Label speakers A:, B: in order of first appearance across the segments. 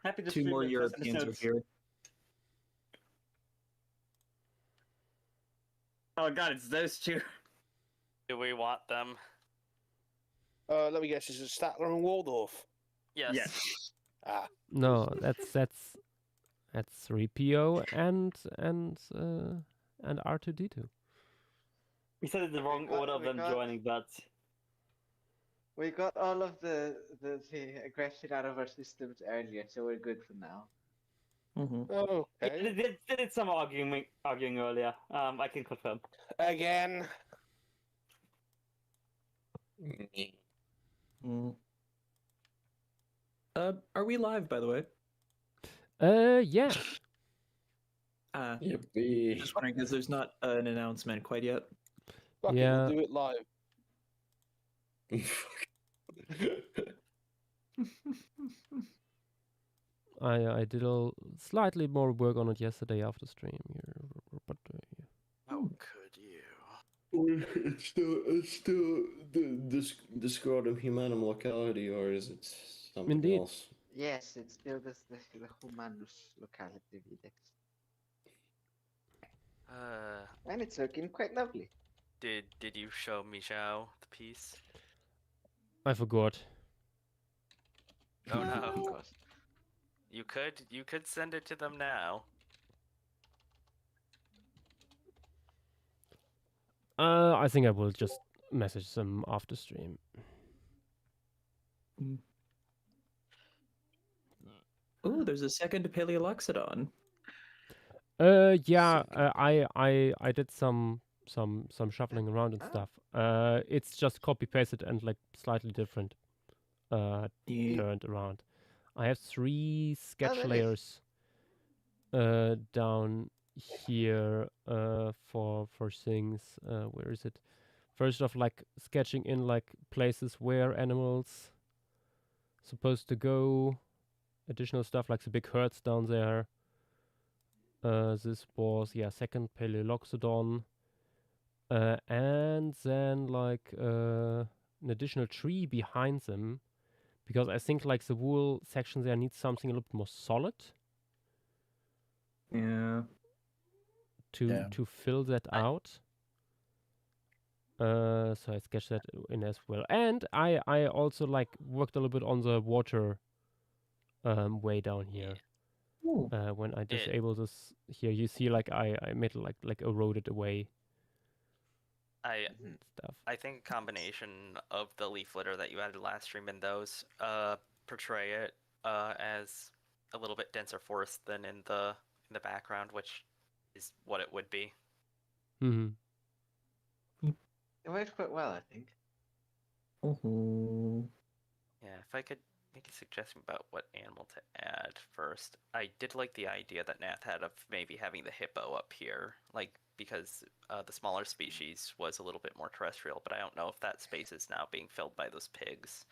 A: Happy to
B: Two
A: stream
B: more
A: the first
B: Europeans are
A: episodes.
B: here.
A: Oh god, it's those two.
C: Do we want them?
D: Let me guess. Is it Statler and Waldorf?
C: Yes.
A: Yes.
D: Ah,
E: No, that's 3PO and R2D2.
A: We said it the wrong order of them joining, but
F: We got all of the aggression out of our systems earlier, so we're good for now.
D: oh, okay.
A: they did some arguing earlier. I can confirm.
D: Again.
B: Are we live, by the way?
E: Yeah.
G: Yippee.
B: Just wondering because there's not an announcement quite yet.
D: Fuck it,
E: Yeah.
D: we'll do it live.
E: I did slightly more work on it yesterday after stream here, but yeah.
C: How could you?
G: It's still the Scrotum Humanum locality, or is it something
E: Indeed.
G: else?
F: Yes, it's still the Humanus locality Videx. And it's looking quite lovely.
C: Did you show Michelle the piece?
E: I forgot.
C: Oh
F: Of
C: no.
F: course.
C: You could send it to them now.
E: I think I will just message them after stream.
B: Oh, there's a second Paleoloxodon.
E: Yeah, I did some shuffling around and stuff. It's just copy pasted and like slightly different. Turned around. I have 3 sketch
F: really?
E: layers down here for things. Where is it? First off, like sketching in like places where animals supposed to go. Additional stuff like the big herds down there. This was second Paleoloxodon, and then like an additional tree behind them, because I think like the wool section there needs something a little bit more solid.
B: Yeah.
E: To fill that out. So I sketched that in as well, and I also like worked a little bit on the water way down here. When I disable this here, you see like I made it like eroded away. Stuff.
C: I think a combination of the leaf litter that you added last stream and those portray it as a little bit denser forest than in the background, which is what it would be.
E: Mm-hmm.
F: It worked quite well, I think.
C: Yeah, if I could make a suggestion about what animal to add first. I did like the idea that Nath had of maybe having the hippo up here, like because the smaller species was a little bit more terrestrial, but I don't know if that space is now being filled by those pigs.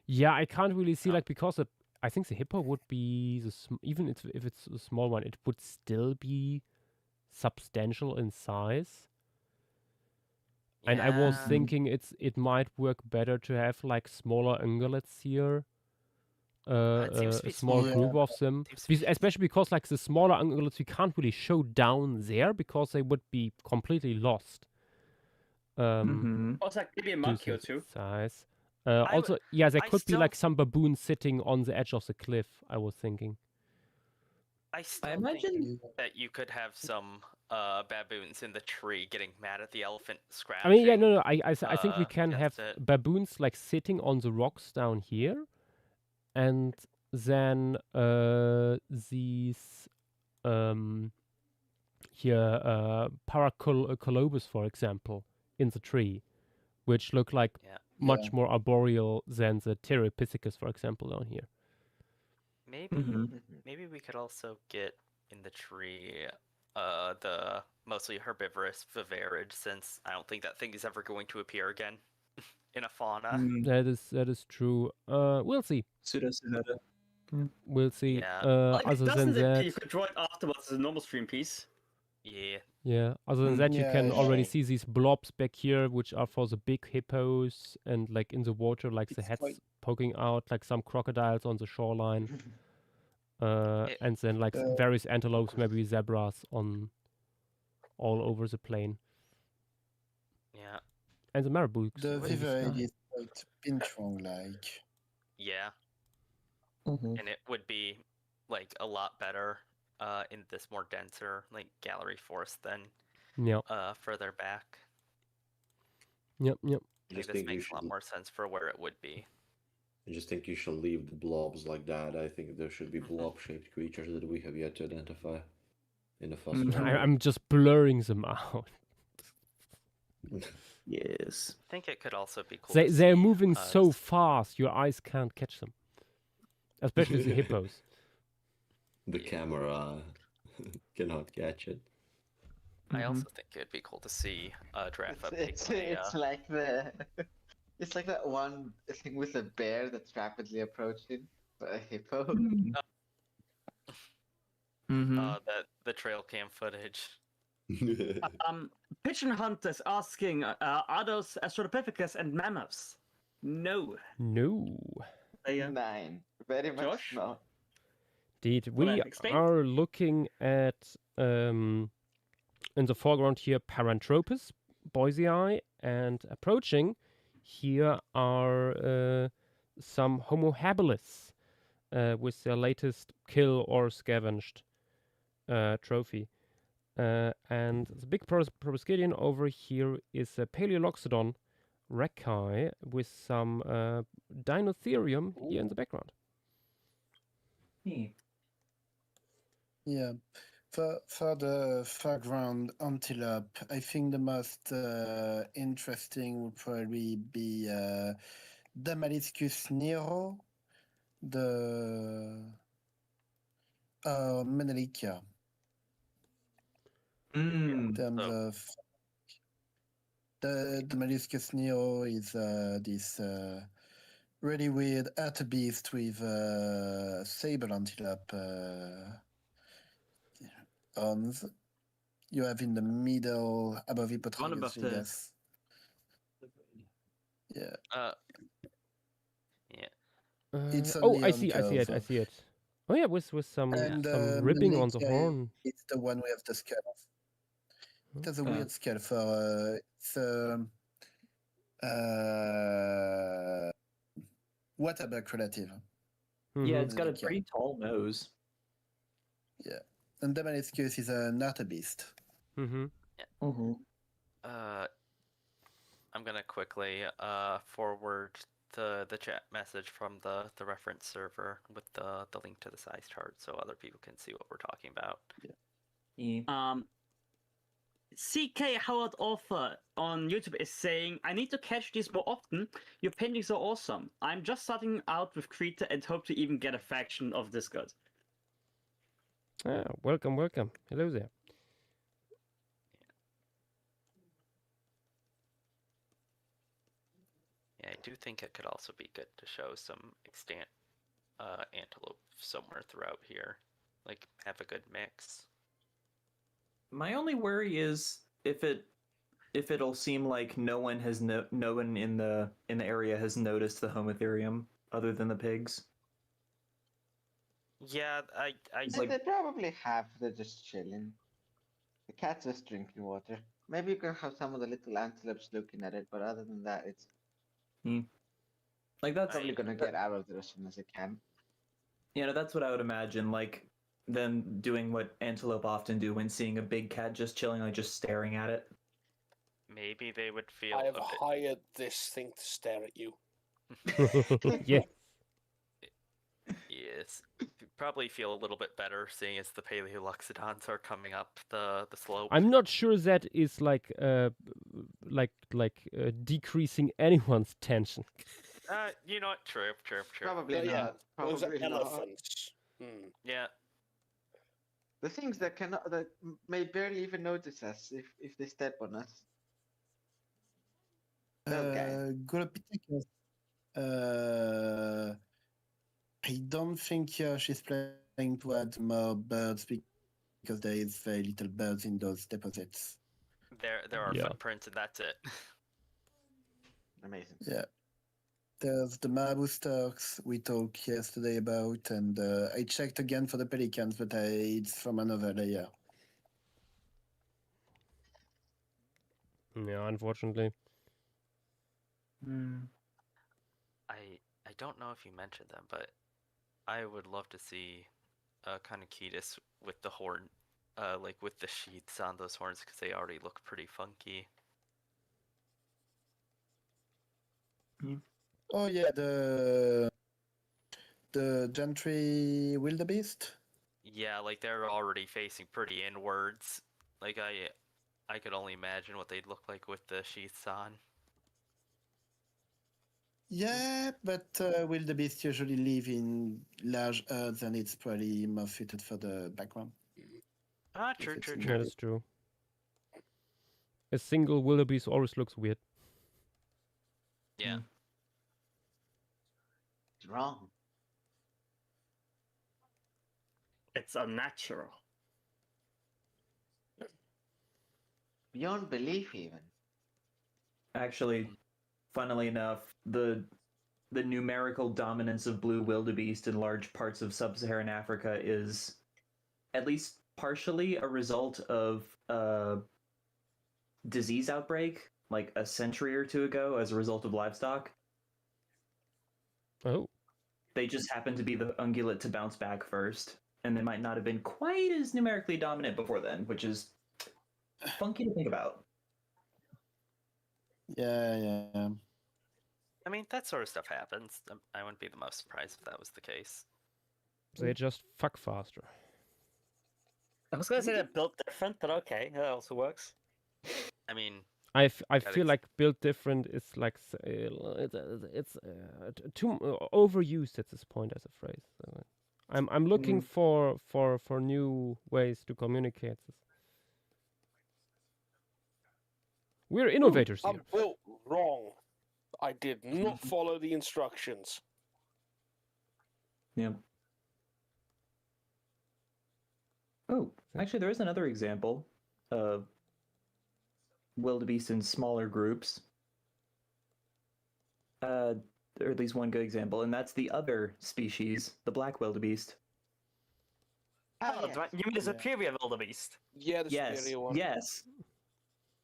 E: Yeah, I can't really see like because I think the hippo would be even if it's a small one, it would still be substantial in size. And I was thinking it might work better to have like smaller ungulates here. A small group of them, especially because like the smaller ungulates we can't really show down there because they would be completely lost.
A: Also, maybe a monkey or two.
E: Size. Also, there could be like some baboons sitting on the edge of the cliff. I was thinking.
C: I imagine think that you could have some baboons in the tree getting mad at the elephant scratching.
E: I mean, no. I think we can have baboons like sitting on the rocks down here, and then these Paracolobus, for example, in the tree, which look like much more arboreal than the Pteropithecus, for example, down here.
C: Maybe we could also get in the tree the mostly herbivorous viverrid, since I don't think that thing is ever going to appear again in a fauna.
E: That is true. We'll see.
B: Pseudosyneta.
E: We'll see.
C: Yeah.
E: Other than that,
A: you could draw it afterwards as a normal stream piece.
C: Yeah.
E: Yeah. Other than that, you can already see these blobs back here, which are for the big hippos, and like in the water, like the heads poking out, like some crocodiles on the shoreline,
C: It-
E: and then like various antelopes, maybe zebras on all over the plain,
C: Yeah.
E: and the marabou.
H: The
E: in the
H: river
E: sky.
H: is quite Binchong-like.
C: Yeah.
B: Mhm.
C: And it would be like a lot better in this more denser like gallery forest than
E: Yeah.
C: further back.
E: Yep.
G: I
C: I think
G: just
C: this
G: think you
C: makes a lot
G: should.
C: more sense for where it would be.
G: I just think you should leave the blobs like that. I think there should be blob-shaped creatures that we have yet to identify in the fossil.
E: I'm just blurring them out.
B: Yes.
C: I think it could also be cool.
E: They're
C: to see,
E: moving so
C: s-
E: fast, your eyes can't catch them. Especially the hippos.
G: The camera cannot catch it.
C: I also think it'd be cool to see a giraffe up
F: It's
C: taking a,
F: it's like the it's like that one thing with a bear that's rapidly approaching, but a hippo.
B: Mm-hmm.
C: the trail cam footage.
A: Pigeon Hunt is asking, are those Australopithecus and mammoths? No.
E: No.
A: They,
F: 9. Very much
A: Josh?
F: not.
E: Indeed.
A: Well,
E: We
A: explain.
E: are looking at, in the foreground here, Paranthropus, Boisei, and approaching here are some Homo habilis with their latest kill or scavenged trophy. And the big proboscidean over here is a Paleoloxodon Rekai with some Dinotherium here in the background.
H: Yeah. For the foreground antelope, I think the most interesting would probably be Damaliscus nero, the Menelica. In terms
C: Oh.
H: of the Damaliscus nero is this really weird beast with sable antelope arms. You have in the middle above
A: One above
H: Hippotragus
A: the-
H: gigas. Yeah. It's
E: Oh,
H: only
E: I
H: on
E: see it. I
H: curve.
E: see it. Oh yeah, with some
H: And
E: ribbing on the
H: Menelica,
E: horn.
H: It's the one with the skull. It has a
B: Okay.
H: weird skull for it's waterbuck relative.
B: Yeah, it's got a
H: Menelica.
B: pretty tall nose.
H: And Damaliscus is a beast.
E: Mm-hmm.
B: Mm-hmm.
C: I'm gonna quickly forward the chat message from the reference server with the link to the size chart so other people can see what we're talking about.
A: CK Howard Author on YouTube is saying, I need to catch these more often. Your paintings are awesome. I'm just starting out with Krita and hope to even get a fraction of this good.
E: Ah, welcome. Hello there.
C: Yeah, I do think it could also be good to show some extant antelope somewhere throughout here. Like, have a good mix.
B: My only worry is if it'll seem like no one in the area has noticed the Homotherium other than the pigs.
C: Yeah, I
B: It's like-
F: They probably have. They're just chilling. The cat's just drinking water. Maybe you can have some of the little antelopes looking at it, but other than that, it's
B: Like that's
F: probably gonna get out of there as soon as it can.
B: You know, that's what I would imagine. Like them doing what antelope often do when seeing a big cat just chilling, like just staring at it.
C: maybe they would feel
D: I
C: a
D: have
C: bit.
D: hired this thing to stare at you.
E: Yeah.
C: Yes, probably feel a little bit better seeing as the Paleoloxodons are coming up the slope.
E: I'm not sure that is like decreasing anyone's tension.
C: You know what? True.
F: Probably
D: But
F: not.
D: yeah, those are
F: Probably not.
D: elephants. Hmm.
C: Yeah,
F: The things that may barely even notice us if they step on us. Okay.
H: Golopithecus. I don't think she's planning to add more birds because there is very little birds in those deposits.
C: there are
E: Yeah.
C: footprints and that's it.
F: Amazing.
H: Yeah. There's the Mabu stocks we talked yesterday about, and I checked again for the pelicans, but it's from another layer.
E: Yeah, unfortunately.
C: I don't know if you mentioned them, but I would love to see Kanekitis with the horn, like with the sheaths on those horns, because they already look pretty funky.
H: Oh yeah, the Gentry wildebeest.
C: Yeah, like they're already facing pretty inwards. Like I could only imagine what they'd look like with the sheaths on.
H: Yeah, but wildebeest usually live in large herds, and it's probably more fitted for the background.
C: Ah,
H: If
C: true,
H: it's
C: true,
H: in
C: true.
E: That is true. A single wildebeest always looks weird.
C: Yeah.
F: It's wrong.
A: It's unnatural.
F: Beyond belief, even.
B: Actually, funnily enough, the numerical dominance of blue wildebeest in large parts of sub-Saharan Africa is at least partially a result of a disease outbreak like a century or two ago as a result of livestock.
E: Oh.
B: They just happened to be the ungulate to bounce back first, and they might not have been quite as numerically dominant before then, which is funky to think about.
H: Yeah.
C: I mean, that sort of stuff happens. I wouldn't be the most surprised if that was the case.
E: They just fuck faster.
A: I was gonna say they're built different, but okay, that also works.
C: I mean,
E: I
C: Got
E: feel
C: it.
E: like build different is like it's too overused at this point as a phrase. So I'm looking for new ways to communicate this. We're innovators
D: I'm
E: here.
D: built wrong. I did not follow the instructions.
B: Yeah. Oh, actually, there is another example of wildebeest in smaller groups. Or at least one good example, and that's the other species, the black wildebeest.
A: Oh,
F: yes.
A: you mean the
H: Yeah.
A: superior wildebeest?
D: Yeah, the
B: Yes,
D: superior one.
B: yes.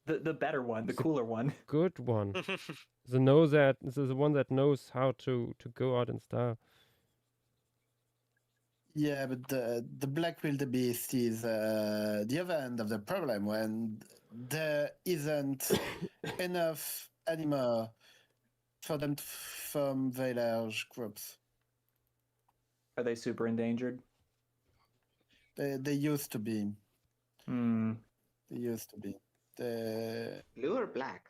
B: The better one, the cooler one.
E: Good one. The one that knows how to go out in style.
H: Yeah, but the black wildebeest is the other end of the problem when there isn't enough animal for them to form very large groups.
B: Are they super endangered?
H: They used to be.
B: Hmm.
H: They used to be. The
F: Blue or black?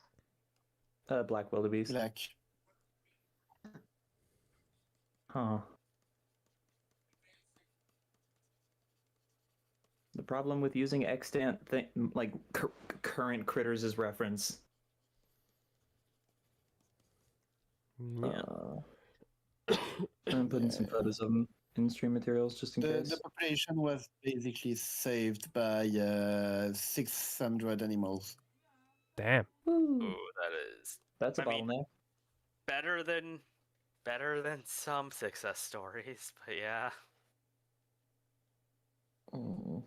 B: Black wildebeest.
H: black.
B: Huh. The problem with using extant like current critters as reference.
E: Yeah.
B: I'm putting some photos of them in stream materials just in case.
H: The population was basically saved by 600 animals.
E: Damn.
C: Ooh, that is
B: That's a
C: I mean-
B: bottleneck.
C: better than some success stories, but yeah.
B: Oh.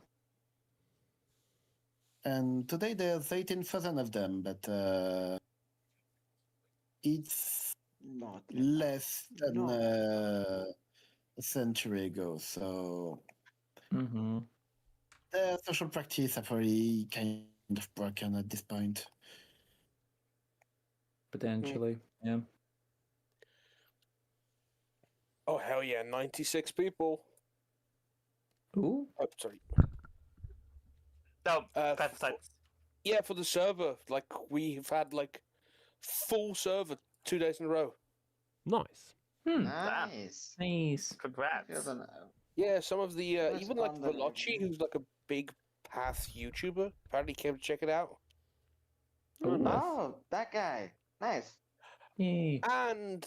H: And today there's 18,000 of them, but it's
F: Not
H: less than
F: No.
H: a century ago. So
B: Mm-hmm.
H: the social practice are probably kind of broken at this point.
B: Potentially, yeah.
D: Oh, hell yeah, 96 people.
B: Ooh.
D: Oh, sorry.
A: No,
D: f- yeah, for the server. Like, we've had, like, full server 2 days in a row.
E: Nice.
F: Nice.
B: Nice.
A: congrats.
F: Feels an-
D: Yeah, some of the,
F: That's
D: even, like,
F: fun that
D: Veloci,
F: I-
D: who's, like, a big Path YouTuber, apparently came to check it out.
E: Oh, nice.
F: Oh, that guy. Nice.
B: Yay.
D: And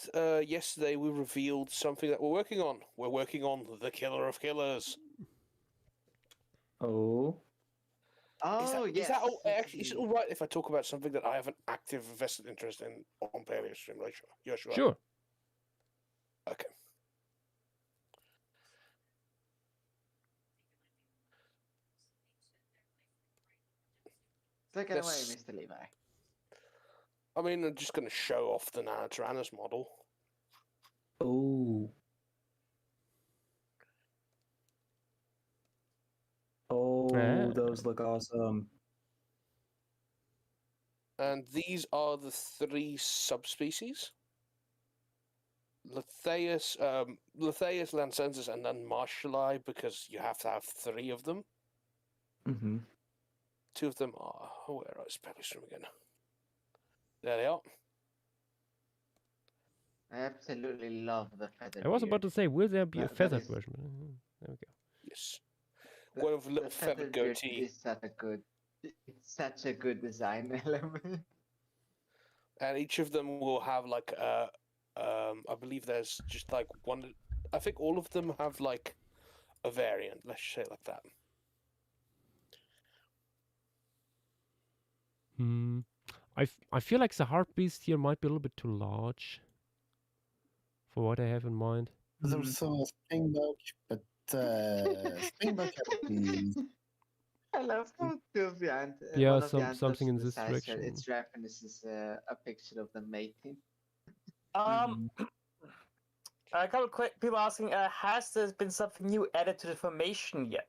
D: yesterday we revealed something that we're working on. We're working on The Killer of Killers.
B: Oh.
F: Oh,
D: is
F: yes.
D: that all, actually, is it all right if I talk about something that I have an active vested interest in on Paleo Stream? Like, yeah, sure.
E: Sure.
D: Okay.
F: Take it away,
D: Yes.
F: Mr. Levi.
D: I mean, I'm just going to show off the Nanotyrannos model.
B: Oh. Oh,
E: Ah.
B: those look awesome.
D: And these are the 3 subspecies. Letheus, Lancensis, and then Marshallii, because you have to have 3 of them.
B: Mm-hmm.
D: 2 of them are... Where is Pepistrum again? There they are.
F: I absolutely love the feather.
E: I was about to say, will there be a
F: That
E: feathered
F: is-
E: version? There we go.
D: Yes. One with a little feathered
F: beard
D: goatee.
F: is such a good. It's such a good design element.
D: And each of them will have like I believe there's just like one. I think all of them have like a variant. Let's say it like that.
E: I feel like the heart beast here might be a little bit too large for what I have in mind.
H: There's also a Springbok, but Springbok has been
F: I love how two of the
E: Yeah,
F: one of the
E: something in
F: antlers
E: this
F: decides that
E: direction.
F: its reference is a picture of them mating.
A: A couple quick people asking, has there been something new added to the formation yet?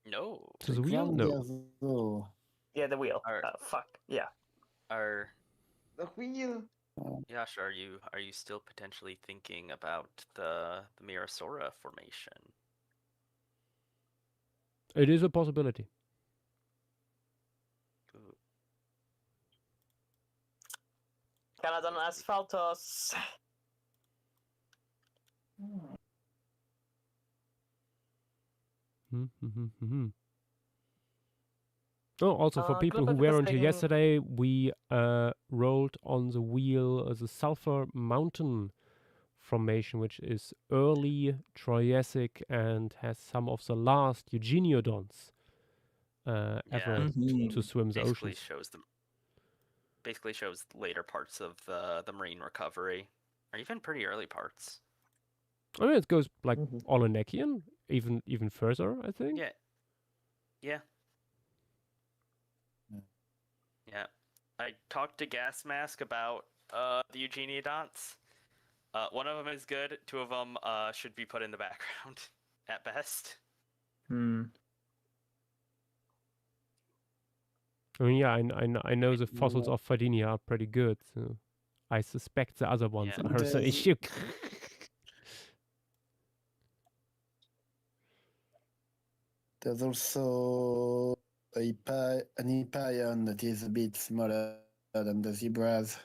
C: No.
E: To the wheel? No.
H: Grandiazo.
A: Yeah, the wheel.
C: Alright.
A: Fuck. Yeah.
C: Are
F: The wheel.
C: Yash, are you still potentially thinking about the Mirasora formation?
E: It is a possibility.
C: Ooh.
A: Caladon Asphaltos.
E: Oh, also for people who
A: Global
E: were on here
A: saying-
E: yesterday, we rolled on the wheel the Sulphur Mountain formation, which is early Triassic and has some of the last Eugeniodons ever
B: Mhm.
E: to swim the
C: Basically
E: oceans.
C: shows them. Basically shows later parts of the marine recovery, or even pretty early parts.
E: I mean, it goes like
B: Mhm.
E: Olenekian, even further, I think.
C: Yeah. Yeah.
H: Yeah.
C: Yeah. I talked to Gas Mask about the Eugeniodonts. One of them is good. 2 of them should be put in the background at best.
B: Hmm.
E: I mean, yeah, I know the fossils
H: Yeah.
E: of Fardinia are pretty good, so I suspect the other ones
C: Yeah.
E: are the
H: There's-
E: issue.
H: There's also an Hyperion that is a bit smaller than the zebras.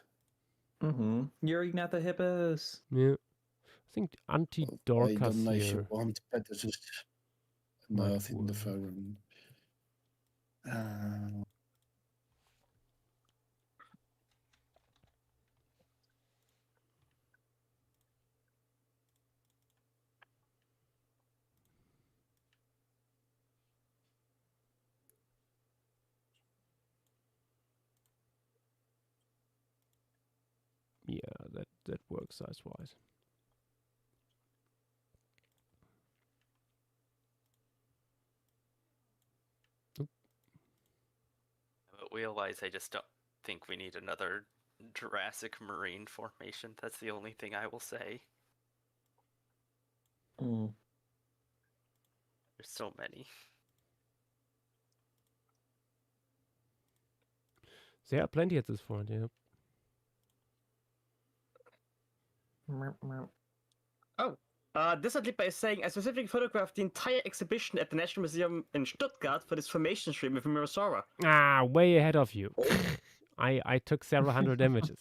B: Mm-hmm. Eurygnathohippus.
E: Yeah. I think
H: I
E: Antidorcas
H: don't know if you
E: here.
H: want, but it's just
E: Might
H: north in the
E: work.
H: foreground.
E: Yeah, that works size-wise.
C: But wheel-wise, I just don't think we need another Jurassic marine formation. That's the only thing I will say.
B: Mm.
C: There's so many.
E: There are plenty at this point, yeah.
A: This Lipa is saying, I specifically photographed the entire exhibition at the National Museum in Stuttgart for this formation stream with Mirosora.
E: Ah, way ahead of you. I took several hundred images.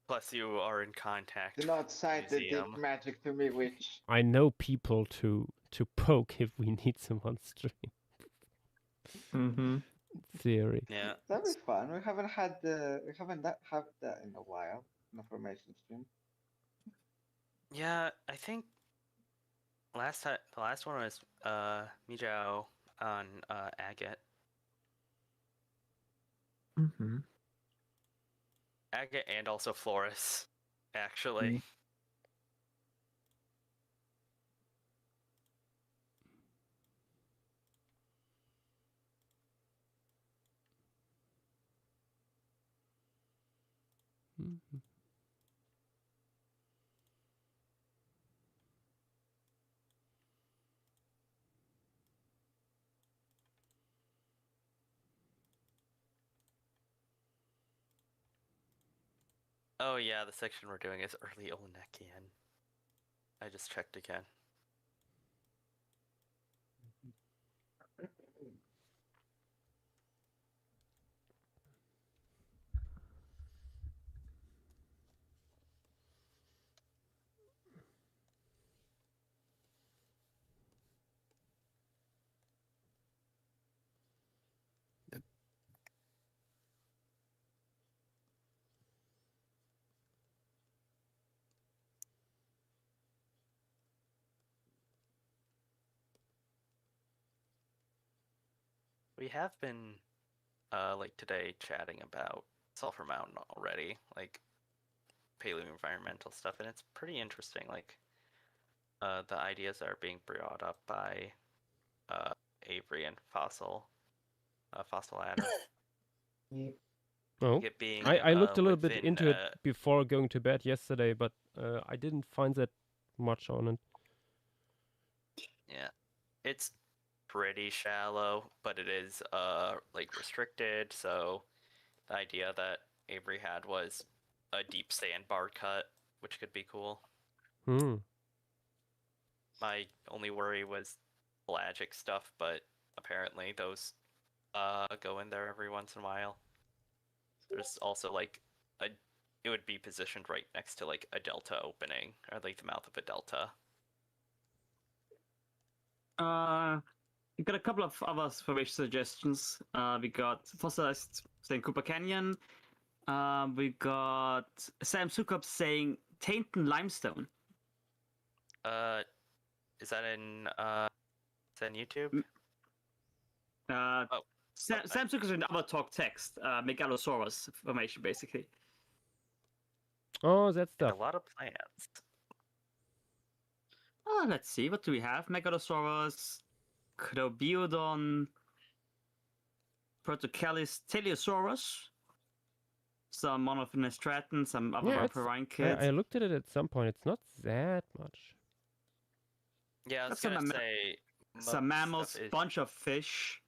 C: Plus, you are in contact.
F: Do not cite the
C: Museum.
F: deep magic to me, witch.
E: I know people to poke if we need some on stream.
B: Mm-hmm.
E: Theory.
C: Yeah.
F: That'd be fun. We haven't had that in a while. In a formation stream.
C: Yeah, I think the last one was Mijao on Agate.
B: Mm-hmm.
C: Agate and also Florus, actually. Oh yeah, the section we're doing is early Olenekian. I just checked again. We have been, like today, chatting about Sulphur Mountain already, like paleo-environmental stuff, and it's pretty interesting. Like, the ideas that are being brought up by Avery and Fossil Adder.
E: Oh,
C: Like it being,
E: I looked a little bit
C: within,
E: into it before going to bed yesterday, but I didn't find that much on it.
C: Yeah, it's pretty shallow, but it is like restricted. So the idea that Avery had was a deep sandbar cut, which could be cool.
E: Hmm.
C: My only worry was pelagic stuff, but apparently those go in there every once in a while. There's also like it would be positioned right next to like a delta opening, or like the mouth of a delta.
A: We got a couple of other formation suggestions. We got fossilized saying Cooper Canyon. We got Sam Sukop saying Tainton Limestone.
C: Is that in YouTube?
A: Sam Sukop is in other talk text. Megalosaurus formation, basically.
E: Oh, that
C: And
E: stuff.
C: a lot of plants.
A: Let's see. What do we have? Megalosaurus, Crobiodon, Protocalis, Teleosaurus, some Monophonestraton, some other
E: Yeah,
A: Rhynchids.
E: I looked at it at some point. It's not that much.
C: Yeah, I was
A: That's
C: gonna
A: some
C: say
A: some
C: most
A: mammals,
C: stuff is-
A: bunch of fish.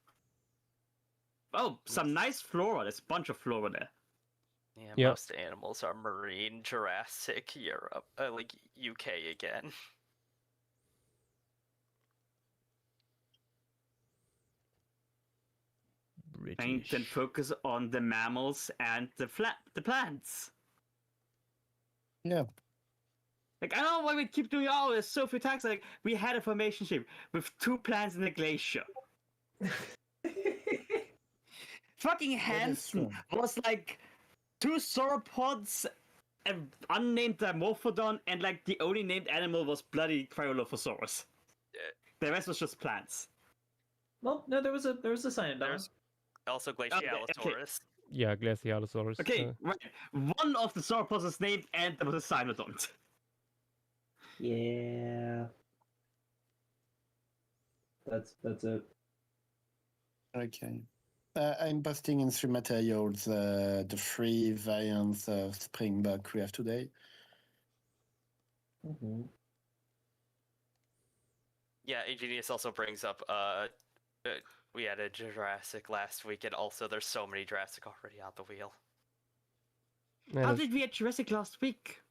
A: Oh, some nice flora. There's a bunch of flora there.
C: Yeah,
E: Yeah.
C: most animals are marine, Jurassic, Europe, like UK again.
A: And
E: British.
A: then focus on the mammals and the plants.
H: Yeah.
A: Like, I don't know why we keep doing all this so few times. Like, we had a formation ship with 2 plants in the glacier. Fucking Hansen
H: true.
A: was like 2 sauropods, an unnamed Dimorphodon, and like the only named animal was bloody Cryolophosaurus. The rest was just plants.
B: Well, no, there was a Cyanodon.
C: There's also Glacialosaurus.
E: Yeah, Glacialosaurus.
A: Okay, right. One of the sauropods is named, and there was a Cynodont.
B: Yeah. That's it.
H: Okay. I'm posting in 3 materials the 3 variants of Springbok we have today.
B: Mm-hmm.
C: Yeah, Agenius also brings up we had a Jurassic last week, and also there's so many Jurassic already on the wheel.
E: Yeah,
A: How
E: that's-
A: did we get Jurassic last week?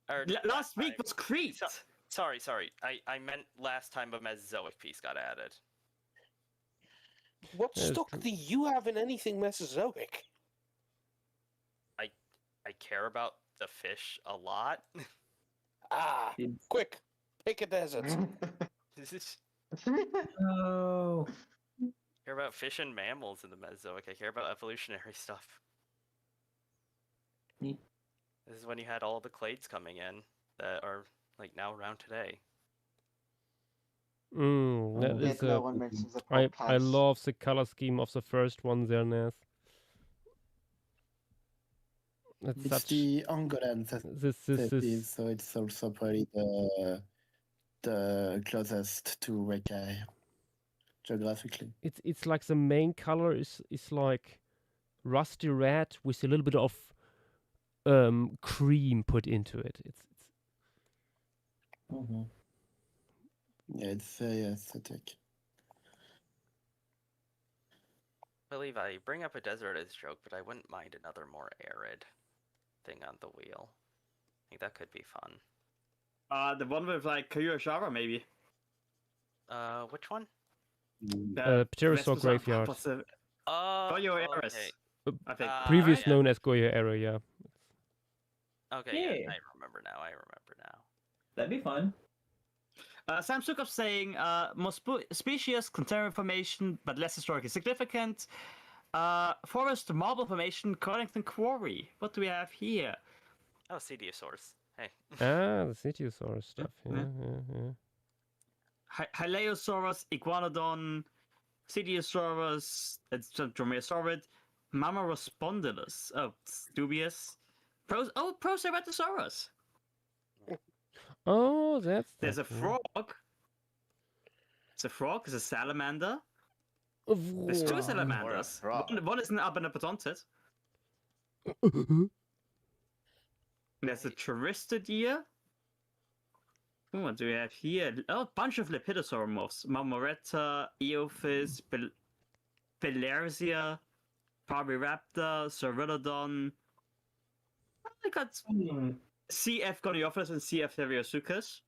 C: Or
A: Last week
C: time.
A: was Crete.
C: Sorry. I meant last time a Mesozoic piece got added.
D: What
E: Yeah, it's
D: stock
E: true.
D: do you have in anything Mesozoic?
C: I care about the fish a lot.
D: Ah, quick, pick a desert.
B: Oh.
C: I care about fish and mammals in the Mesozoic. I care about evolutionary stuff.
B: Neat.
C: This is when you had all the clades coming in that are like now around today.
E: That
F: Yet
E: is
F: no one mentions the
E: I
F: plants.
E: love the color scheme of the first one there, Nath. That's
H: It's
E: such
H: the Angolan
E: this
H: species, so it's also probably the closest to Rekai geographically.
E: it's like the main color is like rusty red with a little bit of cream put into it. It's
B: Mm-hmm.
H: Yeah, it's very aesthetic.
C: Well, Levi, you bring up a desert as a joke, but I wouldn't mind another more arid thing on the wheel. I think that could be fun.
A: The one with like Kayurashara, maybe.
C: Which one?
A: The
E: Pterosaur
A: Vespusa-
E: Graveyard.
A: What's the
C: Oh,
A: Goyo
C: okay.
A: Eris, I think.
E: previous
C: yeah.
E: known as Goya era, yeah.
C: Okay,
B: Yeah.
C: yeah, I remember now.
B: That'd be fun.
A: Sam Sukov saying more species, contemporary formation, but less historically significant. Forest marble formation, Connington Quarry. What do we have here?
C: Oh, Cediosaurus. Hey.
E: Ah, the Cetiosaurus stuff.
A: Yeah.
E: Yeah.
A: Hylaeosaurus, Iguanodon, Cediosaurus, it's Dromaeosaurid, Mammarospondylus. Oh, it's dubious. Proceratosaurus.
E: Oh, that's.
A: There's a
E: that one.
A: frog. It's a frog. It's a salamander. There's two salamanders.
F: frog.
A: One is an Abenapodontid. There's a Charistodeer. What do we have here? Oh, a bunch of Lepidosauromorphs. Marmoretta, Eophis, Belersia, Parviraptor, Cerulodon. I got CF Goniophilus and CF Theriosuchus.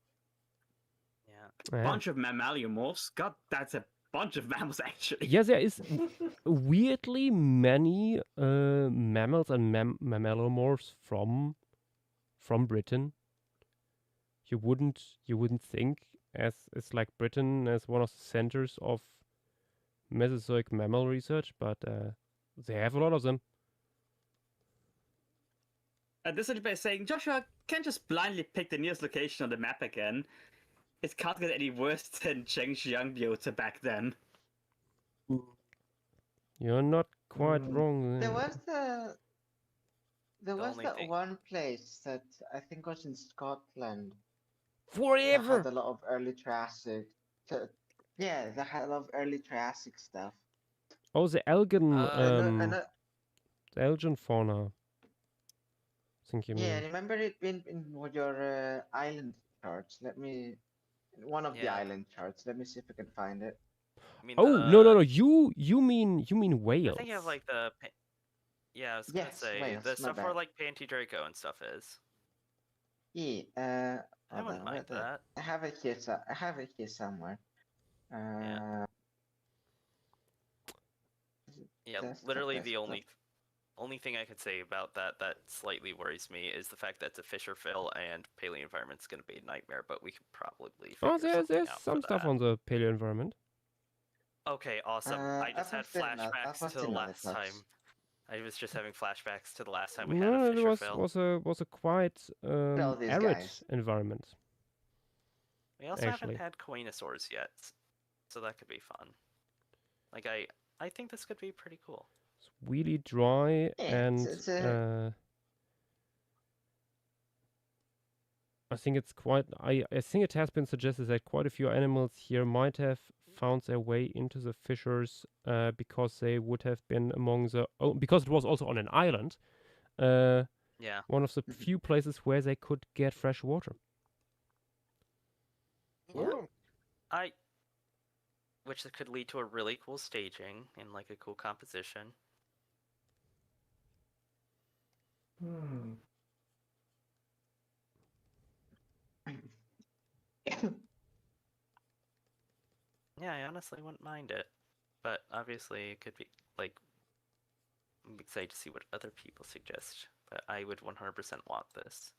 C: Yeah.
E: Yeah.
A: Bunch of mammaliomorphs. God, that's a bunch of mammals actually.
E: Yeah, there is weirdly many mammals and mammalomorphs from Britain. You wouldn't think as like Britain as one of the centers of Mesozoic mammal research, but they have a lot of them.
A: And this is by saying, Joshua can't just blindly pick the nearest location on the map again. It can't get any worse than Chengxiang Biota back then.
E: You're not quite wrong
F: There
E: there.
F: was
C: only
F: that
C: thing-
F: one place that I think was in Scotland. That
E: Forever.
F: had a lot of early Triassic. Yeah, that had a lot of early Triassic stuff.
E: Oh, the Elgin,
F: I know-
E: the Elgin fauna. I think you mean.
F: yeah, I remember it in your island charts. Let me, one of the
C: Yeah.
F: island charts. Let me see if I can find it.
C: I mean,
E: Oh no! You mean
C: I
E: Wales?
C: think you have like the. Yeah, I was gonna
F: Yes,
C: say
F: Wales,
C: the
F: my
C: stuff where
F: bad.
C: like Panty-Draco and stuff is.
F: Yeah,
C: I
F: hold
C: wouldn't
F: on,
C: mind
F: wait,
C: that.
F: I have it here. I have it here somewhere.
C: Yeah. Yeah,
F: That's the
C: literally
F: best
C: the
F: stuff.
C: only thing I could say about that slightly worries me is the fact that it's a Fisher fill and paleo environment's going to be a nightmare, but we could probably figure
E: Oh,
C: something
E: there's
C: out
E: some
C: for
E: stuff
C: that.
E: on the paleo environment.
C: Okay, awesome. I just had
F: I've seen that-
C: flashbacks
F: I've
C: to the
F: seen that
C: last
F: it
C: time.
F: looks-
C: I was just having flashbacks to the last time we had
E: No,
C: a
E: it
C: Fisher fill.
E: was a quite
F: Tell these
E: arid
F: guys.
E: environment.
C: We also
E: actually.
C: haven't had Coenosaurs yet, so that could be fun. Like I think this could be pretty cool.
E: It's really dry and
F: it's a-
E: I think it's quite. I think it has been suggested that quite a few animals here might have found their way into the fissures because they would have been among the. Oh, because it was also on an island.
C: Yeah.
E: One of the few places where they could get fresh water.
D: Oh,
C: Which could lead to a really cool staging and like a cool composition. Yeah, I honestly wouldn't mind it. But obviously it could be like I'm excited to see what other people suggest. But I would 100% want this.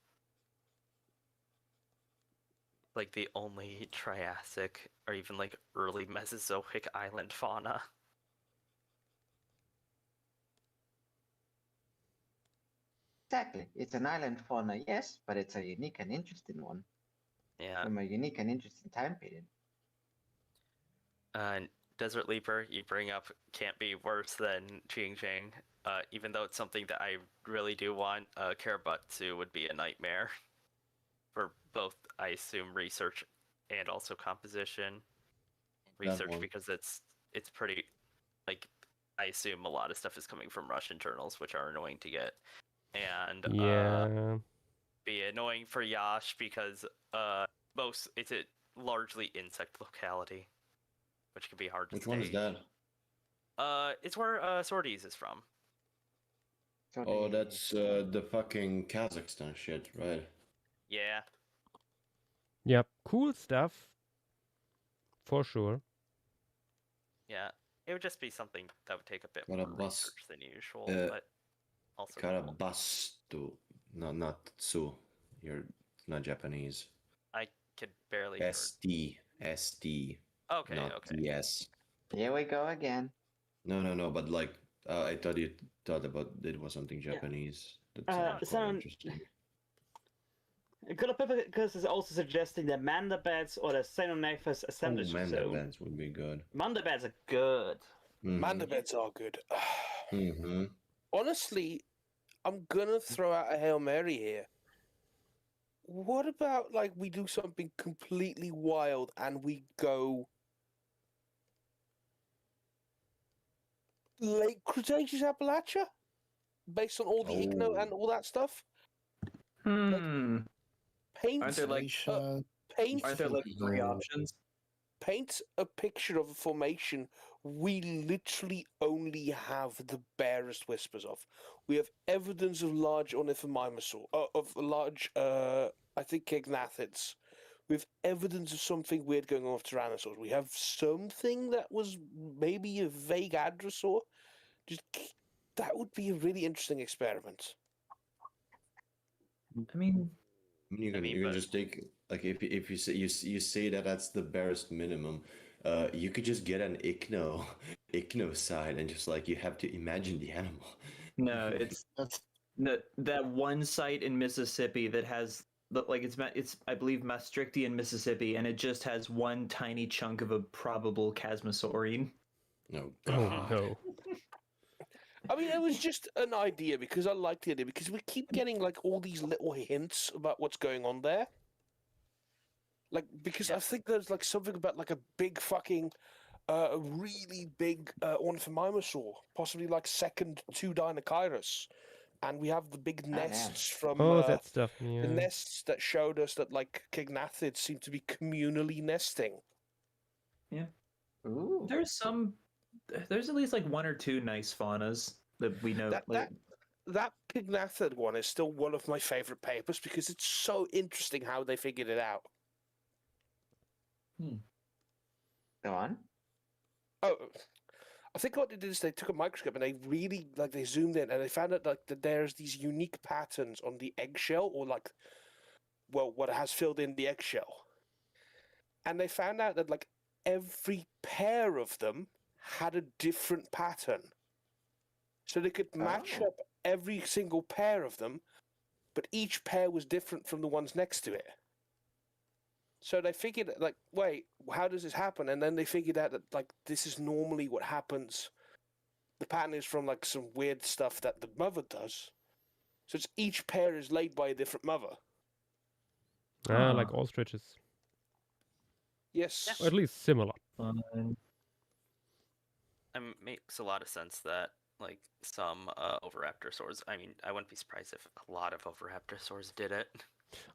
C: Like the only Triassic or even like early Mesozoic island fauna.
F: Exactly. It's an island fauna, yes, but it's a unique and interesting one
C: Yeah.
F: from a unique and interesting time period.
C: Desert Leaper, you bring up can't be worse than Xinjiang. Even though it's something that I really do want, Karabutsu would be a nightmare for both, I assume, research and also composition. Research
G: one.
C: because it's pretty, like, I assume a lot of stuff is coming from Russian journals, which are annoying to get. and
E: Yeah.
C: be annoying for Yash because it's a largely insect locality, which can be hard to
G: Which one is
C: stage.
G: that?
C: It's where Swordies is from.
F: So
G: Oh,
F: they-
G: that's the fucking Kazakhstan shit, right?
C: Yeah.
E: Yep. Cool stuff. For sure.
C: Yeah. It would just be something that would take a bit
G: What a
C: more
G: bus.
C: research than usual,
G: Uh,
C: but also cool.
G: Karabastu. No, not Tsu. You're not Japanese.
C: I could barely hear.
G: ST. ST.
C: Okay,
G: Not
C: okay.
G: DS.
F: Here we go again.
G: No, but like, I thought you thought about it was something Japanese. That sounds quite
A: sound-
G: interesting.
A: Galapagos is also suggesting that Mandabats or the Cyanonaphus
G: Oh,
A: assemblage
G: man, that
A: zone.
G: bands would be good.
A: Mandabats are good.
D: Mandabeds are good.
G: Mm-hmm.
D: Honestly, I'm gonna throw out a Hail Mary here. What about like we do something completely wild and we go late Cretaceous Appalachia? Based on all the igno and
G: Oh.
D: all that stuff? Paint
B: Aren't there like
D: paint
B: aren't there like three
G: No.
B: options?
D: paint a picture of a formation we literally only have the barest whispers of. We have evidence of large ornithomimosaur, of large, I think, Kignathids. We have evidence of something weird going on with Tyrannosaurs. We have something that was maybe a vague Hadrosaur. That would be a really interesting experiment.
B: I mean,
G: You can
C: but-
G: just take like if you say you say that that's the barest minimum, you could just get an ichno side and just like you have to imagine the animal.
B: no, it's that one site in Mississippi that has like it's I believe Maastrichtian Mississippi, and it just has one tiny chunk of a probable Chasmosaurine.
G: No.
E: Oh no.
D: I mean, it was just an idea because I like the idea because we keep getting like all these little hints about what's going on there. Like, because I think there's like something about like a big fucking, a really big ornithomimosaur, possibly like second to Dinocyrus. And we have the big
F: yeah.
D: nests from
E: Oh, that stuff.
D: the
E: Yeah.
D: nests that showed us that like Kignathids seem to be communally nesting.
F: Ooh.
B: There's at least like one or two nice faunas that we know.
D: That Kignathid one is still one of my favorite papers because it's so interesting how they figured it out.
F: Go on.
D: Oh, I think what they did is they took a microscope and they really like they zoomed in and they found out like that there's these unique patterns on the eggshell or like, well, what has filled in the eggshell, and they found out that like every pair of them had a different pattern, so they could match
F: Oh.
D: up every single pair of them, but each pair was different from the ones next to it. So they figured, like, wait, how does this happen? And then they figured out that, like, this is normally what happens. The pattern is from, like, some weird stuff that the mother does. So it's each pair is laid by a different mother.
E: Like ostriches.
D: Yes.
E: Or at least similar.
C: Makes a lot of sense that like some Oviraptorosaurs. I mean, I wouldn't be surprised if a lot of Oviraptorosaurs did it.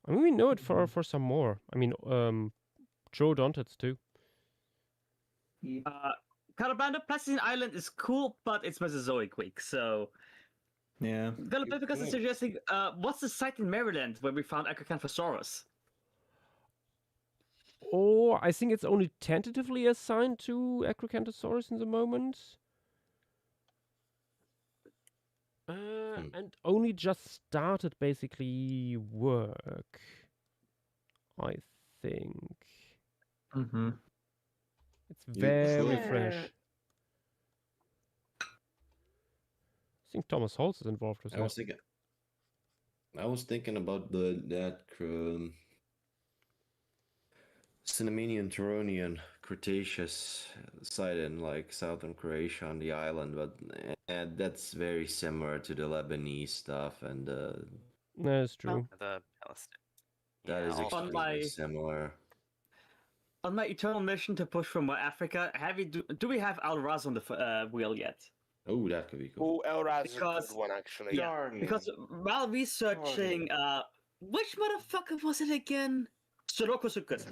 E: I mean, we know it for some more. I mean, Troodontids too.
A: Carabanda Plasticine Island is cool, but it's Mesozoic week, so
B: Yeah.
A: Galapagos is suggesting what's the site in Maryland where we found Acrocanthosaurus?
E: Or I think it's only tentatively assigned to Acrocanthosaurus in the moment. And only just started basically work, I think.
B: Mm-hmm.
E: It's very
F: Yeah.
E: fresh. I think Thomas Holtz is involved as
G: I
E: well.
G: was thinking about that Cinnaminian Turonian Cretaceous site in like southern Croatia on the island, but that's very similar to the Lebanese stuff, and
E: That's true.
C: The Palestine.
G: that is
C: also-
G: extremely
A: my-
G: similar.
A: On my eternal mission to push for more Africa, do we have Al Raz on the wheel yet?
G: Oh, that could be cool.
D: Oh, Elraz is a
A: Because-
D: good one, actually.
A: Yeah,
F: Darling.
A: because while researching, which motherfucker was it again? Sudoku Sukut.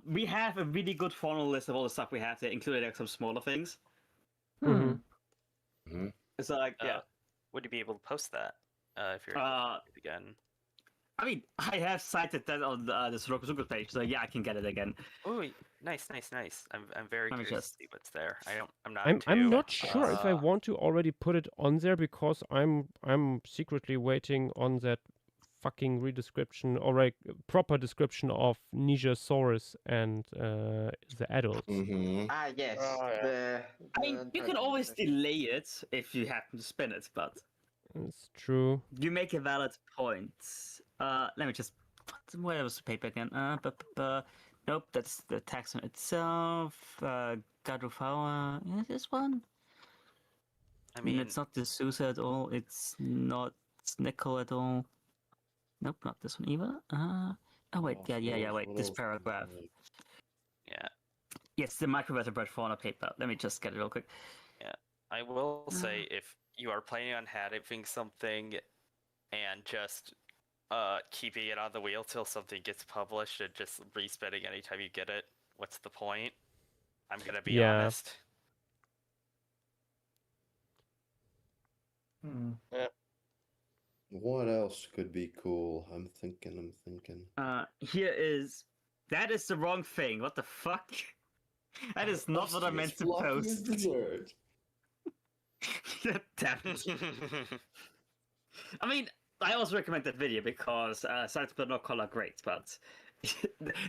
A: We have a really good funnel list of all the stuff we have there, including like some smaller things.
E: Mhm.
G: Mhm.
A: It's like, yeah.
C: Would you be able to post that if you're
A: Uh,
C: able to get it again?
A: I mean, I have cited that on the Sudoku Sukut page, so yeah, I can get it again.
C: Oh, nice. I'm very
A: Let me
C: curious
A: just-
C: to see what's there. I'm not.
E: I'm
C: too,
E: not sure if I
C: uh,
E: want to already put it on there because I'm secretly waiting on that fucking redescription or like proper description of Nigersaurus and the adults.
G: Mm-hmm.
F: Ah, yes.
D: Oh, yeah.
A: I mean, you can always delay it if you happen to spin it, but
E: It's true.
A: you make a valid point. Let me just. Where was the paper again? Nope, that's the taxon itself. Garufawa. Is this one?
C: I mean,
A: it's not the Sousa at all. It's not Nickel at all. Nope, not this one either. Oh wait, yeah. Wait, this paragraph.
C: yeah.
A: Yes, the microvertebrate fauna paper. Let me just get it real quick.
C: I will say if you are planning on having something and just keeping it on the wheel till something gets published and just respinning anytime you get it, what's the point? I'm gonna be
E: Yeah.
C: honest.
G: What else could be cool? I'm thinking.
A: Here is. That is the wrong thing. What the fuck? That is not what I meant to post.
G: Dessert.
A: Damn it. I mean, I also recommend that video because sites but not color great, but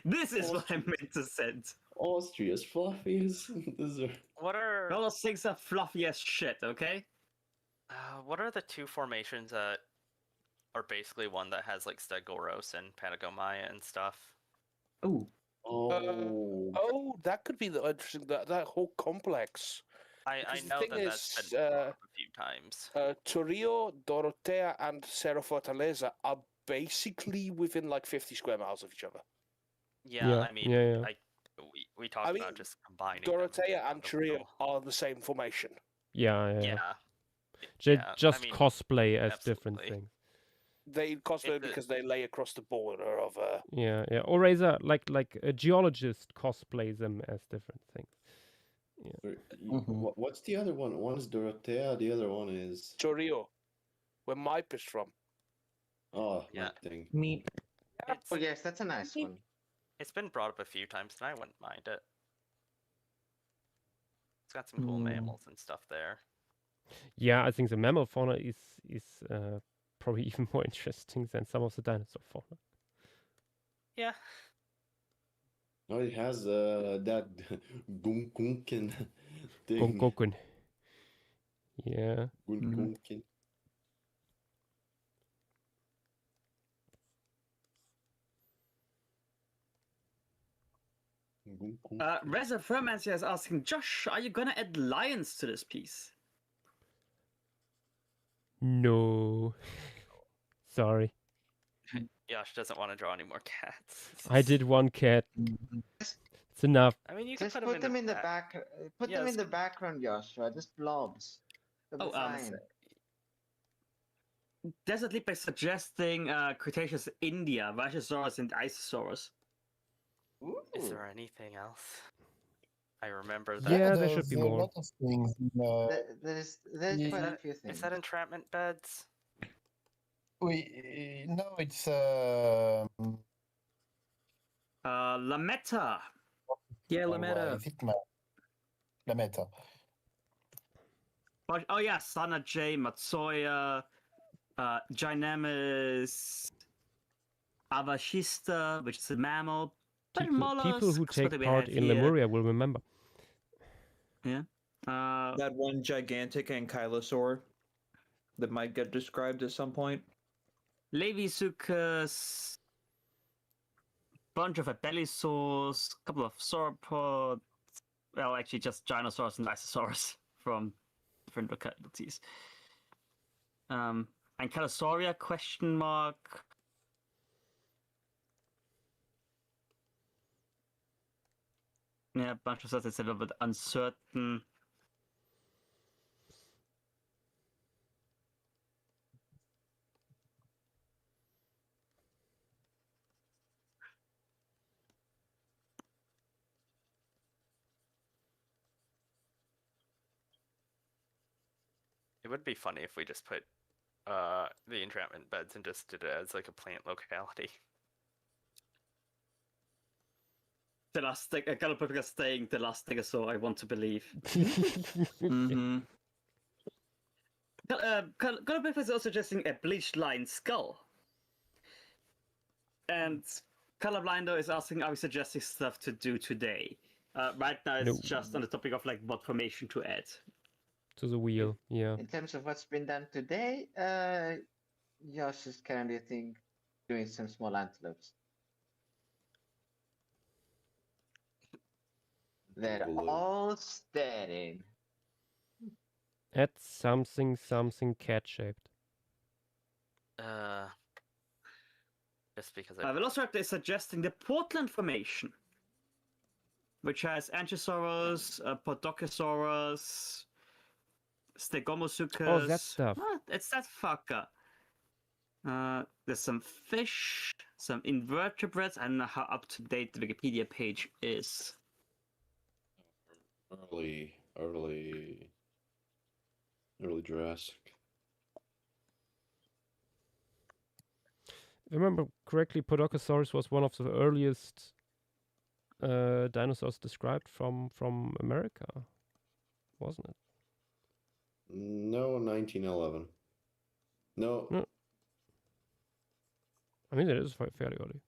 A: this is what I meant to send.
G: Austria's fluffiest dessert.
C: What are
A: All those things are fluffy as shit, okay?
C: what are the two formations that are basically one that has like Stegoros and Patagonia and stuff?
A: Ooh.
G: Oh.
D: Oh, that could be the interesting. That whole complex.
C: I
D: Because the
C: know
D: thing
C: that that's
D: is,
C: been brought up a few times.
D: Torrio, Dorotea, and Cerro Fortaleza are basically within like 50 square miles of each other.
C: Yeah, I mean,
E: yeah.
C: we talked
D: I mean,
C: about just combining them
D: Dorotea
C: on
D: and
C: the
D: Torrio
C: wheel.
D: are the same formation.
E: Yeah.
C: Yeah,
E: They
C: yeah, I
E: just
C: mean,
E: cosplay as different
C: absolutely.
E: things.
D: They cosplay
C: It's a-
D: because they lay across the border of
E: Yeah. Or Razor, like a geologist cosplay them as different things.
G: What's the other one? One is Dorotea, the other one is
D: Torrio, where Mipe is from.
C: Yeah.
G: that thing.
B: Meat.
C: It's,
F: Oh, yes, that's a nice one.
C: it's been brought up a few times, and I wouldn't mind it. It's got some cool mammals and stuff there.
E: Yeah, I think the mammal fauna is probably even more interesting than some of the dinosaur fauna.
C: Yeah.
G: Oh, it has that Gunkunken thing.
E: Gonkokun. Yeah.
G: Gunkunken.
A: Reza Furmancy is asking, Josh, are you gonna add lions to this piece?
E: No. Sorry.
C: Yosh doesn't want to draw any more cats.
E: I did one cat. It's enough.
C: I mean, you can
F: Just put them in the back. Put
C: Yeah,
F: them in
C: it's-
F: the background, Joshua. Just blobs. They'll be fine.
A: Desert Leap is suggesting Cretaceous India, Brachiosaurus and Isosaurus.
C: Is
F: Ooh.
C: there anything else? I remember that.
E: Yeah, there should
H: there's
E: be
H: a
E: more.
H: lot of things.
F: There's
H: Yeah.
F: quite a few things.
C: Is that entrapment beds?
H: No, it's
A: Lametta.
B: Yeah,
H: why
B: Lametta.
H: is it Lametta.
A: Oh yeah, Sana J, Matsuya, Gynemis, Avashista, which is a mammal. But
E: People who
A: mollusks, what
E: take
A: do we
E: part
A: have
E: in
A: here?
E: Lemuria will remember.
B: That one gigantic ankylosaur that might get described at some point.
A: Levysuchus, bunch of Abelisaurs, couple of sauropods. Well, actually, just Gynosaurus and Isosaurus from different localities. Ankylosauria, question mark. Yeah, a bunch of stuff that's a little bit uncertain.
C: would be funny if we just put the entrapment beds and just did it as like a plant locality.
A: The last thing, Galapagos staying the last thing I saw, I want to believe.
E: Mm-hmm.
A: Galapagos is also suggesting a bleached line skull. And Colorblinder is asking, are we suggesting stuff to do today? Right now, it's
E: No.
A: just on the topic of like what formation to add.
E: To the wheel, yeah.
F: In terms of what's been done today, Josh is currently doing some small antelopes. They're
G: Balloon.
F: all staring.
E: Add something cat-shaped.
C: Just because
A: Velociraptor is suggesting the Portland formation, which has Anchisaurus, Podokesaurus, Stegomosuchus.
E: Oh, that stuff.
A: It's that fucker. There's some fish, some invertebrates. I don't know how up to date the Wikipedia page is.
G: Early Jurassic.
E: If I remember correctly, Podokesaurus was one of the earliest dinosaurs described from America, wasn't it?
G: No, 1911. No,
E: No. I mean, it is fairly early.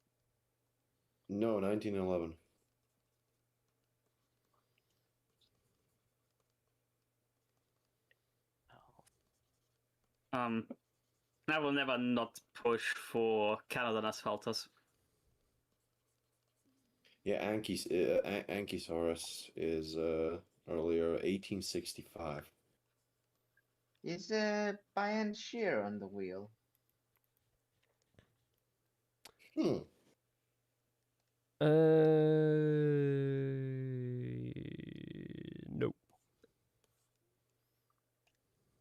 G: no, 1911.
A: I will never not push for Canada and Asphaltus.
G: Yeah, Ankysaurus is earlier, 1865.
F: Is Bayern Shear on the wheel?
G: Hmm.
E: No.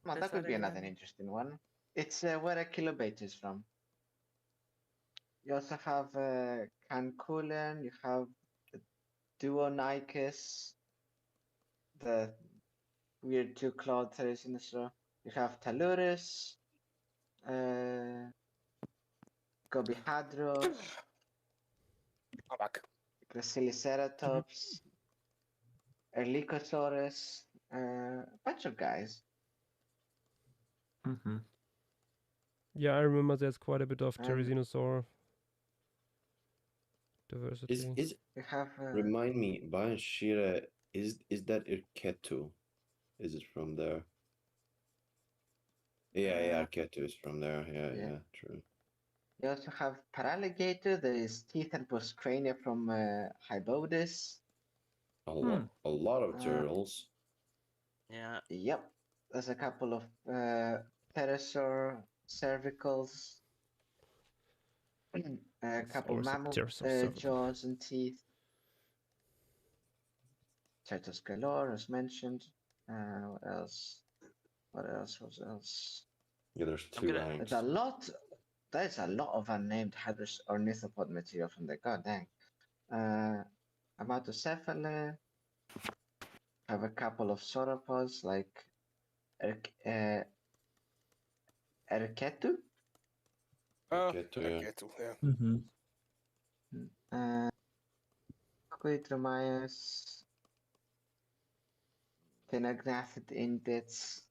F: Well,
C: Is
F: that could
C: that
F: be
C: a,
F: another interesting one. It's where a kilobait is from. You also have Canculen, you have the Duonicus, the weird two-clawed Therizinosaur. You have Talurus, Gobihadros,
D: I'm back.
F: Graciliceratops, Erlikosaurus, a bunch of guys.
B: Mm-hmm.
E: Yeah, I remember there's quite a bit of
F: Um,
E: Therizinosaur diversity.
G: Is
F: You have
G: remind me, Banshira, is that Irketu? Is it from there? Yeah, Irketu is from there. Yeah, true.
F: you also have Paraligator, there is teeth and postcrania from Hybodus.
G: A lot of
F: Uh,
G: turtles.
C: yeah,
F: Yep, there's a couple of pterosaur cervicals, a couple
E: always a
F: mammal
E: pterosaur cervical.
F: jaws and teeth. Certuscalor, as mentioned. What else? What else?
G: Yeah, there's
C: I'm
G: two
C: gonna-
G: ranks.
F: There's a lot. There's a lot of unnamed Hadrus ornithopod material from there. God dang. Amatocephale. Have a couple of sauropods like Erketu.
G: Irketu, yeah.
D: Erketu, yeah.
B: Mm-hmm.
F: Coitromias. Phenognathid indits.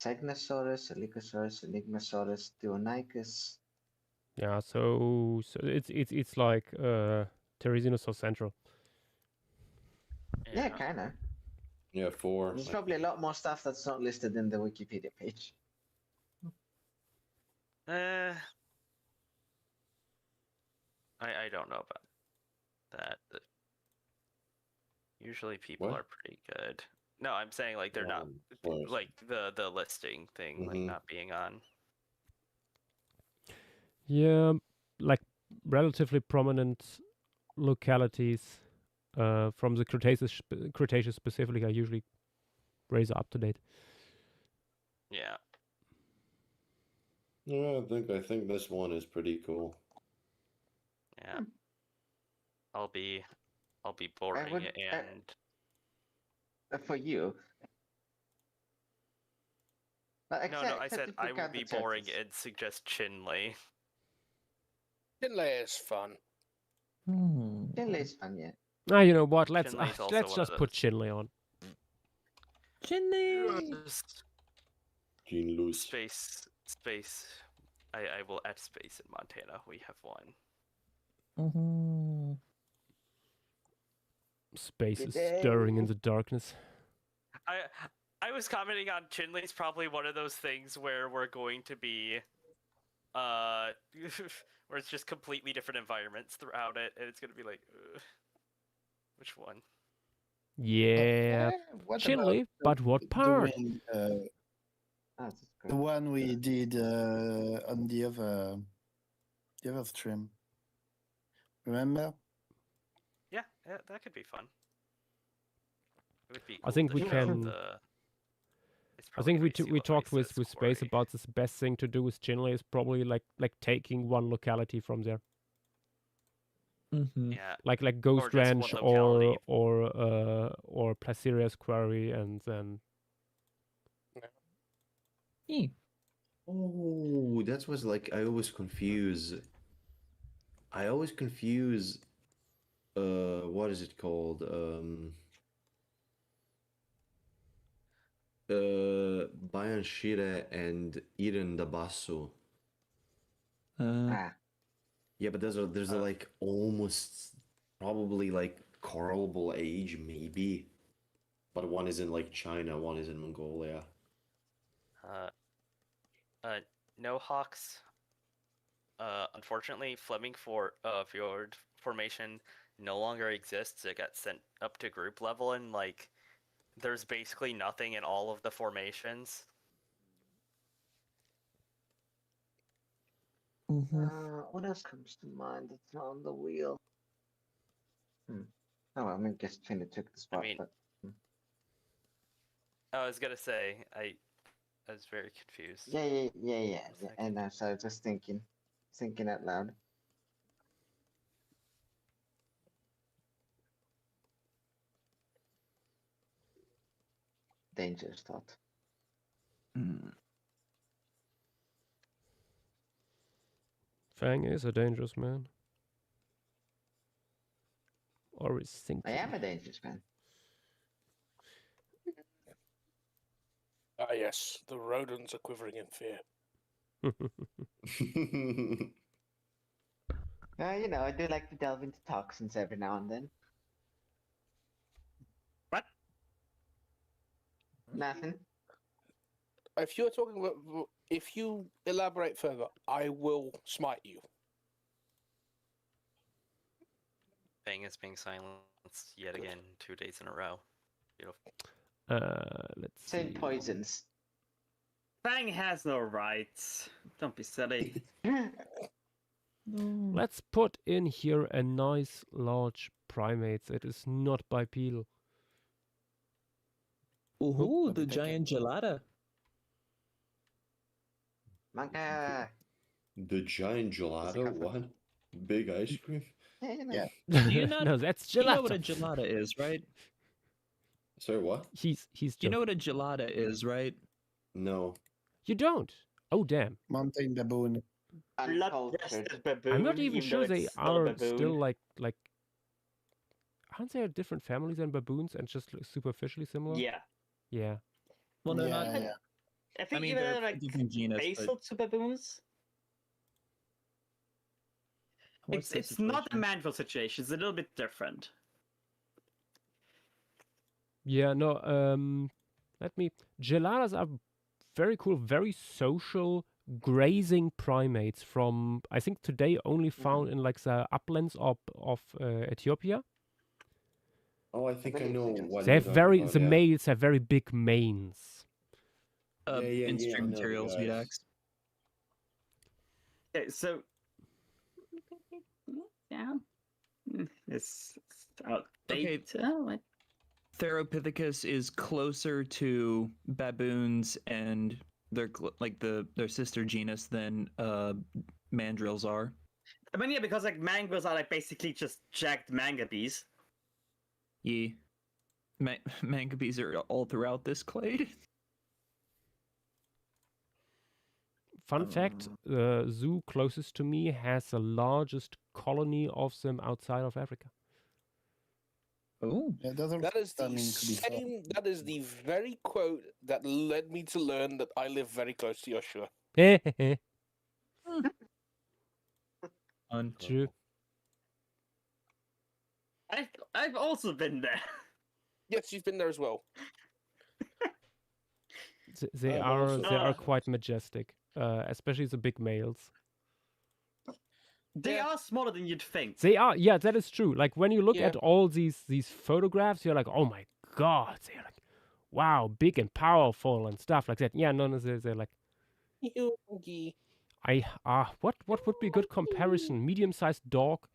F: Segnosaurus, Alicosaurus, Enigmasaurus, Duonicus.
E: Yeah, so it's like Therizinosaur Central.
F: Yeah, kinda.
G: Yeah, 4.
F: There's probably a lot more stuff that's not listed in the Wikipedia page.
C: I don't know about that. Usually people
G: What?
C: are pretty good. No, I'm saying like they're not
G: Forest.
C: like the listing thing, like
G: Mhm.
C: not being on.
E: Yeah, like relatively prominent localities from the Cretaceous specifically are usually razor up to date.
C: Yeah.
G: Yeah, I think this one is pretty cool.
C: Yeah. I'll be I'll be boring
F: would-
C: and
F: For you. But
C: no, I
F: except
C: said
F: if you
C: I will
F: count the
C: be boring
F: turtles.
C: and suggest Chinley.
D: Finlay is fun.
F: Chile is fun, yeah.
E: Ah, you know what? Let's
C: Chinley's also
E: let's
C: one
E: just
C: of
E: put
C: those.
E: Chinley on.
I: Chinley.
C: Just
G: Gene Loose.
C: space. I will add space in Montana. We have one.
I: Mm-hmm.
E: Space is
F: Yay.
E: stirring in the darkness.
C: I was commenting on Chinley's probably one of those things where we're going to be where it's just completely different environments throughout it, and it's gonna be like which one?
E: Yeah,
H: What
E: Chinley,
H: about
E: but what part?
H: doing
F: That's good.
H: the one we did on the other stream? Remember?
C: Yeah, that could be fun. It would be
E: I think
C: cool
E: we
C: to show
E: can-
C: the- it's
E: I
C: probably
E: think
C: gonna be
E: we
C: Sea
E: talked with
C: Oasis
E: Space
C: Quarry.
E: about this. Best thing to do with Chinley is probably like taking one locality from there,
I: Mm-hmm.
C: Yeah,
E: like Ghost
C: just one
E: Ranch
C: locality.
E: or Placeria's Quarry, and then
G: Oh, that was like I always confuse. What is it called? Bayan Shire and Eden Dabasu.
F: Ah,
G: Yeah, but there's a like almost probably like comparable age maybe, but one is in like China, one is in Mongolia.
C: No Hawks. Unfortunately, Fleming Fjord formation no longer exists. It got sent up to group level, and like, there's basically nothing in all of the formations.
I: Mm-hmm.
F: what else comes to mind that's not on the wheel? Oh, well, I mean, guess China took the spot,
C: mean,
F: but
C: I was gonna say I was very confused.
F: yeah.
C: second.
F: And so I was just thinking out loud. Dangerous thought.
E: Fang is a dangerous man. Or is thinking.
F: I am a dangerous man.
D: Ah, yes, the rodents are quivering in fear.
F: You know, I do like to delve into toxins every now and then.
A: What?
F: Nothing.
D: If you're talking about, if you elaborate further, I will smite you.
C: Fang is being silenced yet
D: Good.
C: again 2 days in a row. Beautiful.
E: Let's
F: Same
E: see.
F: poisons.
A: Fang has no rights. Don't be silly.
E: Let's put in here a nice large primate that is not bipedal.
I: Ooh,
H: let
I: the
H: me take it.
I: giant gelada.
F: Manga.
G: The giant gelato?
F: covered.
G: What? Big ice cream?
F: Yeah.
H: Yeah.
I: you not-
E: No, that's
I: You
E: gelato.
I: know what a gelada is, right?
G: Sorry, what?
E: He's
I: You
E: joking.
I: know what a gelada is, right?
G: No.
E: You don't. Oh damn!
H: Mountain baboon.
F: Uncultured.
A: baboon.
E: I'm not even sure they are still
A: still
E: like. Aren't there different families than baboons and just superficially similar?
A: Yeah.
E: Yeah.
I: Well, they're
H: Yeah,
I: not.
H: yeah.
A: I think
I: mean,
A: even
I: they're
A: like
I: different genus, but
A: basal to baboons.
I: what's the
A: It's not a
I: situation?
A: mandrill situation. It's a little bit different.
E: Yeah. No. Let me. Geladas are very cool, very social grazing primates from I think today only found in like the uplands of Ethiopia.
G: Oh, I think I
F: believe
G: know
F: they can-
G: what
E: They
G: you're
E: have
G: talking
E: very
G: about,
E: the
G: yeah.
E: males have very big manes.
I: In
G: I
I: stream
G: know the
I: materials,
G: guys.
I: Vidax.
A: Okay, so yeah, it's outdated. Like,
I: Theropithecus is closer to baboons and their their sister genus than mandrills are.
A: I mean, yeah, because like mangroves are like basically just jacked manga bees.
I: Yeah. Mangabees are all throughout this clade.
E: Fun fact: the zoo closest to me has the largest colony of them outside of Africa.
I: Oh.
H: Yeah, that's also
D: That is the
H: something to be thought.
D: same. That is the very quote that led me to learn that I live very close to Joshua.
E: True.
A: I've also been there.
D: Yes, you've been there as well.
E: They
D: I've
E: are
D: also-
E: quite majestic, especially the big males.
A: They
D: Yeah.
A: are smaller than you'd think.
E: They are, yeah, that is true. Like when you look
D: Yeah.
E: at all these photographs, you're like, oh my god, they're like, wow, big and powerful and stuff like that. Yeah, no, they're like,
D: Yogi.
E: what would be a good comparison? Medium-sized dog,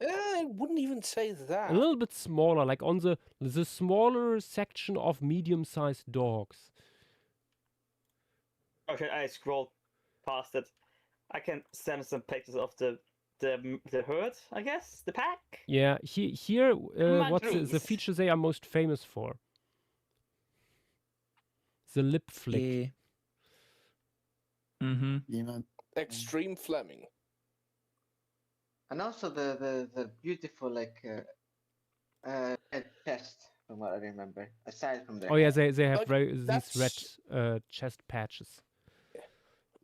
D: I wouldn't even say that.
E: a little bit smaller, like on the smaller section of medium-sized dogs.
A: Okay, I scrolled past it. I can send some pictures of the herd, I guess, the pack.
E: Yeah, here, what's the
A: Madrus.
E: feature they are most famous for? The lip flick.
I: Yeah. Mm-hmm.
H: Yeah, man.
D: Extreme Fleming.
F: And also the beautiful red chest, from what I remember. Aside from their
E: Oh yeah,
F: hair.
E: they have
D: Okay,
E: these
D: that's-
E: red chest patches.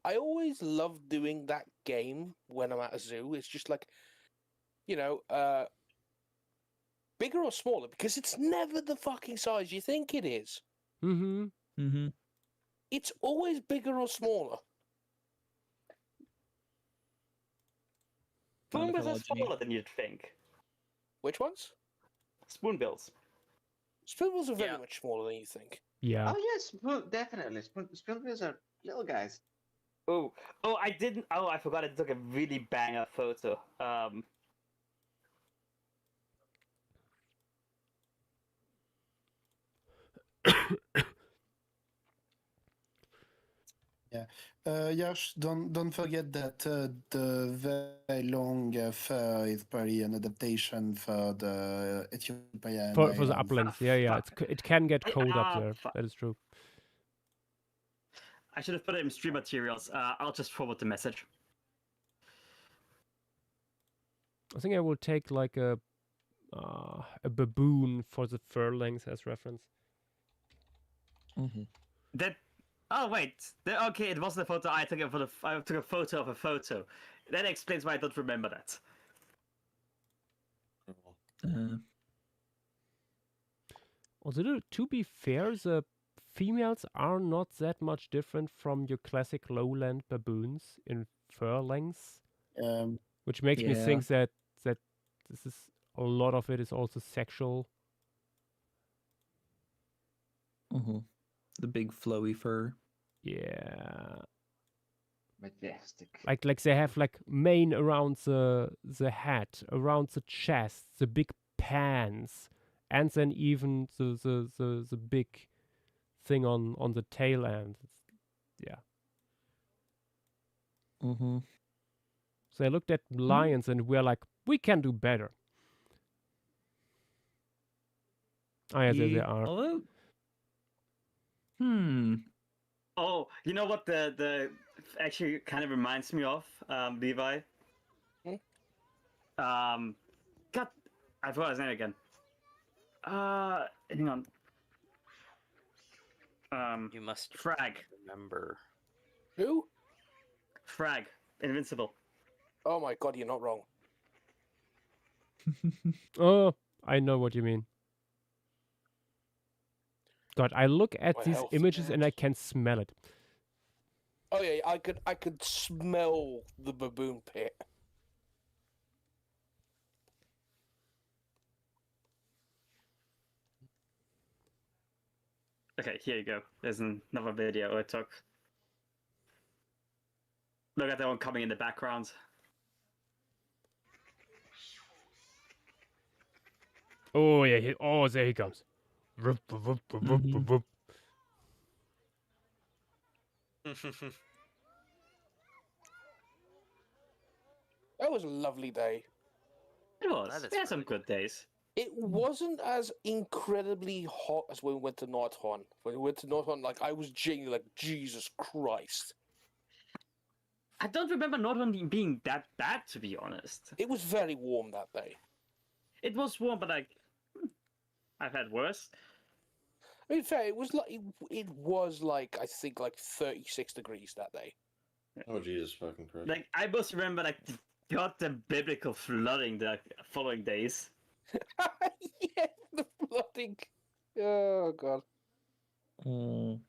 D: I always love doing that game when I'm at a zoo. It's just like, bigger or smaller, because it's never the fucking size you think it is.
E: Mm-hmm.
I: Mm-hmm.
D: It's always bigger or smaller.
A: Spoonbills are
I: Pharmacology.
A: smaller than you'd think.
D: Which ones?
A: Spoonbills.
D: Spoonbills are very
A: Yeah.
D: much smaller than you think.
E: Yeah.
F: Oh yes, definitely. Spoonbills are little guys.
A: Oh, I didn't. Oh, I forgot. I took a really banger photo.
H: Yash, don't forget that the very long fur is probably an adaptation for the Ethiopian
E: For the
H: islands.
E: uplands, yeah, it can get cold up
A: Ah,
E: there.
A: fuck.
E: That is true.
A: I should have put it in stream materials. I'll just forward the message.
E: I think I will take like a baboon for the fur length as reference.
I: Mm-hmm.
A: That. Oh wait. Okay, it wasn't a photo. I took a photo of a photo. That explains why I don't remember that.
E: Although to be fair, the females are not that much different from your classic lowland baboons in fur length, which makes me
I: Yeah.
E: think that this is a lot of it is also sexual.
I: Mm-hmm. The big flowy fur.
E: Yeah.
F: Majestic.
E: Like they have like mane around the head, around the chest, the big pants, and then even the big thing on the tail end. Yeah.
I: Mm-hmm.
E: So I looked at lions and we're like, we can do better. Oh yeah, there they are.
I: Although,
A: Oh, you know what the actually kind of reminds me of, Levi? God, I forgot his name again. Hang on.
C: You must
A: Frag.
C: remember.
D: Who?
A: Frag. Invincible.
D: Oh my god, you're not wrong.
E: Oh, I know what you mean. God, I look at
D: My
E: these
D: health,
E: images and
F: man.
E: I can smell it.
D: Oh yeah, I could smell the baboon pit.
A: Okay, here you go. There's another video I took. Look at that one coming in the background.
E: Oh yeah, oh there he comes. Rup, rup, rup, rup, rup,
I: Mhm.
E: rup.
D: That was a lovely day.
A: It was.
C: That is
A: We had some
C: really
A: good days.
D: It wasn't as incredibly hot as when we went to Nordhorn. When we went to Nordhorn, like, I was genuinely like, Jesus Christ.
A: I don't remember Nordhorn being that bad, to be honest.
D: It was very warm that day.
A: It was warm, but like, I've had worse.
D: I mean, fair, it was like I think like 36 degrees that day.
G: Oh Jesus fucking Christ!
A: Like, I must remember like the biblical flooding the following days.
D: Yeah, the flooding. Oh god.
I: Mm.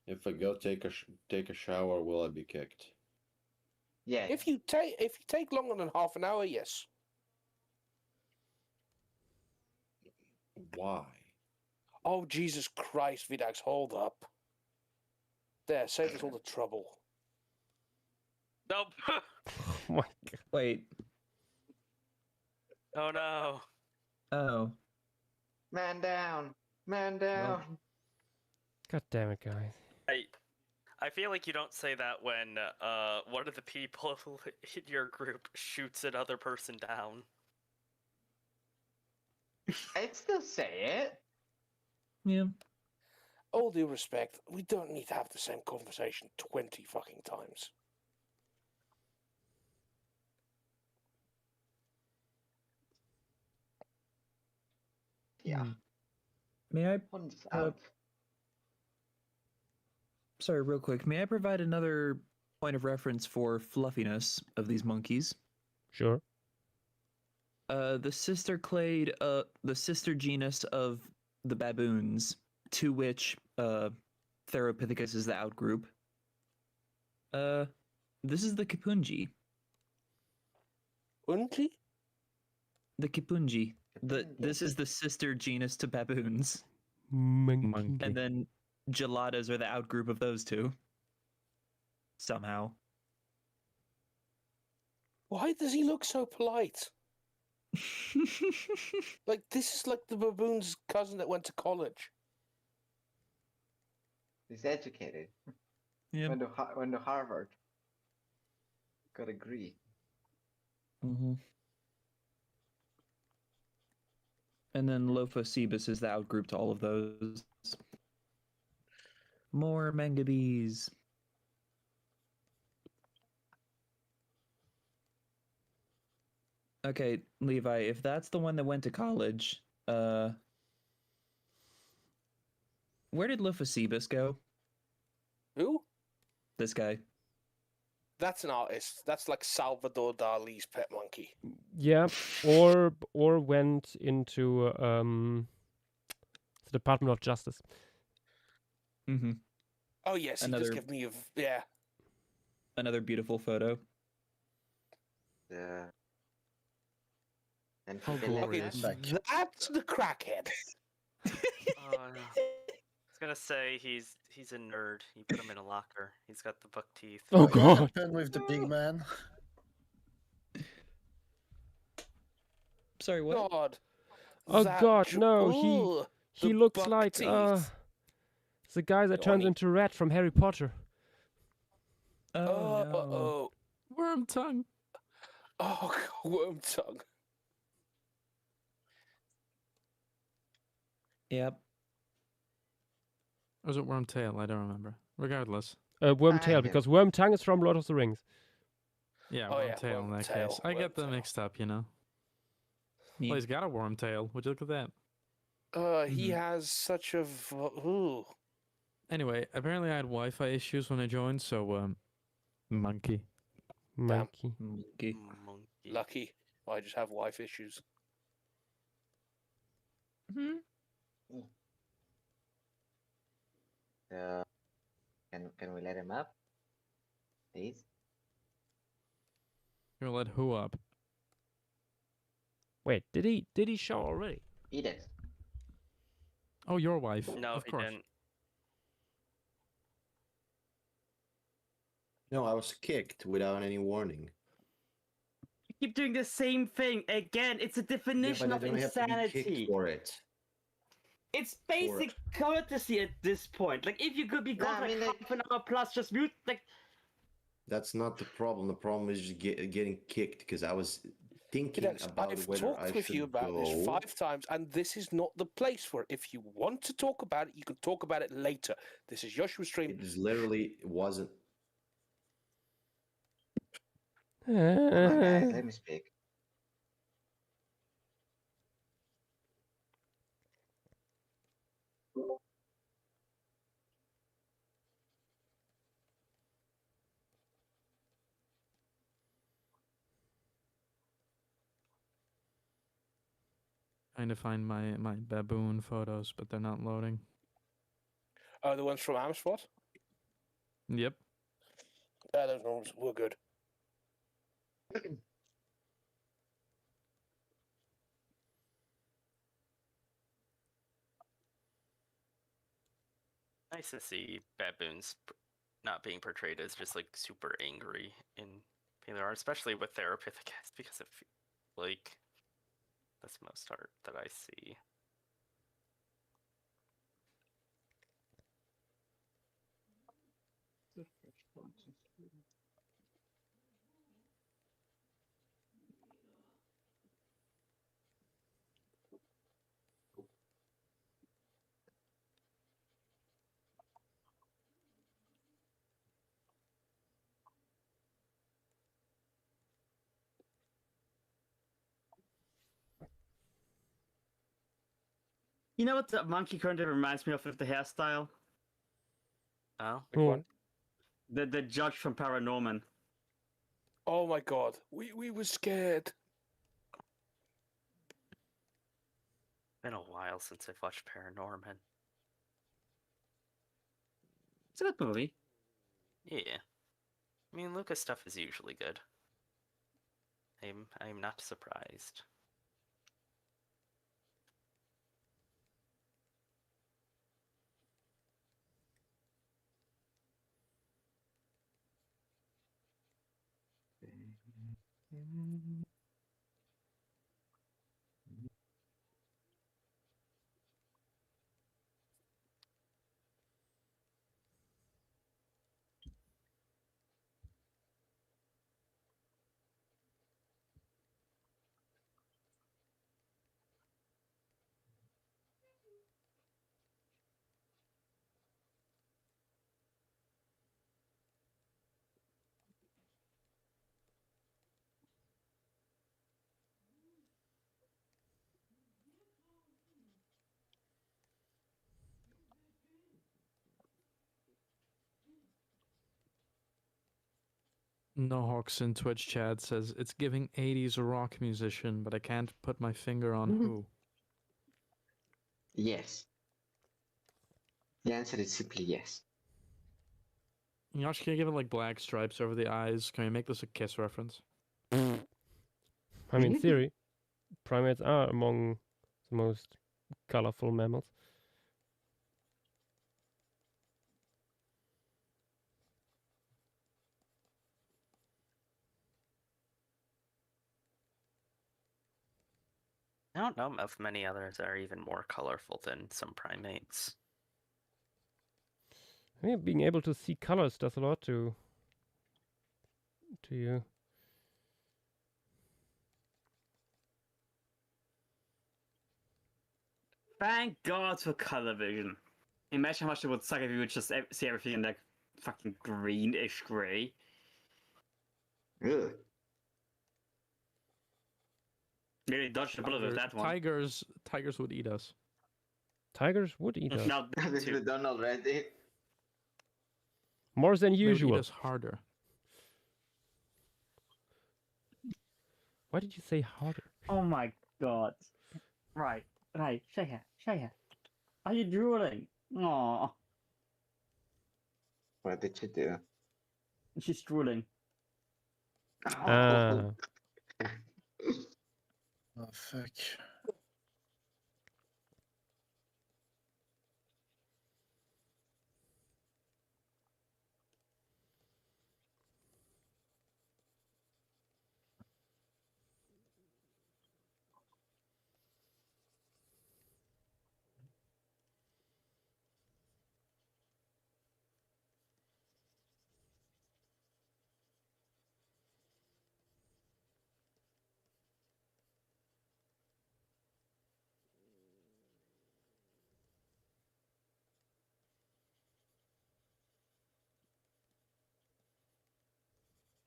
G: If I go take a shower, will I be kicked?
F: Yeah.
D: If you take longer than half an hour, yes.
G: Why?
D: Oh Jesus Christ, Vidax, hold up. There, save us all the trouble.
C: Nope.
E: Oh my god.
I: Wait.
C: Oh no.
I: Oh.
F: Man down. Man down.
E: God damn it, guys.
C: I feel like you don't say that when one of the people in your group shoots another person down.
F: I'd still say it.
I: Yeah.
D: All due respect, we don't need to have the same conversation 20 fucking times.
F: Yeah.
I: May I?
F: One's
I: Uh,
F: out.
I: Sorry, real quick. May I provide another point of reference for fluffiness of these monkeys?
E: Sure.
I: The sister clade, the sister genus of the baboons, to which Theropithecus is the outgroup. This is the Kipunji.
D: Unti?
I: The Kipunji. This is the sister genus to baboons,
E: Monkey.
I: and then geladas are the outgroup of those two. Somehow.
D: Why does he look so polite? Like, this is like the baboon's cousin that went to college.
F: He's educated.
I: Yeah.
F: Went to Harvard. Got agree.
I: Mm-hmm. And then Lophocebus is the outgroup to all of those. More Mangabees. Okay, Levi, if that's the one that went to college, where did Lophocebus go?
D: Who?
I: This guy.
D: That's an artist. That's like Salvador Dali's pet monkey.
E: Yeah, or went into the Department of Justice.
I: Mm-hmm.
D: Oh yes, he
I: Another-
D: does give me a yeah.
I: Another beautiful photo.
F: Yeah. And
H: Oh,
F: he
D: Okay,
H: glorious. Back.
D: that's the crackhead.
C: Oh, no. I was gonna say he's a nerd. You put him in a locker. He's got the buck teeth.
E: Oh
H: What
E: god.
H: happened with the big man?
I: Sorry, what?
D: God.
E: Oh
D: that
E: god,
D: ju-
E: no,
D: Ugh,
E: he
D: the
E: looks
D: buck
E: like
D: teeth.
E: the guy that turns
D: Yawny.
E: into Red from Harry Potter.
I: Oh, no.
D: Oh,
I: Worm tongue.
D: oh, worm tongue.
I: Yep.
J: Or was it Wormtail? I don't remember. Regardless.
E: Wormtail,
F: Ah,
E: because Wormtongue is from Lord of the Rings.
J: Yeah,
D: Oh, yeah,
J: Wormtail in that
D: Wormtail,
J: case. I get them
D: Wormtail.
J: mixed up, you know.
I: Neat.
J: Well, he's got a Wormtail. Would you look at that?
D: He
J: Mhm.
D: has such a ooh.
J: Anyway, apparently I had Wi-Fi issues when I joined, so monkey.
E: Monkey.
I: Monkey.
C: Monkey.
D: Lucky. I just have wife issues.
F: So, can we let him up? Please?
J: You're gonna let who up?
E: Wait, did he show already?
F: Eat it.
J: Oh, your wife.
C: No,
J: of
C: he
J: course.
C: didn't.
G: No, I was kicked without any warning.
A: You keep doing the same thing again. It's a
G: Yeah,
A: definition
G: but I
A: of
G: don't have to be
A: insanity.
G: kicked for it.
A: It's basic courtesy at this point. Like, if you could be gone
F: I
A: like
F: mean, like-
A: half an hour plus, just mute. Like,
G: That's not the problem. The problem is just getting kicked because I was thinking
D: Relax,
G: about
D: I've
G: whether
D: talked
G: I
D: with you
G: should
D: about
G: go.
D: this 5 times, and this is not the place for it. If you want to talk about it, you can talk about it later. This is Yoshua's stream.
G: It just literally wasn't.
F: Come on, guys, let me speak.
J: Trying to find my baboon photos, but they're not loading.
D: The ones from Amsport?
J: Yep.
D: Those ones were good.
C: Nice to see baboons not being portrayed as just like super angry in Paleo art, especially with Therapithecus, because it like that's most art that I see.
A: you know what the monkey currently reminds me of with the hairstyle?
C: Oh,
D: Which one?
A: The judge from Paranorman.
D: Oh my god, we were scared.
C: been a while since I've watched Paranorman.
A: It's a good movie.
C: Yeah. I mean, Lucas stuff is usually good. I'm not surprised.
J: No Hawks in Twitch chat says it's giving 80s rock musician, but I can't put my finger on who.
F: Yes. The answer is simply yes.
J: Yosh, can you give it like black stripes over the eyes? Can you make this a Kiss reference?
E: I mean, in theory, primates are among the most colorful mammals.
C: I don't know if many others are even more colorful than some primates.
E: I mean, being able to see colors does a lot to you.
A: Thank God for color vision. Imagine how much it would suck if you would just see everything in like fucking greenish gray.
F: Ugh.
A: Really dodged the bullet with that one.
J: Tigers would eat us.
E: Tigers would eat us.
A: Now,
F: If they done already.
E: More than
J: They would eat
E: usual.
J: us harder.
E: Why did you say harder?
A: oh my God. Right, shake it. Are you drooling? Aww.
F: What did you do?
A: She's drooling.
E: Ah.
H: Oh, fuck.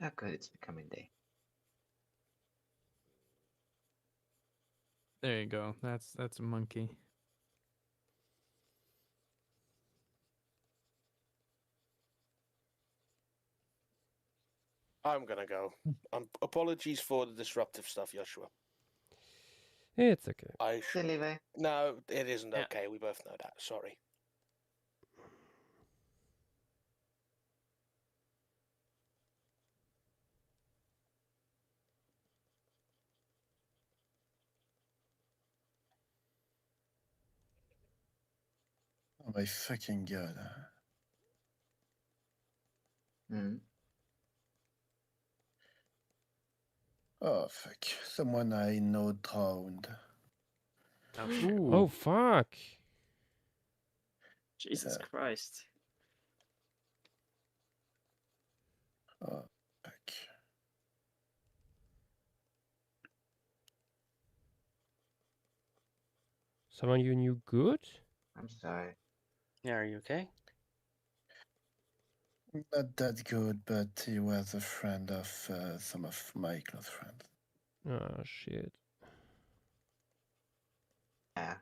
F: Oh, good, it's becoming day.
J: There you go. That's a monkey.
D: I'm gonna go. Apologies for the disruptive stuff, Joshua.
E: It's okay.
F: See you, Levi.
D: No, it isn't
C: Yeah.
D: okay. We both know that. Sorry.
H: Oh my fucking god.
F: Hmm.
H: Oh fuck. Someone I know drowned.
C: Oh, shit.
E: Ooh. Oh fuck.
A: Jesus
H: Yeah.
A: Christ.
H: Oh fuck.
E: Someone you knew good?
F: I'm sorry.
C: Yeah, are you okay?
H: Not that good, but he was a friend of some of my close friends.
E: Ah, shit.
F: Yeah.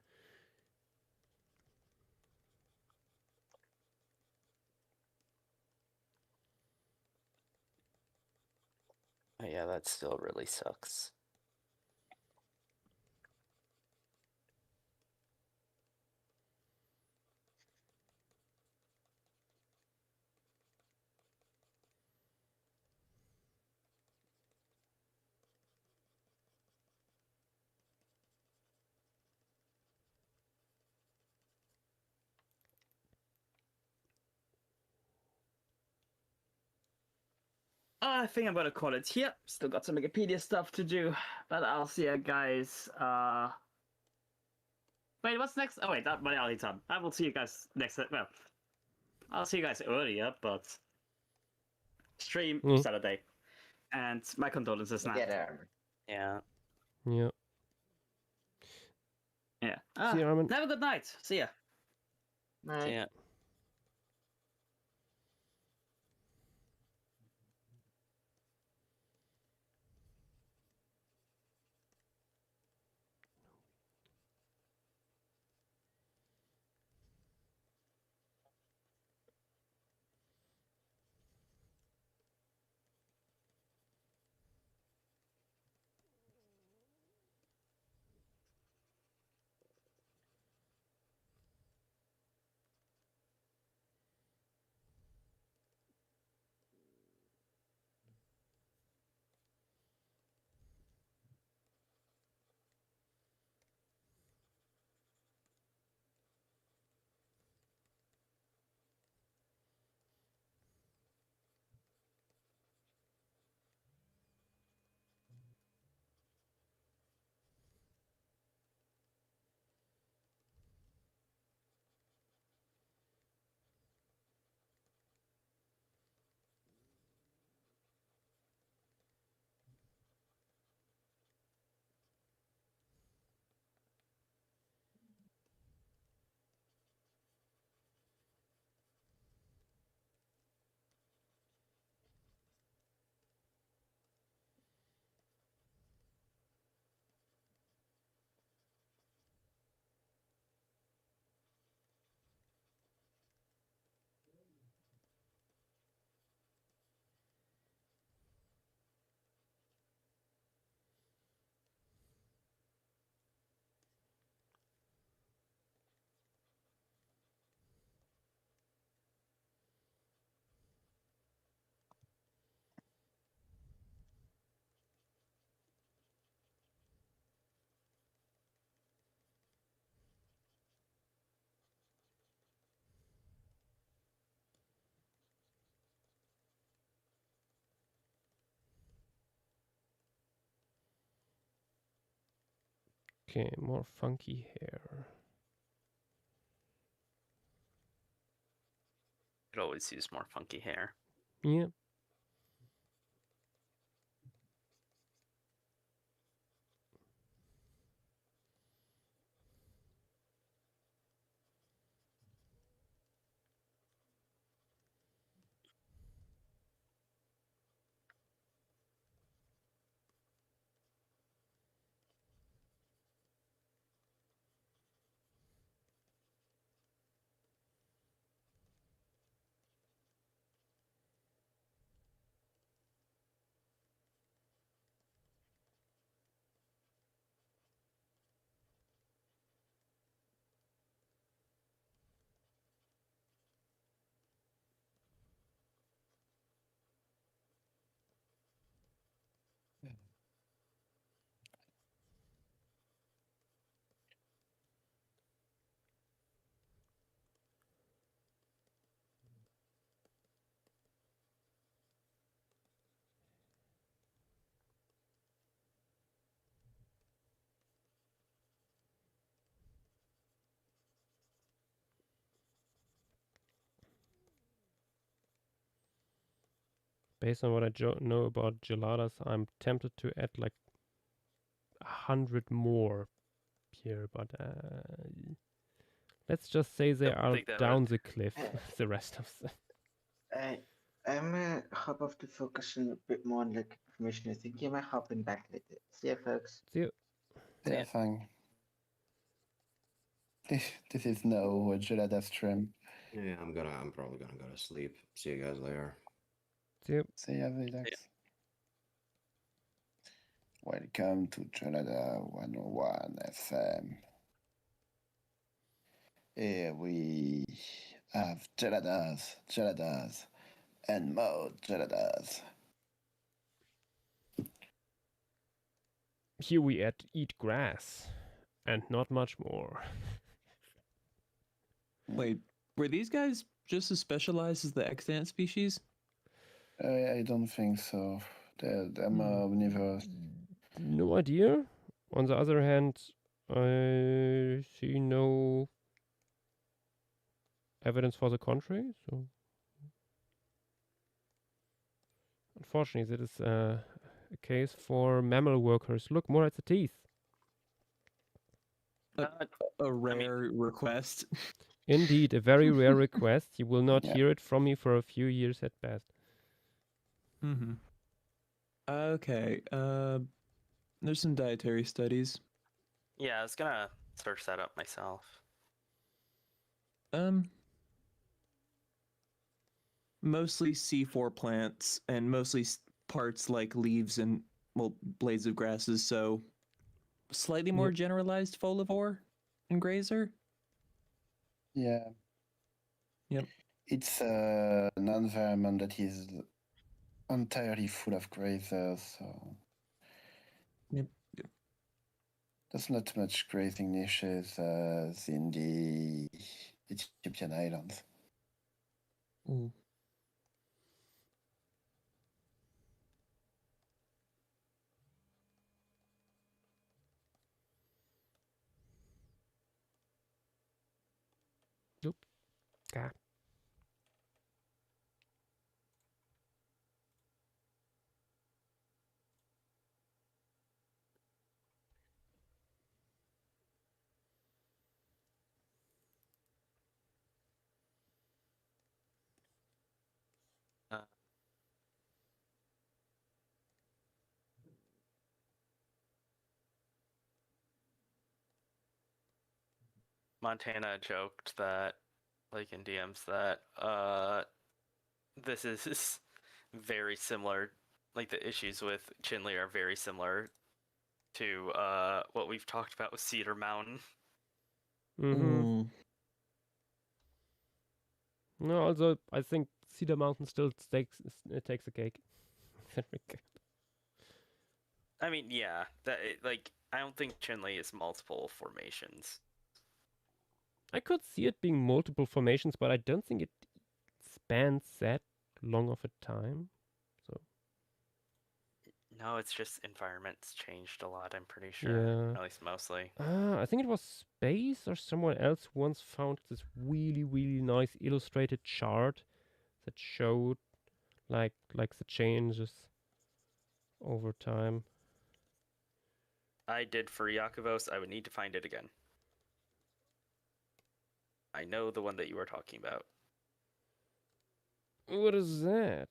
C: Oh, yeah, that still really sucks.
A: I think I'm gonna call it here. Still got some Wikipedia stuff to do, but I'll see you guys. Wait, what's next? Oh wait, that my early time. I will see you guys next. Well, I'll see you guys earlier, but stream Saturday. And my condolences now.
F: Get there.
C: Yeah.
E: Yeah.
A: Yeah.
E: See you, Armin.
A: Have a good night. See ya.
F: Night.
C: Yeah.
E: Okay, more funky hair.
C: Could always use more funky hair.
E: Yeah. Based on what I know about geladas, I'm tempted to add like 100 more here, but let's just say they
C: Don't
E: are
C: think that
E: down
C: would-
E: the cliff. The rest of them.
F: I'm hop off to focus on a bit more on like information. I think you might hop in back later. See ya, folks.
E: See you.
H: Yeah, fine. This is no Gelada stream.
G: Yeah, I'm probably gonna go to sleep. See you guys later.
E: See you.
H: See ya, Vidax. Welcome to Gelada 101 FM. Here we have geladas, and more geladas.
E: Here we eat grass, and not much more.
I: Wait, were these guys just as specialized as the extant species?
H: I don't think so. They're more omnivorous.
E: No idea. On the other hand, I see no evidence for the contrary. So, unfortunately, that is a case for mammal workers. Look more at the teeth.
I: A rare request.
E: Indeed, a very rare request. You will not
H: Yeah.
E: hear it from me for a few years at best.
I: Mm-hmm. Okay. There's some dietary studies.
C: Yeah, I was gonna search that up myself.
I: Mostly C4 plants and mostly parts like leaves and blades of grasses. So slightly more generalized folivore and grazer.
H: Yeah.
I: Yep.
H: It's an environment that is entirely full of grazers, so
I: Yep.
H: there's not much grazing niches as in the Ethiopian islands.
I: Ooh.
E: Ah.
C: Montana joked that, like in DMs, that this is very similar. Like the issues with Chinle are very similar to what we've talked about with Cedar Mountain.
E: Mm-hmm. No, also I think Cedar Mountain still takes a cake.
C: I mean, yeah, like I don't think Chinle is multiple formations.
E: I could see it being multiple formations, but I don't think it spans that long of a time. So
C: No, it's just environments changed a lot, I'm pretty sure.
E: Yeah.
C: At least mostly.
E: I think it was Space or someone else who once found this really, really nice illustrated chart that showed like the changes over time.
C: I did for Yakovos. I would need to find it again. I know the one that you were talking about.
E: What is that?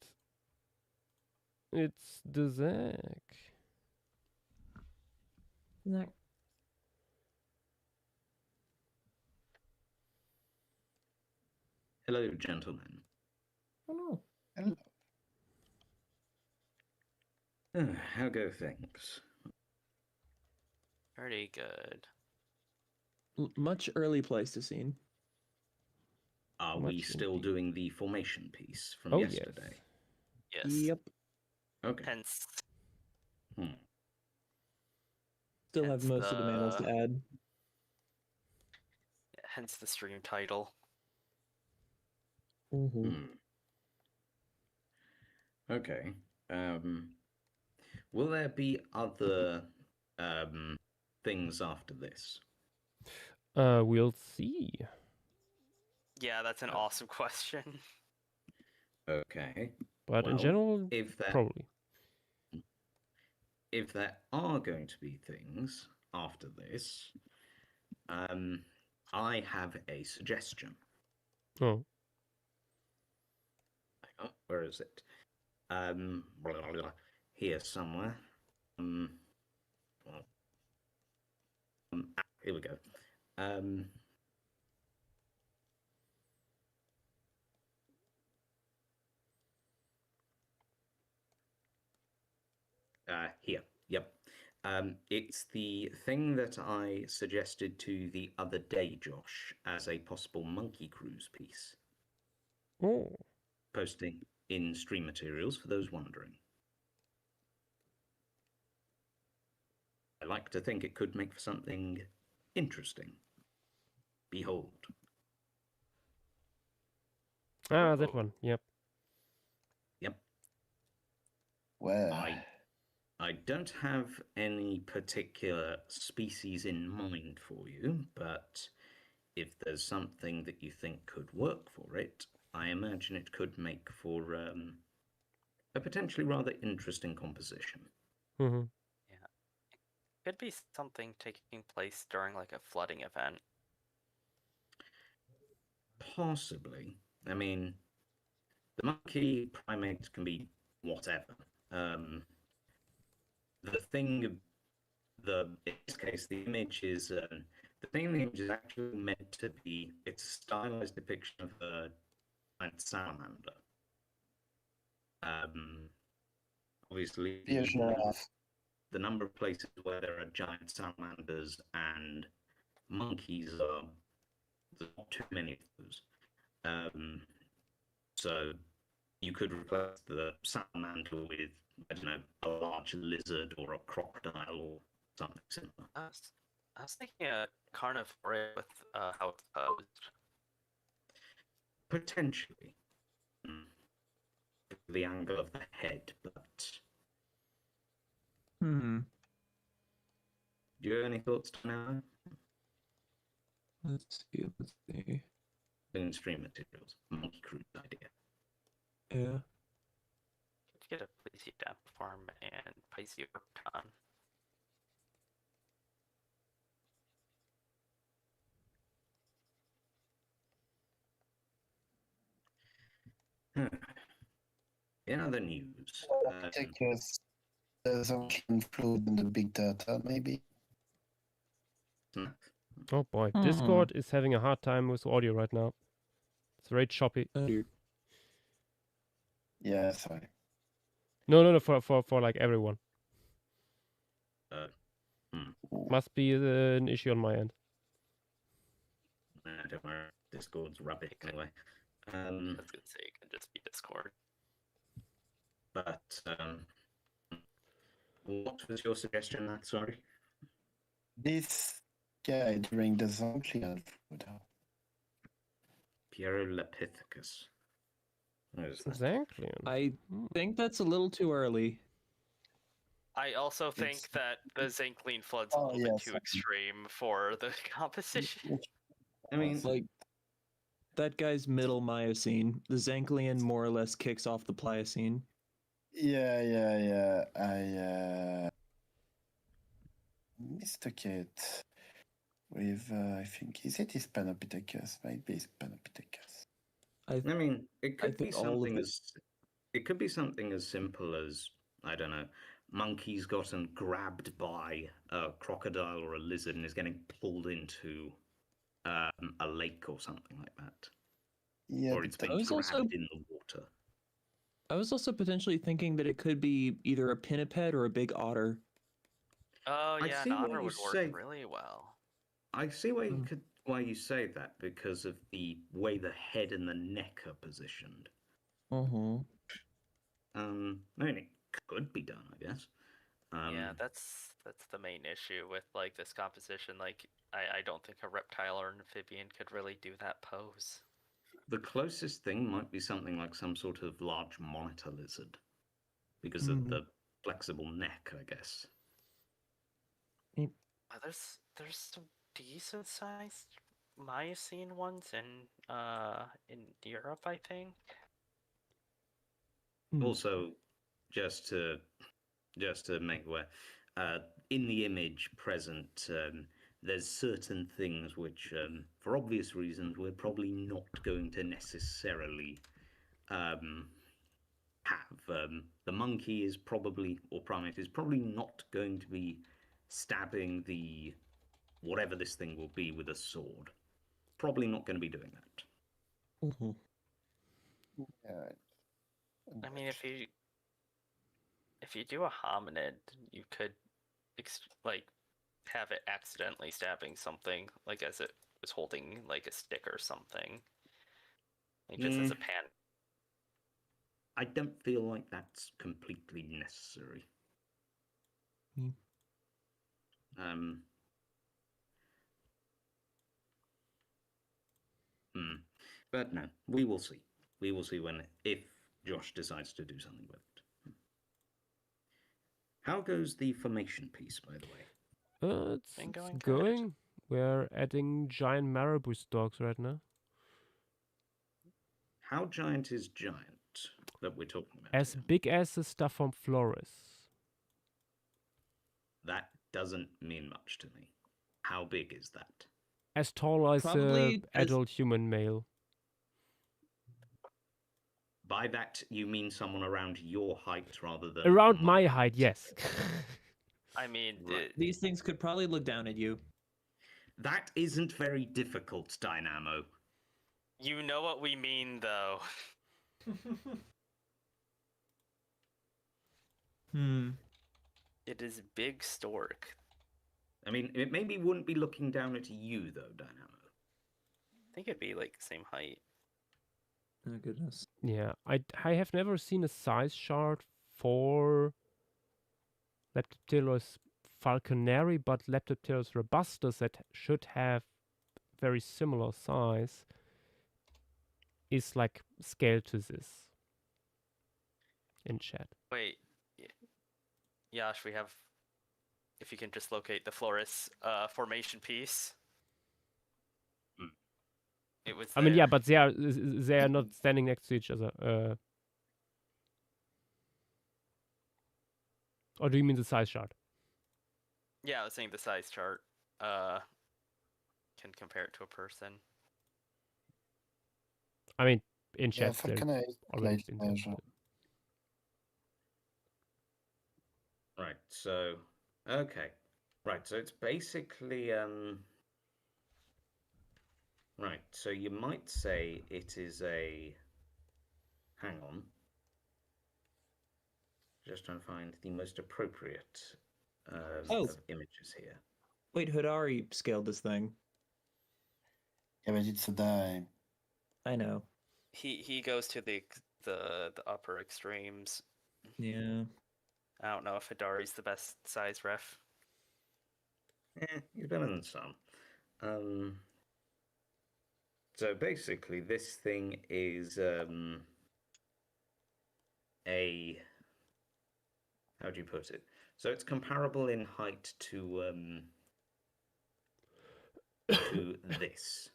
E: It's the Zack.
K: Hello, gentlemen.
I: Hello.
K: How go things?
C: Pretty good.
I: Much early Pleistocene.
K: Are
E: Much
K: we still
E: indeed.
K: doing the formation piece from
E: Oh, yes.
K: yesterday?
C: Yes.
I: Yep.
K: Okay.
C: Hence,
I: Still have
C: Hence
I: most of the mammals to
C: the-
I: add.
C: hence the stream title.
I: Mm-hmm.
K: Okay. Will there be other things after this?
E: We'll see.
C: Yeah, that's an awesome question.
K: Okay.
E: But in
K: Well,
E: general,
K: if there
E: probably.
K: if there are going to be things after this, I have a suggestion.
E: Oh,
K: Hang on, where is it? Blah, blah, blah, here somewhere. Here we go. Here. Yep. It's the thing that I suggested to the other day, Josh, as a possible Monkey Cruise piece.
E: oh,
K: Posting in stream materials for those wondering. I like to think it could make for something interesting. Behold.
E: that one. Yep.
K: Yep.
H: Well,
K: I don't have any particular species in mind for you, but if there's something that you think could work for it, I imagine it could make for a potentially rather interesting composition.
E: Mm-hmm.
C: Could be something taking place during like a flooding event.
K: Possibly. I mean, the monkey primates can be whatever. The thing, in this case, the image is the thing. The image is actually meant to be. It's a stylized depiction of a giant salamander. Obviously, the number of places where there are giant salamanders and monkeys are there's not too many of those. So you could replace the salamander with, I don't know, a large lizard or a crocodile or something similar.
C: I was thinking a carnivore with how it's posed.
K: Potentially. The angle of the head, but
I: Hmm.
K: do you have any thoughts now?
I: Let's see.
K: In stream materials, Monkey Cruise idea.
I: Yeah.
C: Get a Plesiodapt form and Pisiocon.
K: In other news,
H: there's some include in the big data, maybe.
E: Oh boy,
I: Hmm.
E: Discord is having a hard time with audio right now. It's very choppy.
H: Yeah, sorry.
E: No, for like everyone. Must be an issue on my end.
K: Don't worry, Discord's rubbish anyway.
C: I was gonna say it could just be Discord.
K: But what was your suggestion, Matt? Sorry.
H: This guy during the Zonklian photo.
K: Pierolapithecus. What is that?
E: Exactly.
I: I think that's a little too early.
C: I also think
K: It's-
C: that the Zankleen flood's a
H: Oh,
C: little
H: yes.
C: bit too extreme for the composition.
K: I mean,
I: Like, that guy's middle Miocene. The Zanklian more or less kicks off the Pliocene.
H: Yeah. I mistook it with, I think, is it Hispanopithecus? Maybe Hispanopithecus.
K: I mean, it
I: I
K: could be
I: think all of
K: something
I: it-
K: as it could be something as simple as, I don't know, monkey's gotten grabbed by a crocodile or a lizard and is getting pulled into a lake or something like that,
H: Yeah,
K: or it's
H: but
K: been
I: was
K: grabbed
I: also-
K: in the water.
I: I was also potentially thinking that it could be either a pinniped or a big otter.
C: Oh
K: I
C: yeah,
K: see
C: an
K: what
C: otter
K: you
C: would work
K: say.
C: really well.
K: I see why you
I: Hmm.
K: could why you say that because of the way the head and the neck are positioned.
I: Uh-huh.
K: I mean, it could be done, I guess.
C: Yeah, that's the main issue with like this composition. Like, I don't think a reptile or an amphibian could really do that pose.
K: The closest thing might be something like some sort of large monitor lizard, because of
I: Mhm.
K: the flexible neck, I guess.
C: There's some decent sized Miocene ones in Europe, I think.
K: Also, just to make aware, in the image present, there's certain things which, for obvious reasons, we're probably not going to necessarily have. The monkey is probably, or primate is probably not going to be stabbing the whatever this thing will be with a sword. Probably not going to be doing that.
I: Mm-hmm.
H: Yeah.
C: I mean, if you do a hominid, you could like have it accidentally stabbing something, like as it was holding like a stick or something, like just as a pan.
K: I don't feel like that's completely necessary. But no, we will see. We will see if Josh decides to do something with it. How goes the formation piece, by the way?
E: It's
C: Been going good.
E: going. We're adding giant marabou stalks right now.
K: How giant is giant that we're talking about?
E: As
K: here?
E: big as the stuff from Flores.
K: That doesn't mean much to me. How big is that?
E: As tall as
I: Probably
E: an adult human male.
K: By that, you mean someone around your height rather than
E: Around my height, yes.
C: I mean,
K: Right.
I: These things could probably look down at you.
K: That isn't very difficult, Dynamo.
C: you know what we mean, though. It is big stork.
K: I mean, it maybe wouldn't be looking down at you, though, Dynamo.
C: I think it'd be like the same height.
I: Oh goodness.
E: Yeah, I have never seen a size chart for Leptopterus falconeri, but Leptopterus robustus that should have very similar size is like scaled to this in chat.
C: Wait, Yash, we have. If you can just locate the Flores formation piece. It was.
E: I mean, yeah,
C: there.
E: but they are not standing next to each other. Or do you mean the size chart?
C: Yeah, I was saying the size chart. Can compare it to a person.
E: I mean, in
H: Yeah,
E: chat, they're
H: Falconer is
E: already
H: like
E: been
H: measure.
K: Right, so... Okay. Right, so it's basically... Right, so you might say it is a... Hang on. Just trying to find the most appropriate of images here.
I: Wait, Hodari scaled this thing.
H: Yeah, but it's a die.
I: I know.
C: He goes to the upper extremes.
I: Yeah.
C: I don't know if Hidari's the best size ref.
K: You're better than some. So basically, this thing is a... How do you put it? So it's comparable in height to this.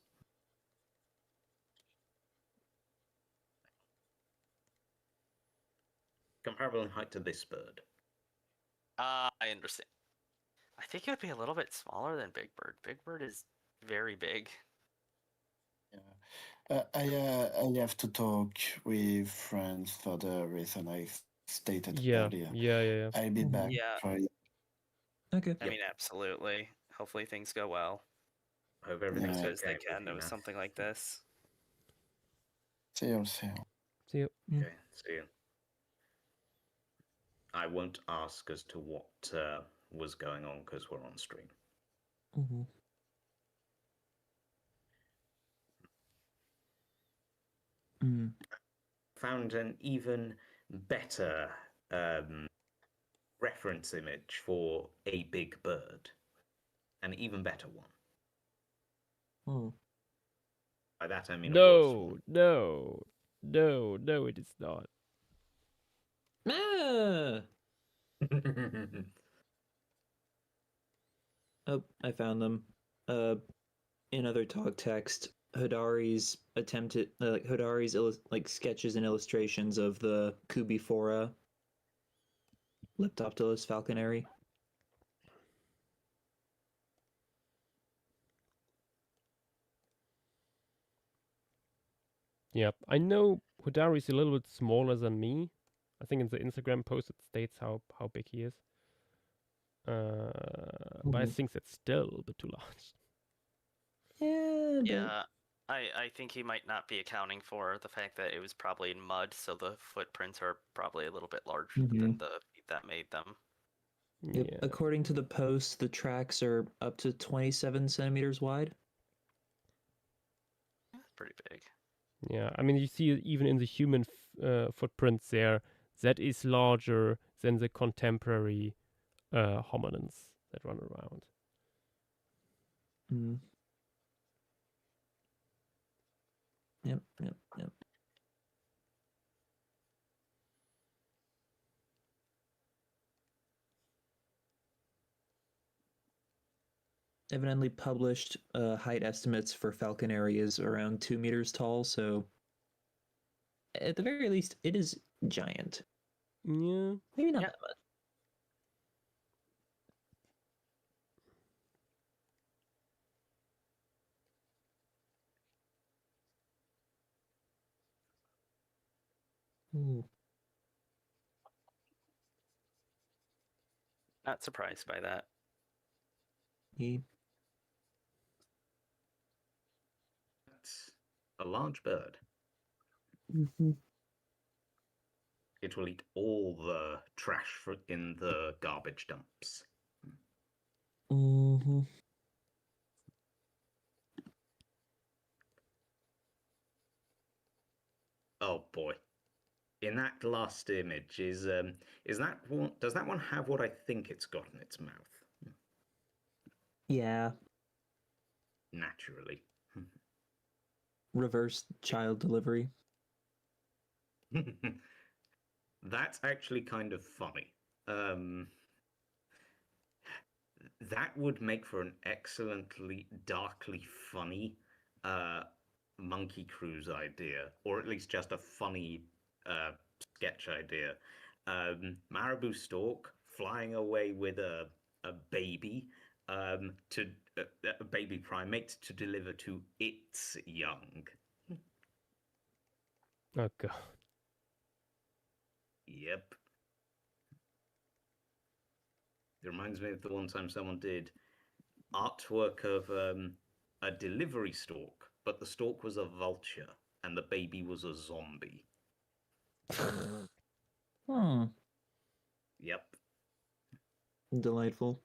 K: Comparable in height to this bird.
C: I understand. I think it would be a little bit smaller than Big Bird. Big Bird is very big.
H: Yeah. I have to talk with friends for the reason I stated earlier.
E: Yeah.
H: I'll be back
C: Yeah.
H: for you.
I: Okay.
C: I mean, absolutely. Hopefully things go well.
K: Hope everything's
C: As
K: okay
C: good as they
K: with
C: can
K: you,
C: with
K: Matt.
C: something like this.
H: See you soon.
E: See you.
K: Okay, see you. I won't ask as to what was going on because we're on stream.
I: Mm-hmm.
K: Found an even better reference image for a big bird. An even better one. By that I mean a worse
E: No, it is not.
I: Ah!
K: one.
I: Oh, I found them. In other talk text. Hodari's attempted like Hodari's like sketches and illustrations of the Cubifora Leptoptilus falconeri.
E: Yep, I know Hodari is a little bit smaller than me. I think in the Instagram post it states how big he is. But I think that's still a bit too large.
I: Yeah.
C: Yeah, I think he might not be accounting for the fact that it was probably in mud, so the footprints are probably a little bit larger than the feet that made them.
I: Yep.
E: Yeah.
I: According to the post, the tracks are up to 27 centimeters wide.
C: That's pretty big.
E: Yeah, I mean, you see even in the human footprints there, that is larger than the contemporary hominins that run around.
I: Mm. Yep. Evidently published height estimates for falconeri is around 2 meters tall, so at the very least, it is giant.
E: Yeah.
I: Maybe not that much. Ooh.
C: Not surprised by that.
K: That's a large bird.
I: Mm-hmm.
K: It will eat all the trash in the garbage dumps.
I: Mm-hmm.
K: Oh boy. In that last image, is that one? Does that one have what I think it's got in its mouth?
I: Yeah.
K: Naturally.
I: Reverse child delivery.
K: That's actually kind of funny. That would make for an excellently darkly funny Monkey Cruise idea, or at least just a funny sketch idea. Marabou stork flying away with a baby to a baby primate to deliver to its young.
E: Oh god.
K: Yep. It reminds me of the one time someone did artwork of a delivery stork, but the stork was a vulture and the baby was a zombie.
I: Hmm.
K: Yep.
I: Delightful.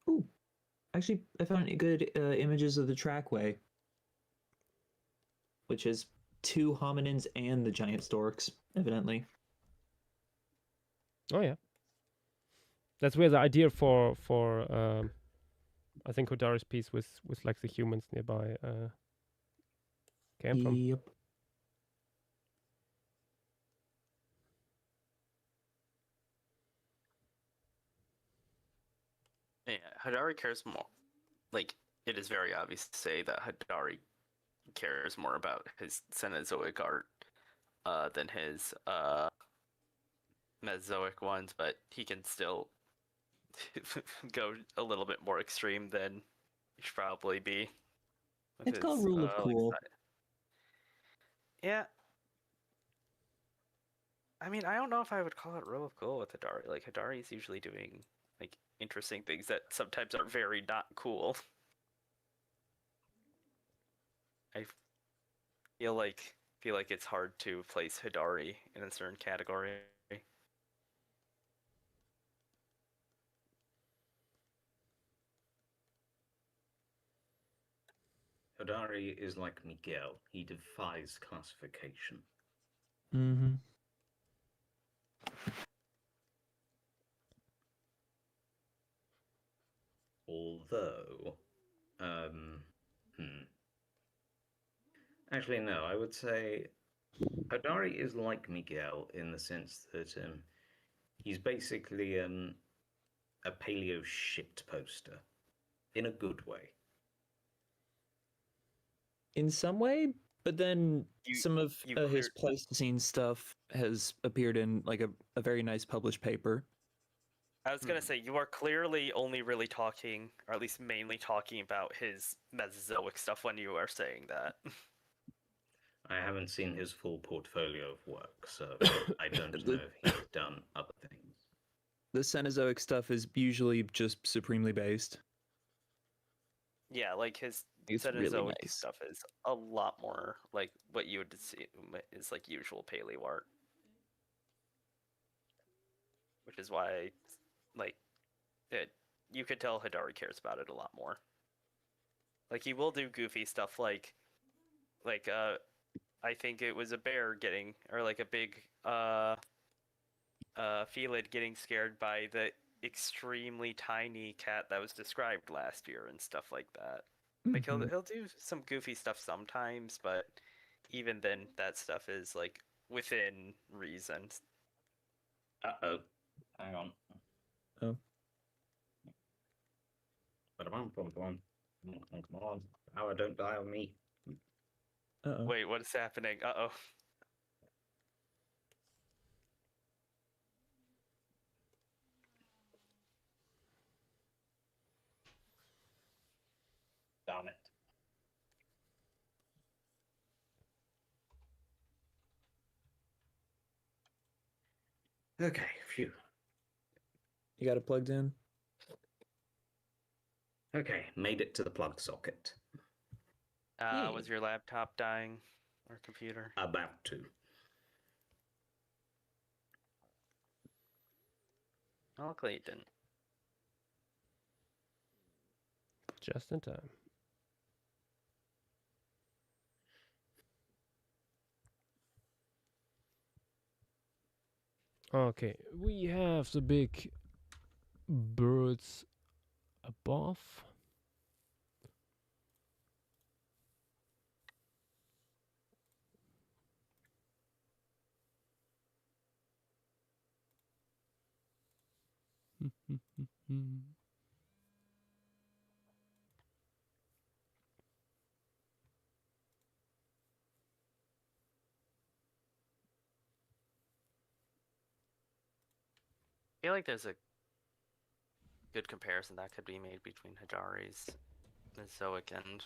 I: Ooh. Actually, I found good images of the trackway, which is 2 hominins and the giant storks, evidently.
E: Oh yeah. That's where the idea for I think Hodari's piece with like the humans nearby came from.
I: Yep.
C: Yeah, Hodari cares more. Like, it is very obvious to say that Hodari cares more about his Cenozoic art than his Mesozoic ones, but he can still go a little bit more extreme than he should probably be.
I: It's called rule of cool.
C: Yeah. I mean, I don't know if I would call it rule of cool with Hodari. Like, Hodari is usually doing like interesting things that sometimes are very not cool. I feel like it's hard to place Hodari in a certain category.
K: Hodari is like Miguel. He defies classification.
I: Mm-hmm.
K: Although, actually, no, I would say Hodari is like Miguel in the sense that he's basically a paleo shit poster in a good way.
I: in some way, but then
C: You-
I: some of
C: you
I: his
C: cleared-
I: Pleistocene stuff has appeared in like a very nice published paper.
C: I was gonna say you are clearly only really talking, or at least mainly talking about his Mesozoic stuff when you are saying that.
K: I haven't seen his full portfolio of work, so I don't know if he's done other things.
I: The Cenozoic stuff is usually just supremely based.
C: Yeah, like his
I: It's really
C: Cenozoic
I: nice.
C: stuff is a lot more like what you would see is like usual paleo art, which is why, like, you could tell Hidari cares about it a lot more. Like he will do goofy stuff, like I think it was a bear getting, or like a big Felid getting scared by the extremely tiny cat that was described last year and stuff like that. Like
I: Mhm.
C: he'll do some goofy stuff sometimes, but even then, that stuff is like within reason.
K: Uh-oh. Hang on.
I: Oh.
K: Come on. Power, don't die on me.
I: Uh-oh.
C: Wait, what is happening? Uh-oh.
K: Damn it. Okay, phew.
I: You got it plugged in?
K: Okay, made it to the plug socket.
C: Was your laptop dying or computer?
K: About to.
C: Oh, luckily it didn't.
E: Just in time. Okay, we have the big birds above.
C: I feel like there's a good comparison that could be made between Hidari's Mesozoic and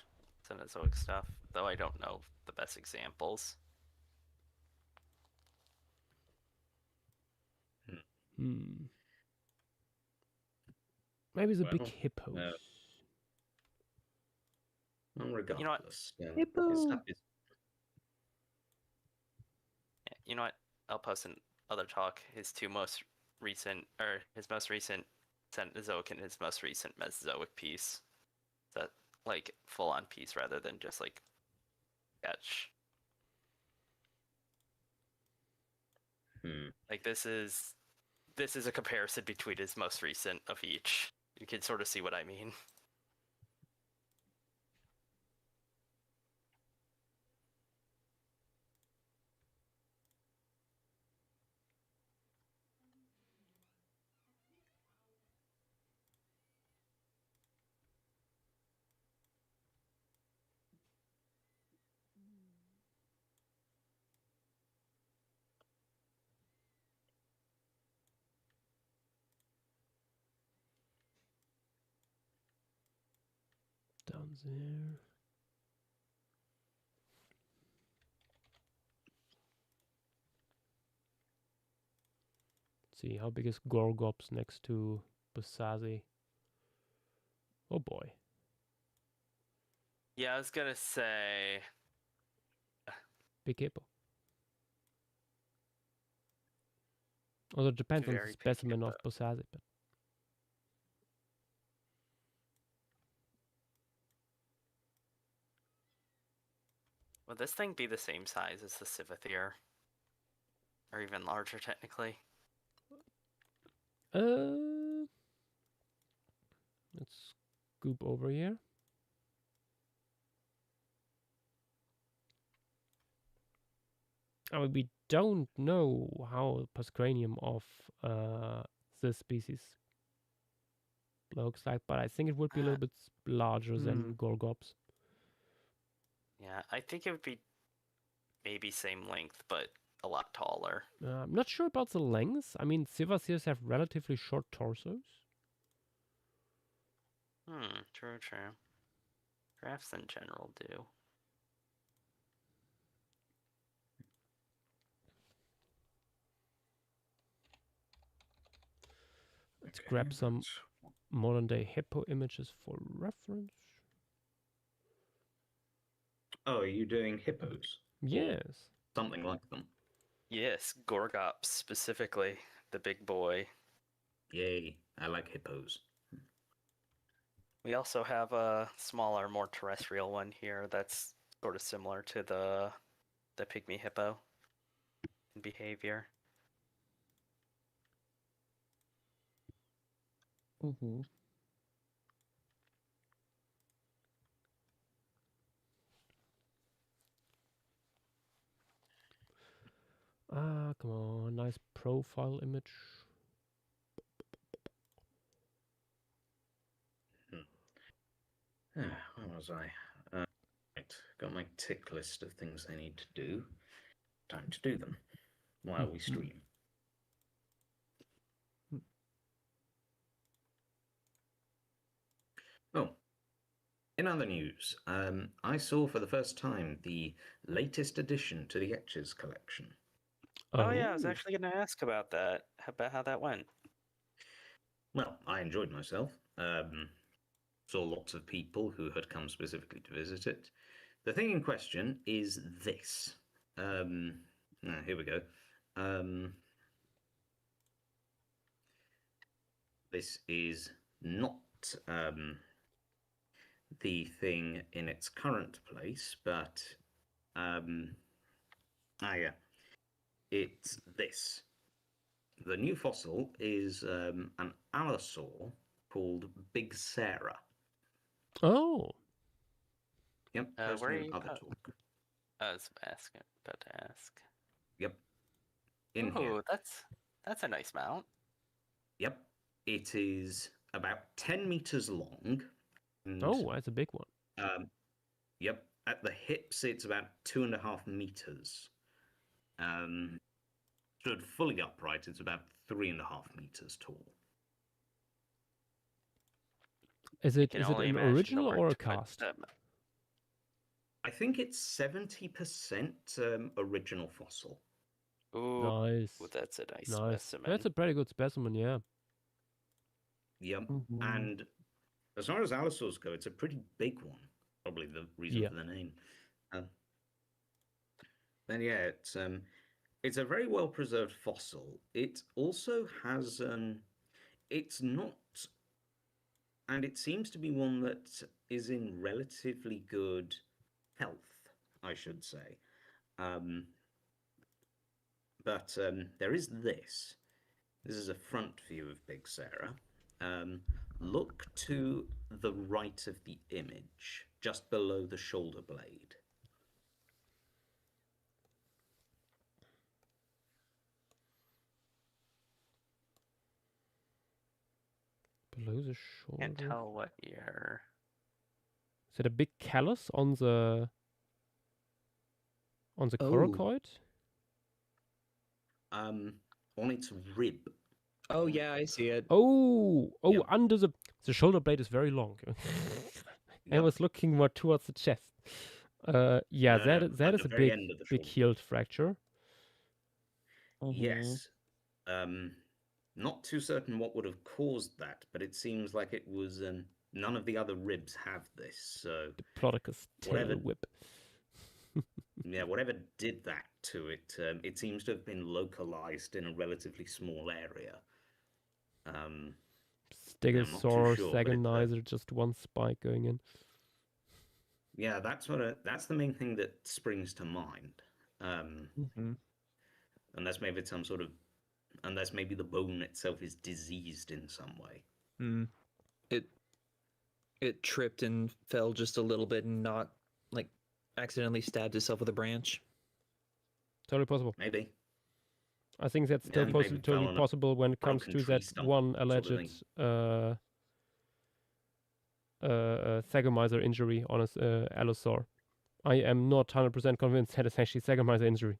C: Cenozoic stuff, though I don't know the best examples.
E: Maybe the big
K: Well,
E: hippos.
K: Regardless,
C: Hippo.
K: his stuff is
C: You know what? I'll post in other talk his most recent Cenozoic and his most recent Mesozoic piece. That like full on piece rather than just like sketch. Like this is a comparison between his most recent of each. You can sort of see what I mean.
E: Down there. Let's see, how big is Gorgops next to Basazi? Oh boy.
C: Yeah, I was gonna say
E: Big hippo. Also, it depends on the
C: Very big
E: specimen of Basazi, but
C: would this thing be the same size as the Civethier? Or even larger technically?
E: let's scoop over here. I mean, we don't know how postcranium of this species looks like, but I think it would be a little bit larger than Gorgops.
C: Yeah, I think it would be maybe same length, but a lot taller.
E: I'm not sure about the length. I mean, Sivasirs have relatively short torsos.
C: True. Giraffes in general do.
E: Let's grab some modern day hippo images for reference.
K: Oh, are you doing hippos?
E: Yes.
K: Something like them.
C: Yes, Gorgops specifically, the big boy.
K: Yay, I like hippos.
C: We also have a smaller, more terrestrial one here that's sort of similar to the pygmy hippo in behavior.
I: Mm-hmm.
E: Ah, come on, nice profile image.
K: Where was I? Right, got my tick list of things I need to do. Time to do them while we stream. Oh, in other news, I saw for the first time the latest addition to the Etches collection.
C: Oh yeah, I was actually going to ask about that. About how that went.
K: Well, I enjoyed myself. Saw lots of people who had come specifically to visit it. The thing in question is this. Here we go. This is not the thing in its current place, but yeah, it's this. The new fossil is an allosaur called Big Sarah.
E: Oh.
K: Yep.
C: Where are
K: in
C: you
K: other
C: cut-
K: talk.
C: I was about to ask.
K: Yep. In here.
C: Oh, that's a nice mount.
K: Yep. It is about 10 meters long. And,
E: Oh, that's a big one.
K: Yep. At the hips, it's about 2.5 meters. Stood fully upright, it's about 3.5 meters tall.
E: Is it
C: can
E: is it
C: only
E: an
C: imagine the
E: original
C: work
E: or a
C: to put
E: cast?
C: them-
K: I think it's 70% original fossil.
C: Ooh,
E: Nice.
C: that's a nice
E: Nice.
C: specimen.
E: That's a pretty good specimen, yeah.
K: Yep.
I: Mhm.
K: And as far as allosaurs go, it's a pretty big one. Probably the reason
E: Yeah.
K: for the name. Then yeah, it's a very well preserved fossil. It also has it's not, and it seems to be one that is in relatively good health, I should say. But there is this. This is a front view of Big Sarah. Look to the right of the image, just below the shoulder blade.
E: Below the shoulder.
C: Can't tell what year.
E: Is it a big callus on the
I: Oh.
E: coracoid?
K: On its rib.
I: Oh yeah, I see it.
E: Oh,
K: Yep.
E: under the shoulder blade is very long. I
K: Yep.
E: was looking more towards the chest. Yeah,
K: No,
E: that
K: no,
E: that
K: at
E: is
K: the
E: a
K: very
E: big
K: end of the
E: big
K: shoulder.
E: healed fracture.
K: Yes. Not too certain what would have caused that, but it seems like it was none of the other ribs have this, so
E: Diplodocus
K: Whatever.
E: tail whip.
K: yeah, whatever did that to it, it seems to have been localized in a relatively small area.
E: Stegosaur,
K: sure, but it's,
E: Sagonizer, just one spike going in.
K: Yeah, that's the main thing that springs to mind.
I: Mhm.
K: Unless maybe it's unless maybe the bone itself is diseased in some way.
I: Mm. It tripped and fell just a little bit and not like accidentally stabbed itself with a branch.
E: Totally possible.
K: Maybe.
E: I think that's still
K: Yeah, maybe fell
E: totally
K: on a
E: possible when it comes
K: broken
E: to
K: tree
E: that
K: stump
E: one
K: sort of
E: alleged
K: thing.
E: Thagomizer injury on a Allosaur. I am not 100% convinced that it's actually Sagamor's injury.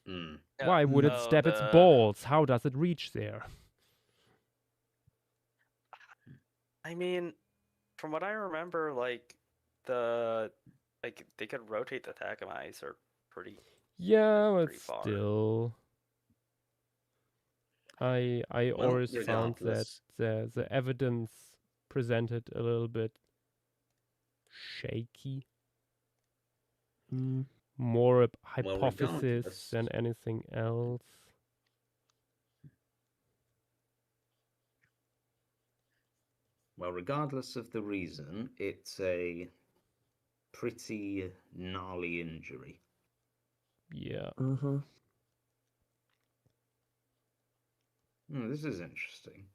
K: Hmm.
E: Why would it
C: no,
E: stab its
C: the-
E: balls? How does it reach there?
C: I mean, from what I remember, like they could rotate the Takamais or pretty.
E: Yeah, but
C: pretty far.
E: still. I
K: Well,
E: always found that
K: regardless.
E: the evidence presented a little bit shaky. More a hypothesis
K: regardless.
E: than anything else.
K: Well, regardless of the reason, it's a pretty gnarly injury.
E: Yeah.
K: This is interesting.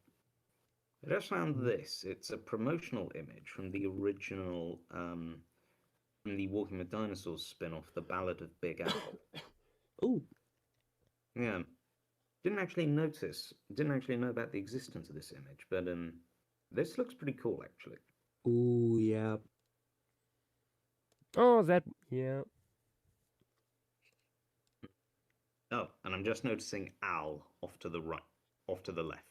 K: I just found this. It's a promotional image from the original, from the Walking with Dinosaurs spin-off, The Ballad of Big Al.
I: Oh,
K: Yeah. Didn't actually know about the existence of this image, but this looks pretty cool actually.
I: ooh, yeah.
E: Oh, that. Yeah.
K: Oh, and I'm just noticing Al off to the right, off to the left.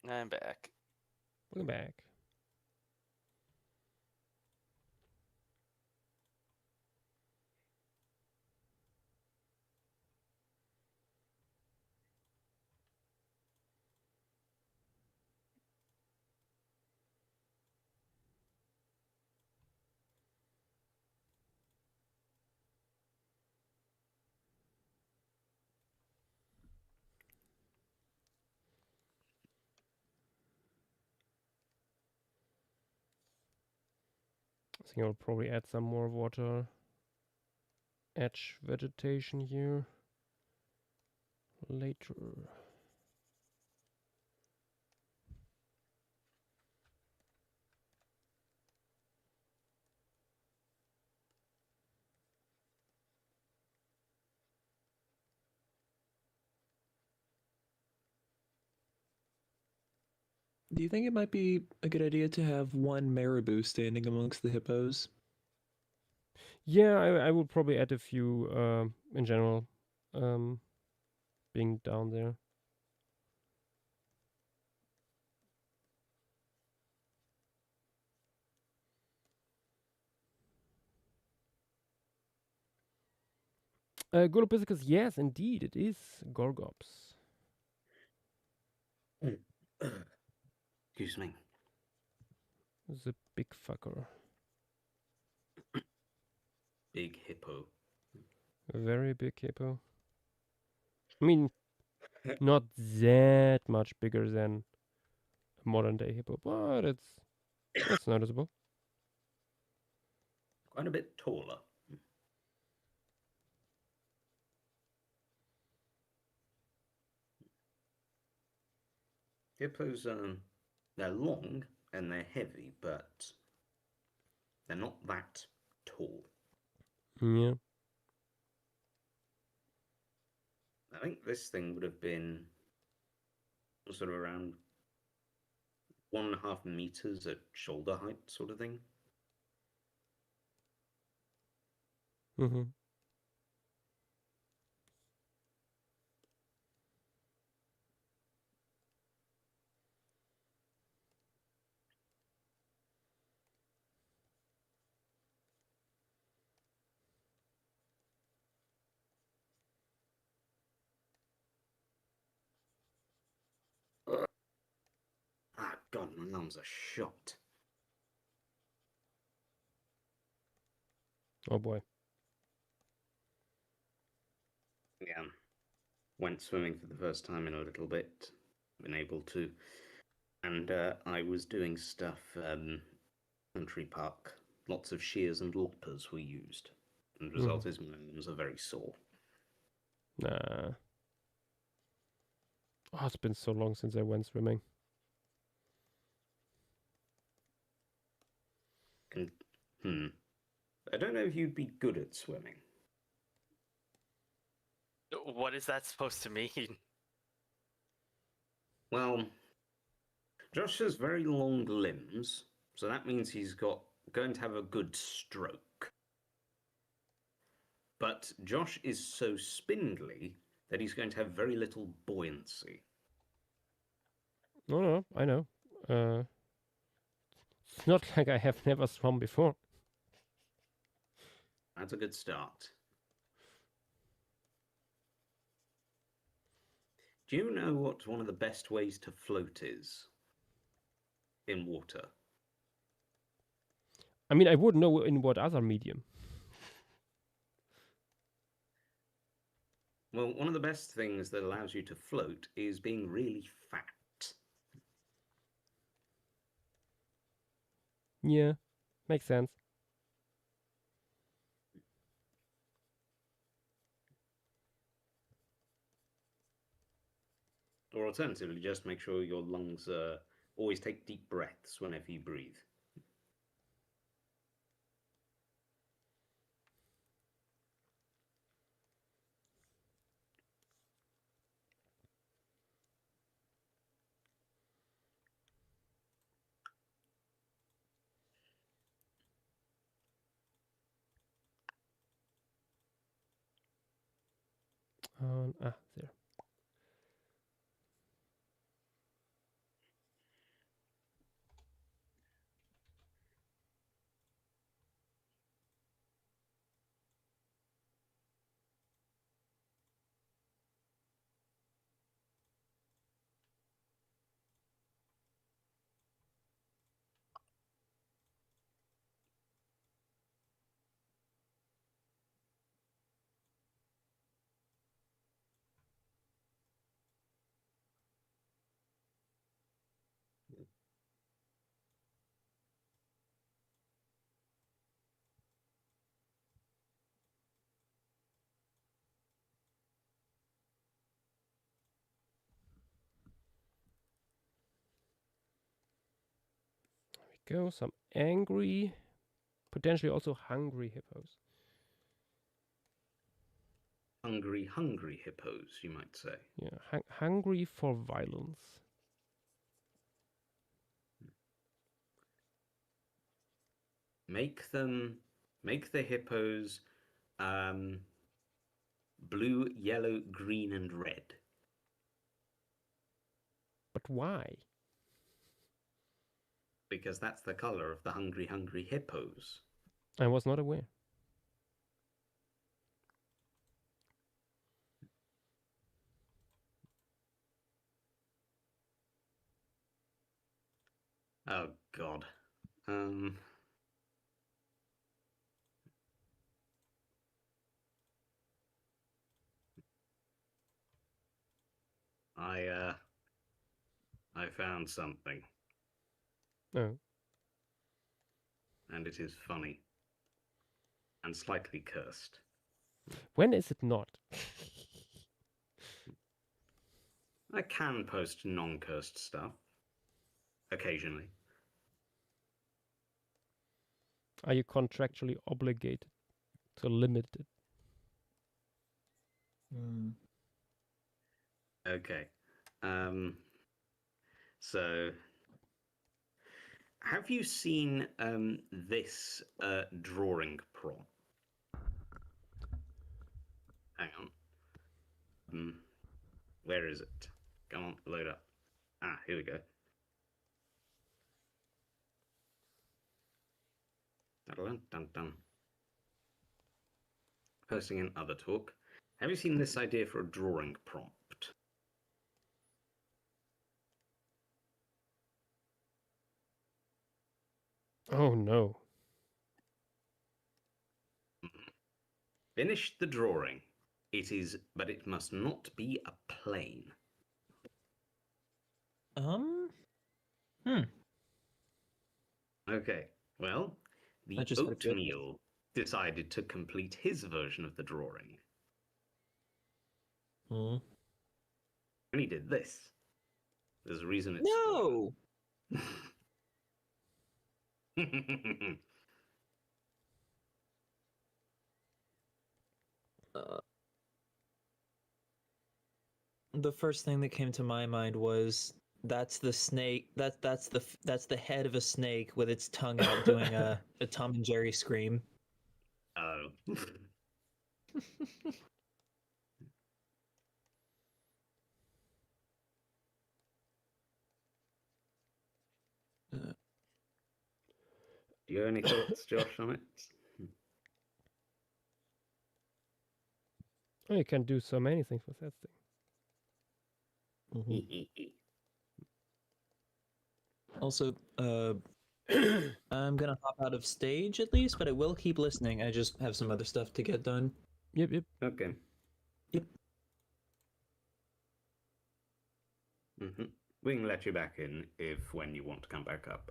C: I'm back.
E: Welcome back. I think I'll probably add some more water edge vegetation here later.
I: Do you think it might be a good idea to have one marabou standing amongst the hippos?
E: Yeah, I would probably add a few in general, being down there. Golopithecus, yes, indeed, it is Gorgops.
K: Excuse me.
E: The big fucker.
K: Big hippo.
E: A very big hippo. I mean, not that much bigger than a modern day hippo, but it's noticeable.
K: Quite a bit taller. Hippos, they're long and they're heavy, but they're not that tall.
E: Yeah.
K: I think this thing would have been sort of around 1.5 meters at shoulder height, sort of thing.
E: Mm-hmm.
K: Ah, God, my arms are shot.
E: Oh boy.
K: Yeah. Went swimming for the first time in a little bit. Been able to. And I was doing stuff, country park. Lots of shears and loppers were used. And the result is my arms are very sore.
E: Nah. Oh, it's been so long since I went swimming.
K: I don't know if you'd be good at swimming.
C: What is that supposed to mean?
K: Well, Josh has very long limbs, so that means he's going to have a good stroke. But Josh is so spindly that he's going to have very little buoyancy.
E: No, I know. It's not like I have never swum before.
K: That's a good start. Do you know what one of the best ways to float is in water?
E: I mean, I would know in what other medium.
K: Well, one of the best things that allows you to float is being really fat.
E: Yeah, makes sense.
K: Or alternatively, just make sure your lungs always take deep breaths whenever you breathe.
E: There. go. Some angry, potentially also hungry hippos.
K: Hungry hippos, you might say.
E: Yeah, hungry for violence.
K: Make the hippos blue, yellow, green, and red.
E: But why?
K: Because that's the color of the hungry hippos.
E: I was not aware.
K: Oh God. I found something,
E: Oh.
K: and it is funny and slightly cursed.
E: When is it not?
K: I can post non-cursed stuff occasionally.
E: Are you contractually obligated to limit it?
K: Okay. So, have you seen this drawing prompt? Hang on. Where is it? Come on, load up. Ah, here we go. Dun, dun, dun. Posting in other talk. Have you seen this idea for a drawing prompt?
E: Oh no.
K: Finish the drawing. But it must not be a plane. Okay, well, the
I: I just had a bit-
K: oatmeal decided to complete his version of the drawing. And he did this. There's a reason it's...
I: No! The first thing that came to my mind was that's the snake. That's the head of a snake with its tongue out doing a Tom and Jerry scream.
K: Oh. Do you have any thoughts, Josh, on it?
E: Oh, you can do so many things with that thing.
I: Also, I'm gonna hop out of stage at least, but I will keep listening. I just have some other stuff to get done.
E: Yep.
K: Okay.
I: Yep.
K: We can let you back in when you want to come back up.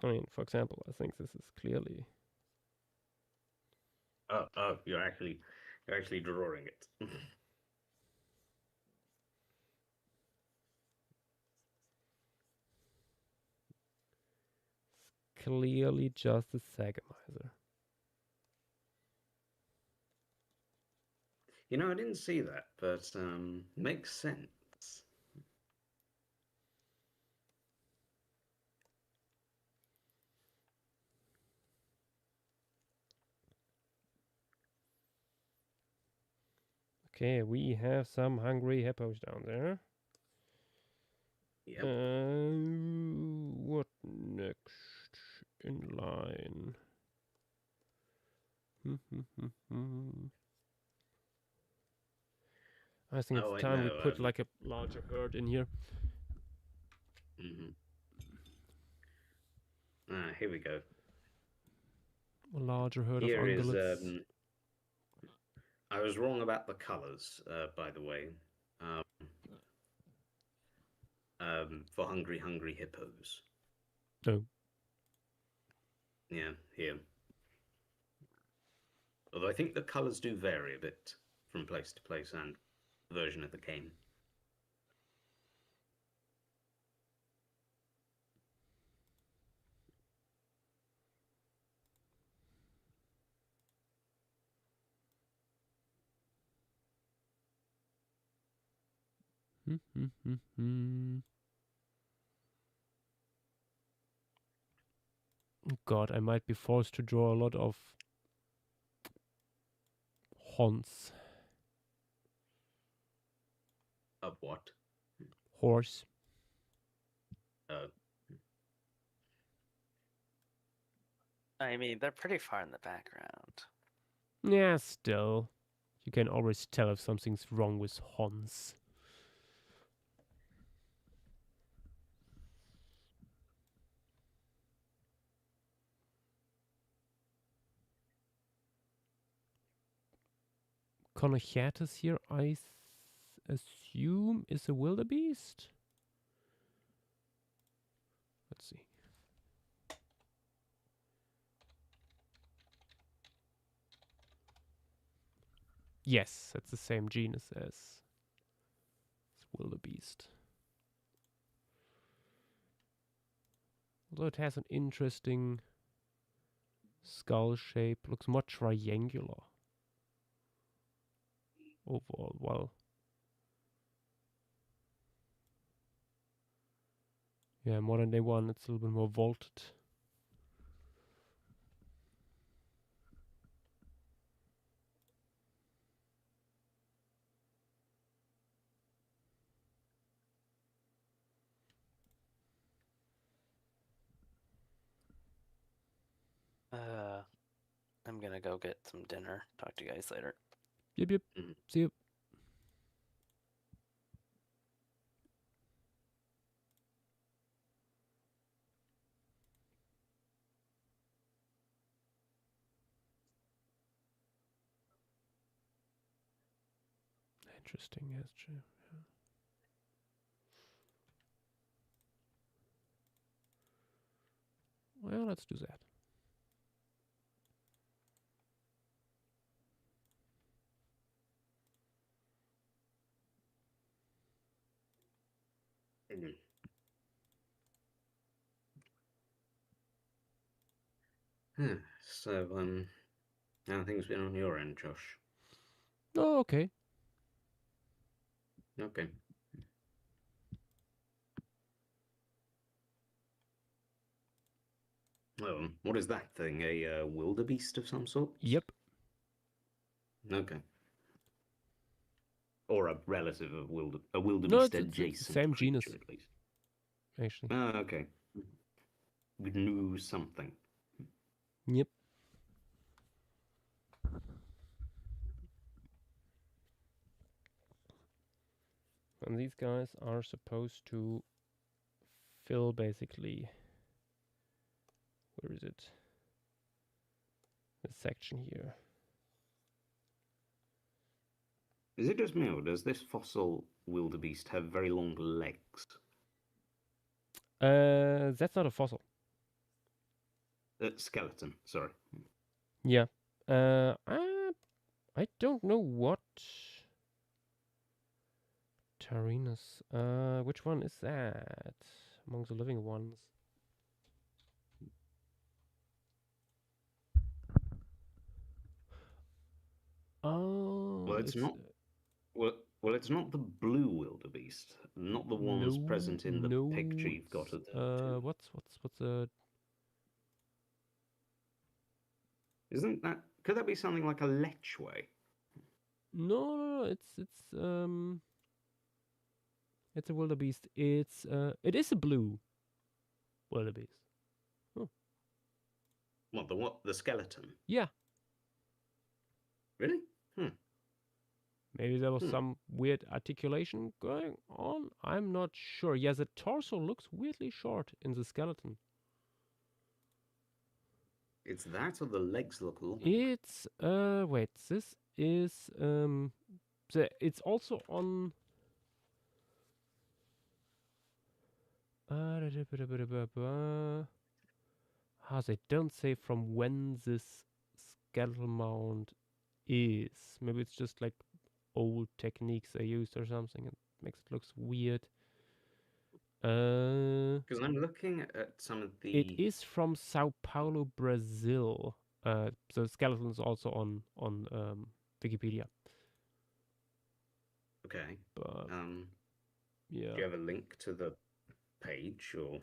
E: I mean, for example, I think this is clearly...
K: Oh, you're actually drawing it.
E: Clearly just a Sagomizer.
K: You know, I didn't see that, but makes sense.
E: Okay, we have some hungry hippos down there.
K: Yep.
E: What next in line? I think
K: Oh,
E: it's
K: I
E: time we
K: know,
E: put like a larger herd in here.
K: Here we go.
E: A larger herd
K: Here
E: of
K: is.
E: ungulates.
K: I was wrong about the colours, by the way. For hungry hippos.
E: Oh.
K: Yeah, here. Although I think the colours do vary a bit from place to place and version of the game.
E: God, I might be forced to draw a lot of Hons.
K: Of what?
E: Horse.
C: I mean, they're pretty far in the background.
E: Yeah, still. You can always tell if something's wrong with Hons. Conochatus here, I assume, is a wildebeest? Let's see. Yes, it's the same genus as wildebeest. Although it has an interesting skull shape, looks more triangular. Overall, well. Yeah, modern day one, it's a little bit more vaulted.
C: I'm gonna go get some dinner. Talk to you guys later.
E: Yep, yep.
K: Mhm.
E: See you. Interesting, yes, true. Yeah. Well, let's do that.
K: So, how have things been on your end, Josh?
E: Oh, okay.
K: Okay. What is that thing? A wildebeest of some sort?
E: Yep.
K: Okay. Or a relative of a
E: No,
K: wildebeest
E: it's the
K: adjacent
E: same
K: creature,
E: genus,
K: at least.
E: actually.
K: Okay. GNU something.
E: Yep. And these guys are supposed to fill basically, where is it? This section here.
K: Is it just me, or does this fossil wildebeest have very long legs?
E: That's not a fossil.
K: Skeleton, sorry.
E: Yeah. I don't know what Tarinus. Which one is that among the living ones? Oh,
K: Well, it's not. Well, it's not the blue wildebeest, not the ones present in the picture you've got of the.
E: What's a?
K: Isn't that? Could that be something like a lechwe?
E: No, it's a wildebeest. It is a blue wildebeest. Oh.
K: What? The skeleton?
E: Yeah.
K: Really?
E: Maybe there was some weird articulation going on. I'm not sure. Yeah, the torso looks weirdly short in the skeleton.
K: It's that, or the legs look long?
E: It's wait, this is it's also on they don't say from when this skeletal mound is. Maybe it's just like old techniques they used or something. It makes it looks weird.
K: Because I'm looking at some of the.
E: It is from Sao Paulo, Brazil. So the skeleton is also on Wikipedia.
K: Okay.
E: But Yeah.
K: Do you have a link to the page or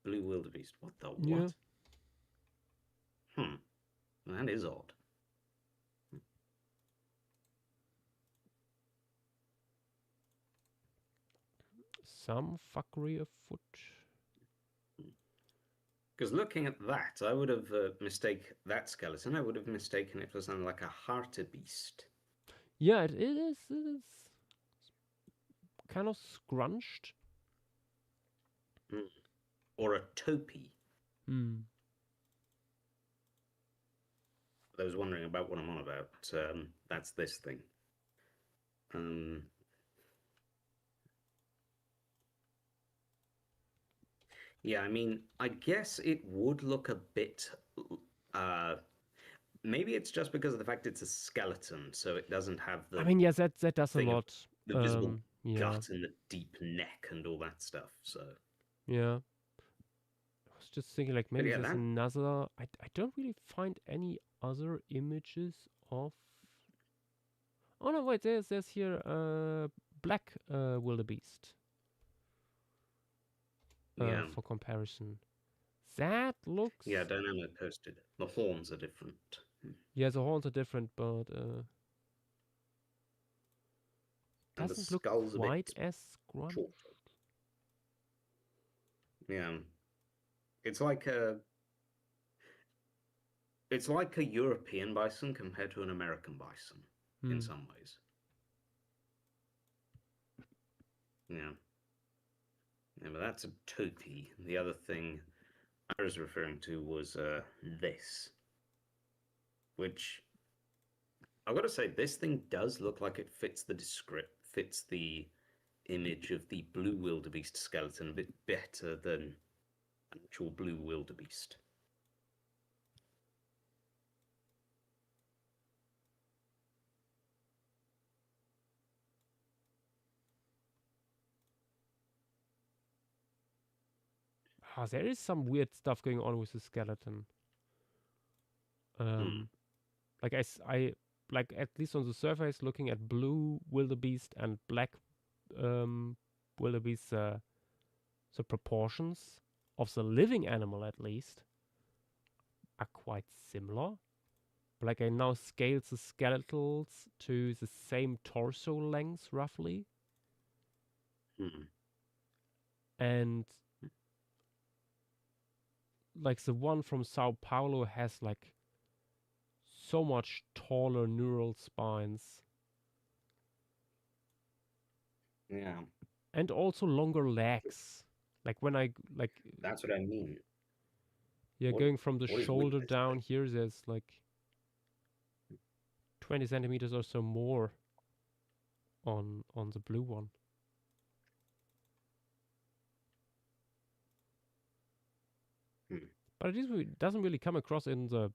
K: blue wildebeest? What the what?
E: Yeah.
K: That is odd.
E: Some fuckery afoot.
K: Because looking at that, I would have mistaken that skeleton. I would have mistaken it for something like a hartebeest.
E: Yeah, it is. It is kind of scrunched.
K: Or a topi.
E: Hmm.
K: For those wondering about what I'm on about, that's this thing. Yeah, I mean, I guess it would look a bit. Maybe it's just because of the fact it's a skeleton, so it doesn't have the.
E: I mean, yes, that does a
K: thing of
E: lot.
K: the visible
E: Yeah.
K: gut and the deep neck and all that stuff. So
E: Yeah. I was just thinking, like, maybe
K: yeah,
E: there's
K: that-
E: another. I don't really find any other images of. Oh no, wait, there's here black wildebeest.
K: yeah,
E: For comparison. That looks.
K: yeah. Dynamo posted. The horns are different.
E: Yeah, the horns are different, but
K: And the
E: doesn't look
K: skull's a
E: quite
K: bit
E: as scrunched.
K: short. Yeah, it's like a. It's like a European bison compared to an American bison in some ways. Yeah. Yeah, but that's a topi. The other thing I was referring to was this, which I've got to say, this thing does look like it fits the image of the blue wildebeest skeleton a bit better than an actual blue wildebeest.
E: Oh, there is some weird stuff going on with the skeleton. Like like at least on the surface, looking at blue wildebeest and black wildebeest, the proportions of the living animal at least are quite similar. But like I now scaled the skeletals to the same torso length roughly, and like the one from Sao Paulo has like so much taller neural spines.
K: Yeah.
E: And also longer legs. Like when I like
K: That's what I mean.
E: yeah,
K: What-
E: going from the
K: what is with
E: shoulder
K: this
E: down here, there's like 20 centimeters or so more on the blue one. But it doesn't really come across in the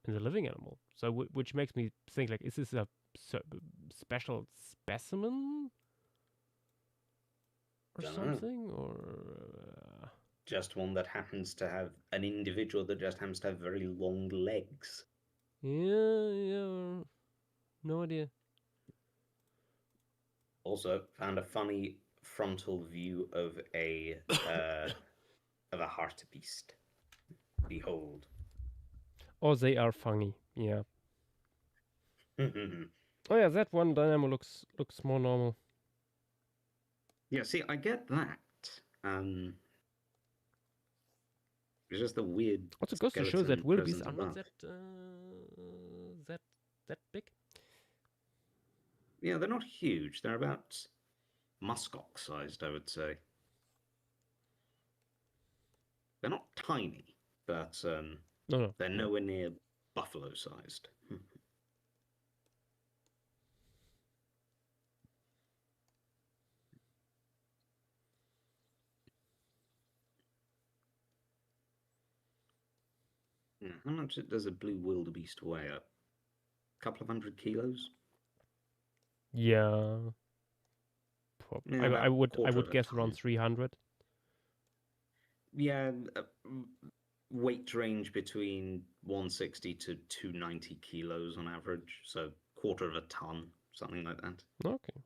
E: living animal. So which makes me think like, is this a special specimen or
K: Dunno.
E: something, or
K: Just one that happens to have an individual that just happens to have very long legs.
E: yeah, no idea.
K: Also, found a funny frontal view of a hartebeest. Behold.
E: Oh, they are funny. Yeah.
K: Yeah,
E: Oh yeah, that one dynamo looks more normal.
K: see, I get that. It's just the weird.
E: Also goes to show that
K: skeleton
E: wildebeest
K: present
E: are not
K: above.
E: that big.
K: Yeah, they're not huge. They're about muskox sized, I would say. They're not tiny, but
E: No.
K: they're nowhere near buffalo sized. Yeah, how much does a blue wildebeest weigh? A couple of 100 kilos?
E: Yeah.
K: Yeah,
E: I
K: about
E: would
K: quarter of a
E: guess around
K: ton.
E: 300.
K: Yeah, weight range between 160 to 290 kilos on average, so quarter of a ton something like that.
E: Okay.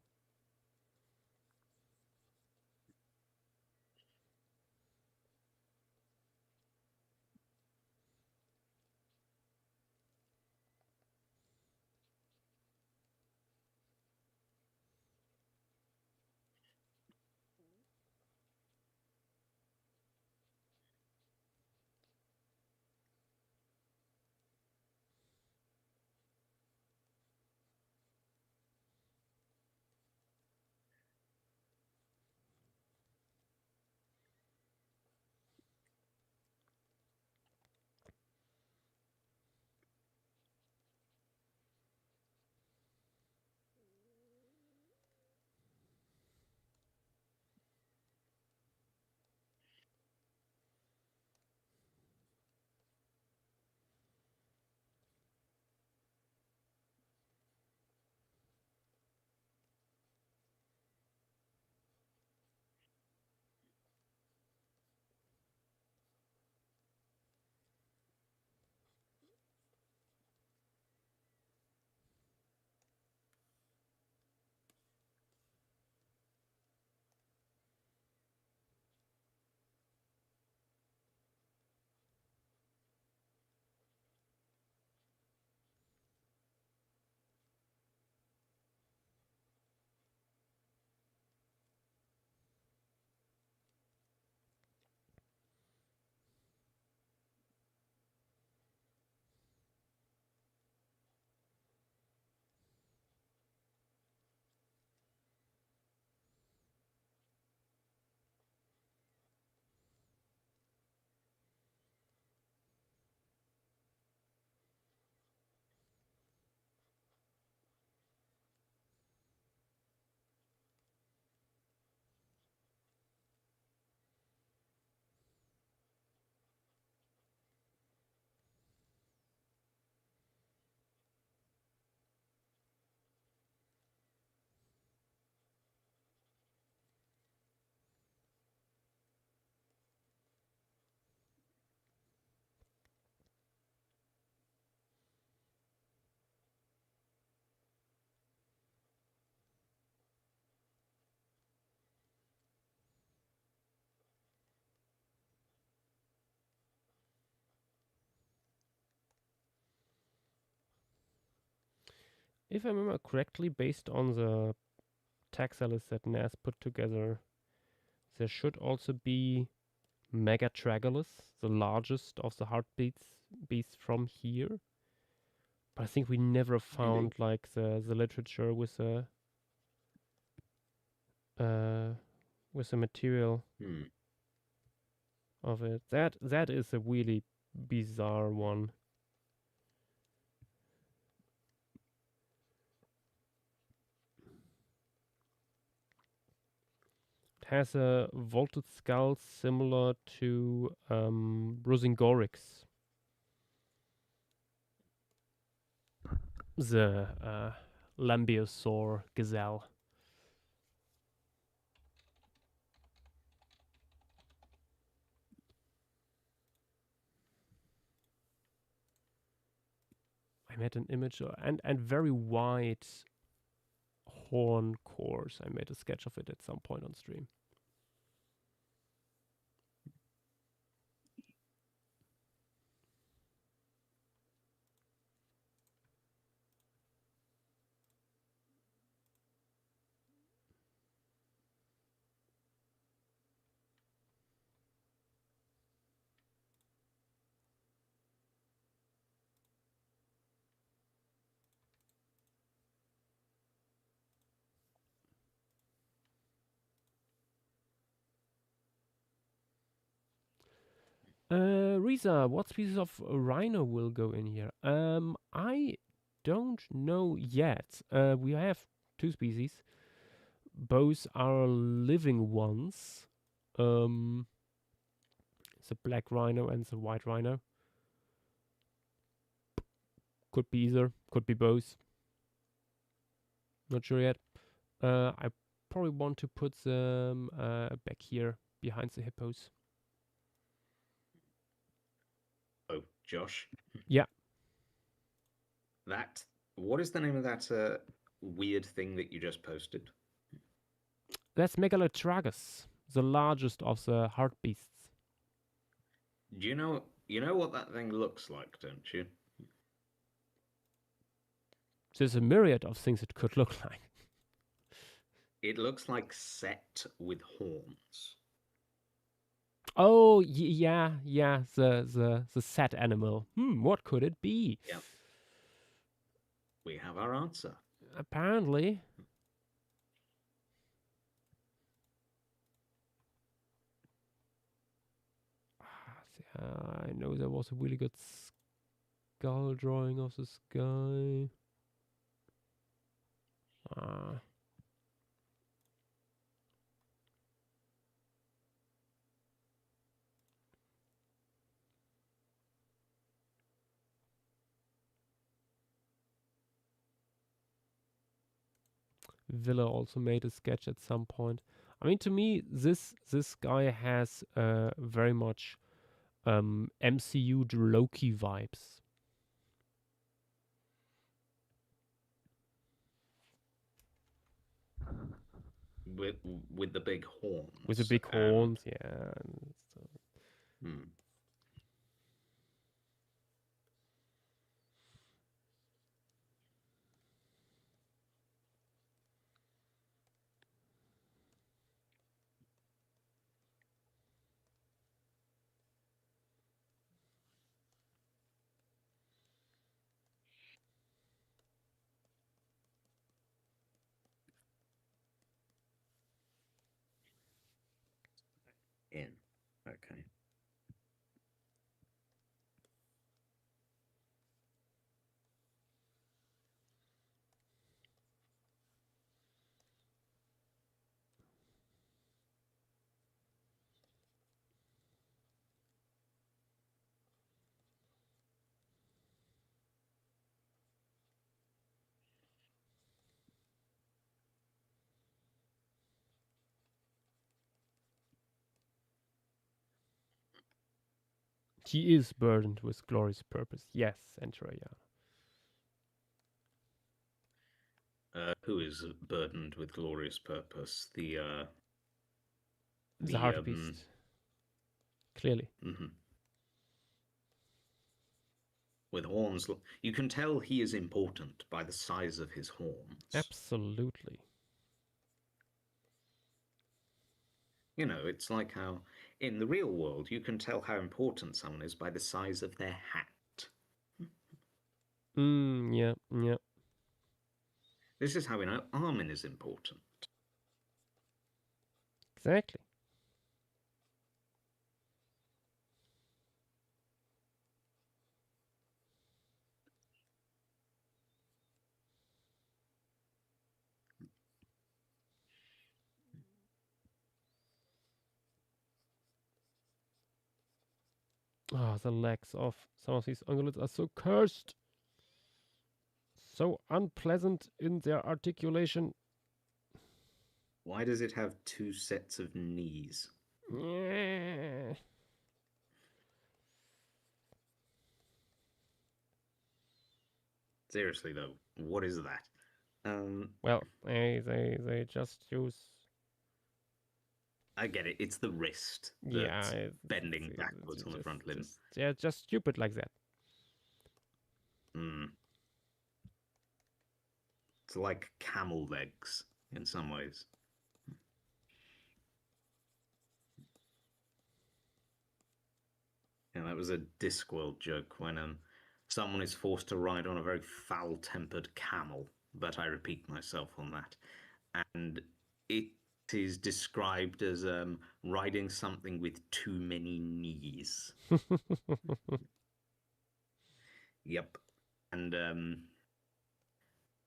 E: If I remember correctly, based on the Taxalis that Nas put together, there should also be Megatragalus, the largest of the heartbeats beasts from here. But I think we never found like the literature with the material of it. That is a really bizarre one. It has a vaulted skull similar to Brusingorix, the Lambiosaur gazelle. I made an image and very wide horn cores. I made a sketch of it at some point on stream. Risa, what species of rhino will go in here? I don't know yet. We have two species. Both are living ones. The black rhino and the white rhino. Could be either. Could be both. Not sure yet. I probably want to put them back here behind the hippos.
K: Oh, Josh.
E: Yeah.
K: What is the name of that weird thing that you just posted?
E: That's Megalotragus, the largest of the heart beasts.
K: Do you know what that thing looks like, don't you?
E: There's a myriad of things it could look like.
K: It looks like Set with horns.
E: Oh, yeah, the Set animal. What could it be?
K: Yeah. We have our answer.
E: Apparently. I know there was a really good skull drawing of this guy. Villa also made a sketch at some point. I mean, to me, this guy has very much MCU Loki vibes.
K: With the big horns.
E: With the big horns, yeah.
K: In. Okay.
E: He is burdened with glorious purpose. Yes, Entraya.
K: Who is burdened with glorious purpose? The
E: heart beast. Clearly.
K: Mm-hmm. With horns, you can tell he is important by the size of his horns.
E: Absolutely.
K: You know, it's like how in the real world you can tell how important someone is by the size of their hat.
E: Yeah.
K: This is how we know Armin is important.
E: Exactly. The legs of some of these ungulates are so cursed. So unpleasant in their articulation.
K: Why does it have two sets of knees?
E: Yeah.
K: Seriously though, what is that?
E: Well, they just use.
K: I get it. It's the wrist that's bending backwards on the front limb.
E: They're just stupid like that.
K: It's like camel legs in some ways. Yeah, that was a Discworld joke when someone is forced to ride on a very foul-tempered camel, but I repeat myself on that. And it is described as riding something with too many knees. Yep. And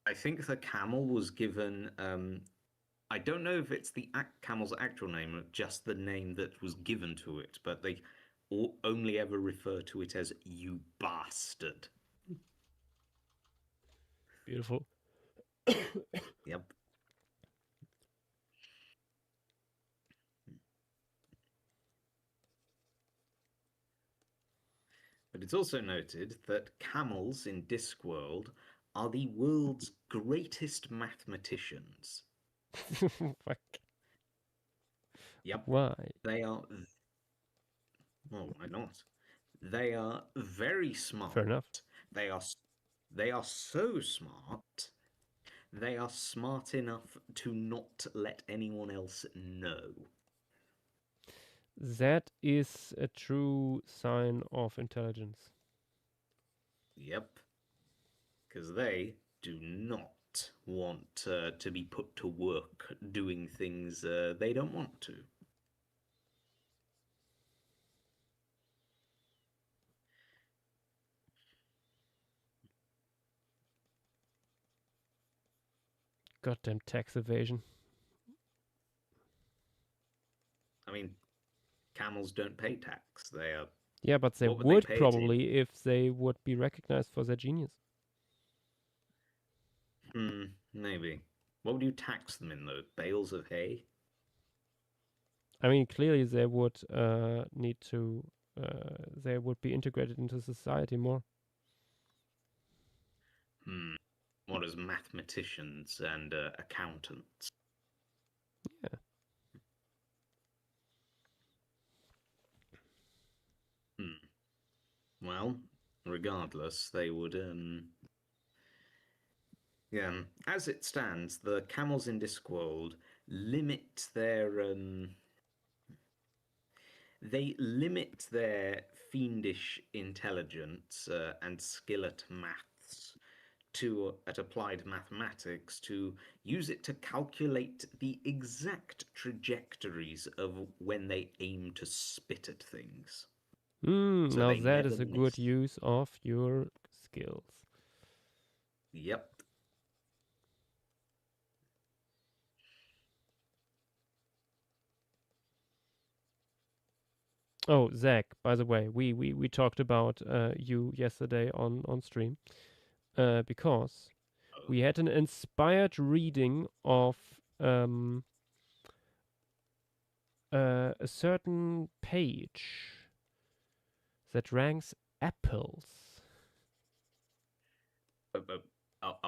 K: I think the camel was given... I don't know if it's the camel's actual name or just the name that was given to it, but they only ever refer to it as "you bastard."
E: Beautiful.
K: Yep. But it's also noted that camels in Discworld are the world's greatest mathematicians.
E: Fuck.
K: Yep.
E: Why?
K: They are. Well, why not? They are very smart.
E: Fair enough.
K: They are. They are so smart. They are smart enough to not let anyone else know.
E: That is a true sign of intelligence.
K: Yep. Because they do not want to be put to work doing things they don't want to.
E: Goddamn tax evasion.
K: I mean, camels don't pay tax. They are.
E: Yeah, but they
K: What would
E: would
K: they pay to-
E: probably if they would be recognized for their genius.
K: Maybe. What would you tax them in, though? Bales of hay?
E: I mean, clearly they would need to. They would be integrated into society more.
K: What as mathematicians and accountants?
E: Yeah.
K: Well, regardless, they would. Yeah. As it stands, the camels in Discworld limit their. They limit their fiendish intelligence and skill at maths at applied mathematics to use it to calculate the exact trajectories of when they aim to spit at things. So
E: Now
K: they
E: that
K: never
E: is a
K: miss.
E: good use of your skills.
K: Yep.
E: Oh, Zach, by the way, we talked about you yesterday on stream because we had an inspired reading of a certain page that ranks apples.
K: A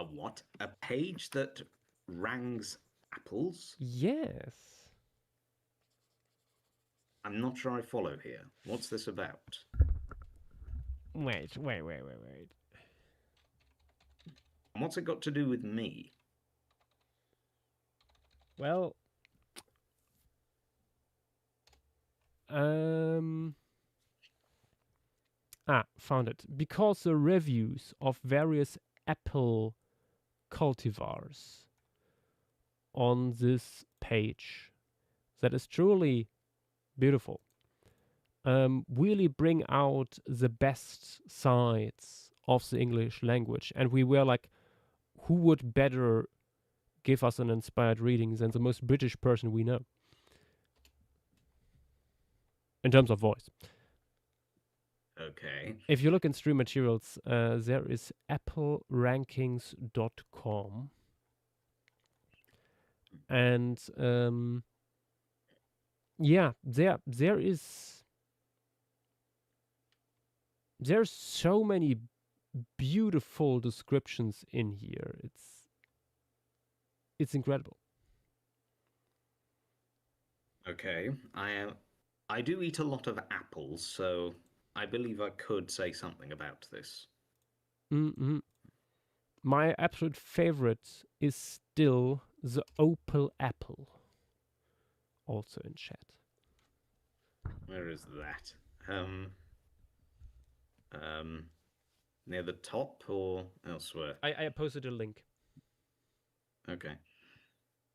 K: what? A page that ranks apples?
E: Yes.
K: I'm not sure I follow here. What's this about?
E: Wait.
K: And what's it got to do with me?
E: Well, found it. Because the reviews of various apple cultivars on this page that is truly beautiful really bring out the best sides of the English language. And we were like, who would better give us an inspired reading than the most British person we know? In terms of voice.
K: Okay.
E: If you look in stream materials, there is applerankings.com. And yeah, there's so many beautiful descriptions in here. It's incredible.
K: Okay. I do eat a lot of apples, so I believe I could say something about this.
E: Mm-hmm. My absolute favorite is still the opal apple. Also in chat.
K: Where is that? Near the top or elsewhere?
E: I posted a link.
K: Okay.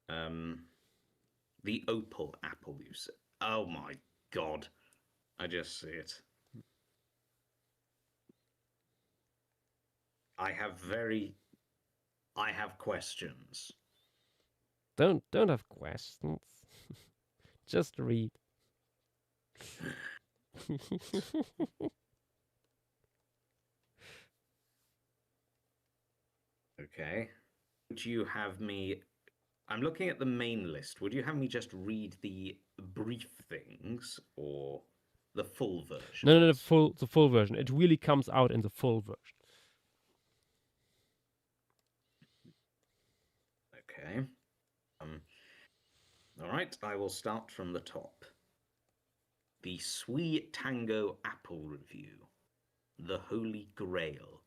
K: The opal apple, you said. Oh my god. I just see it. I have questions.
E: Don't have questions. Just read.
K: Okay. Would you have me... I'm looking at the main list. Would you have me just read the brief things or the full version?
E: No, the full version. It really comes out in the full version.
K: All right, I will start from the top. The Sweet Tango Apple Review. The Holy Grail.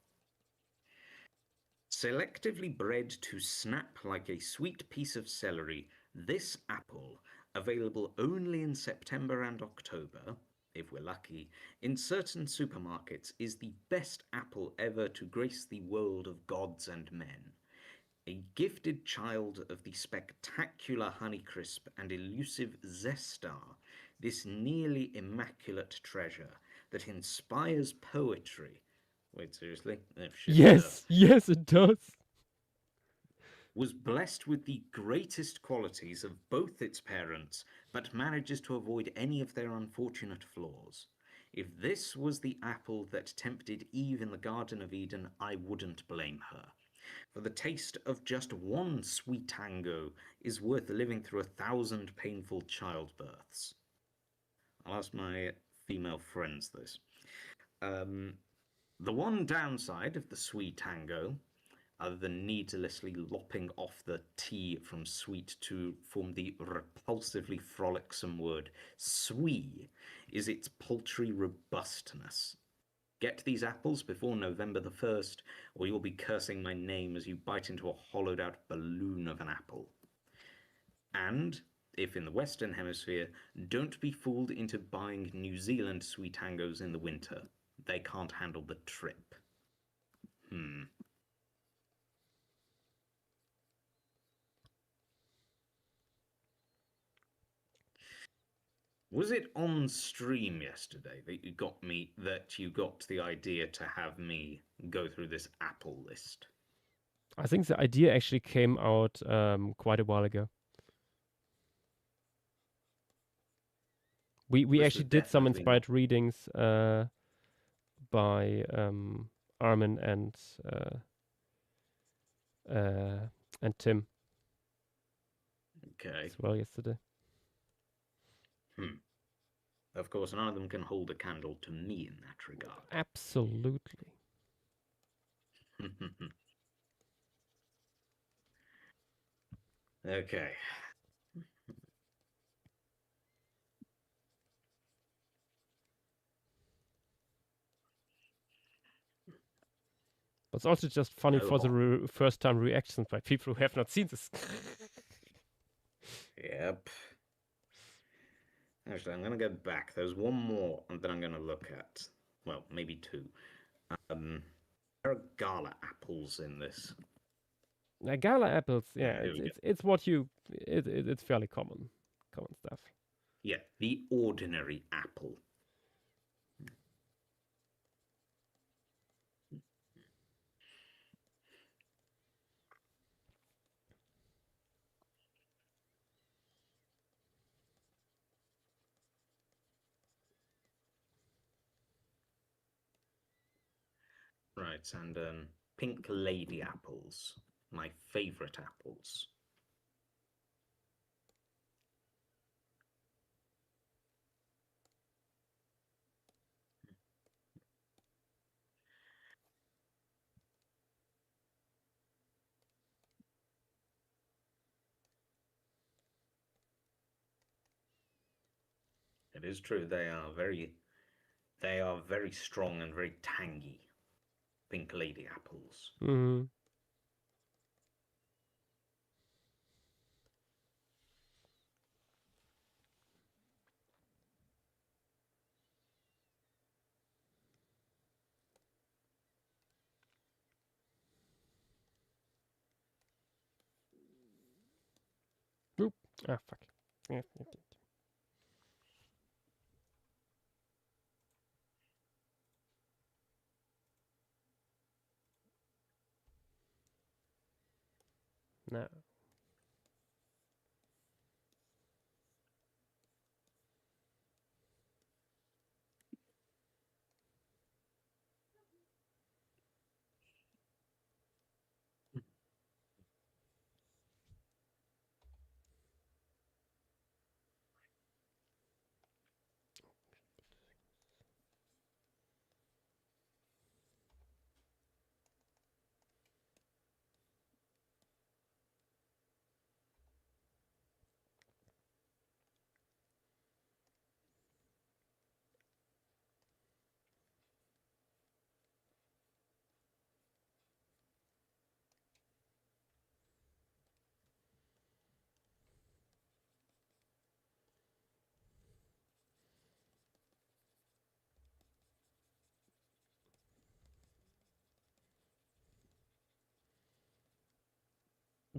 K: Selectively bred to snap like a sweet piece of celery, this apple, available only in September and October, if we're lucky, in certain supermarkets, is the best apple ever to grace the world of gods and men. A gifted child of the spectacular Honeycrisp and elusive Zestar, this nearly immaculate treasure that inspires poetry. Wait, seriously? Oh, shit, it does.
E: Yes, it does.
K: Was blessed with the greatest qualities of both its parents, but manages to avoid any of their unfortunate flaws. If this was the apple that tempted Eve in the Garden of Eden, I wouldn't blame her. For the taste of just one sweet tango is worth living through 1,000 painful childbirths. I'll ask my female friends this. The one downside of the sweet tango, other than needlessly lopping off the T from sweet to form the repulsively frolicsome word "swee," is its paltry robustness. Get these apples before November the 1st, or you'll be cursing my name as you bite into a hollowed-out balloon of an apple. And, if in the Western Hemisphere, don't be fooled into buying New Zealand sweet tangos in the winter. They can't handle the trip. Was it on stream yesterday that you got the idea to have me go through this apple list?
E: I think the idea actually came out quite a while ago. We
K: This
E: actually
K: was
E: did some
K: definitely
E: inspired readings by Armin and Tim
K: Okay.
E: as well yesterday.
K: Of course, none of them can hold a candle to me in that regard.
E: Absolutely.
K: Okay.
E: It's also just funny
K: Oh,
E: for the first time reactions by people who have not seen this.
K: Yep. Actually, I'm going to go back. There's one more that I'm going to look at. Well, maybe two. There are gala apples in this.
E: Gala apples, yeah,
K: Here we go.
E: it's what you it's fairly common stuff.
K: Yeah, the ordinary apple. Right, and pink lady apples. My favorite apples. It is true, they are very strong and very tangy. Pink lady apples.
E: Mm-hmm. Oop. Ah, fuck. Yeah. No.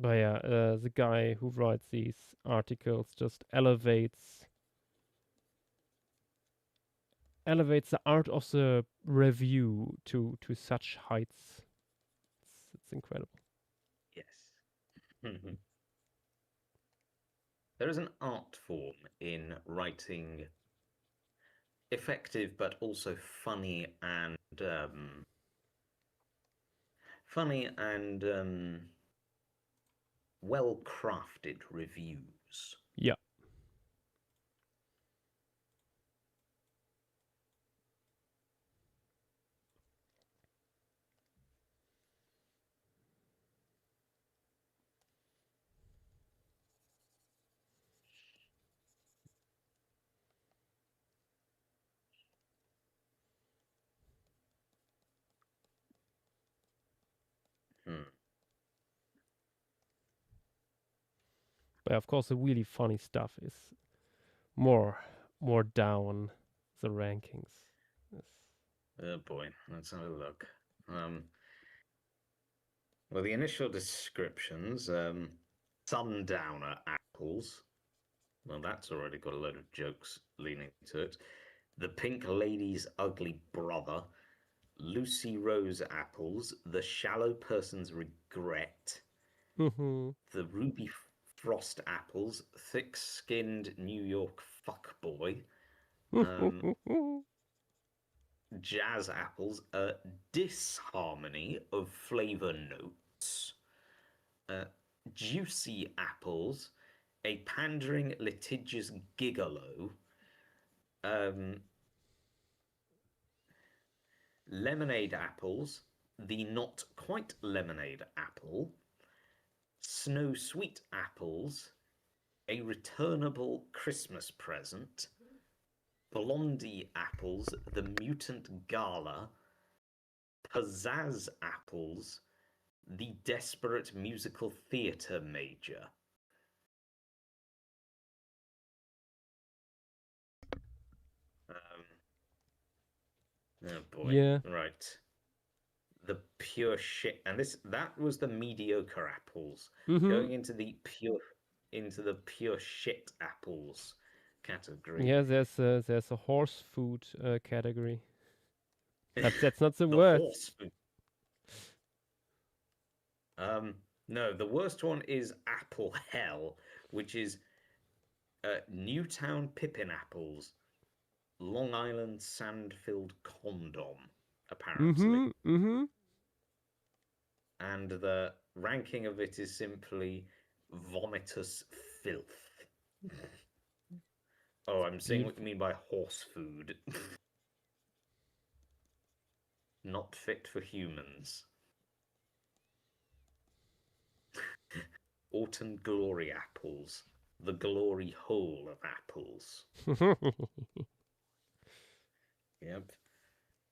E: But yeah, the guy who writes these articles just elevates the art of the review to such heights. It's incredible.
K: Yes. There is an art form in writing effective but also funny and well-crafted reviews.
E: Yeah. But of course, the really funny stuff is more down the rankings. Yes.
K: Oh boy, let's have a look. Well, the initial descriptions, Sundowner Apples. Well, that's already got a load of jokes leaning to it. The Pink Lady's Ugly Brother. Lucy Rose Apples. The Shallow Person's Regret.
E: Mm-hmm.
K: The Ruby Frost Apples. Thick-Skinned New York Fuckboy. Jazz Apples, a disharmony of flavor notes, Juicy Apples, a pandering litigious gigolo, Lemonade Apples, the not quite lemonade apple, Snow Sweet Apples, a returnable Christmas present, Blondie Apples, the Mutant Gala, Pizzazz Apples, the Desperate Musical Theatre Major. Oh boy.
E: Yeah.
K: Right. The pure shit, and that was the mediocre apples.
E: Mm-hmm.
K: Going into the pure shit apples category.
E: Yeah, there's a horse food category. That's not the
K: The
E: worst.
K: horse food. No, the worst one is Apple Hell, which is Newtown Pippin Apples, Long Island Sand-Filled Condom, apparently.
E: Mm-hmm. Mm-hmm.
K: And the ranking of it is simply vomitous filth. Oh, I'm seeing what you mean by horse food. Not fit for humans. Autumn Glory Apples. The glory hole of apples. Yep.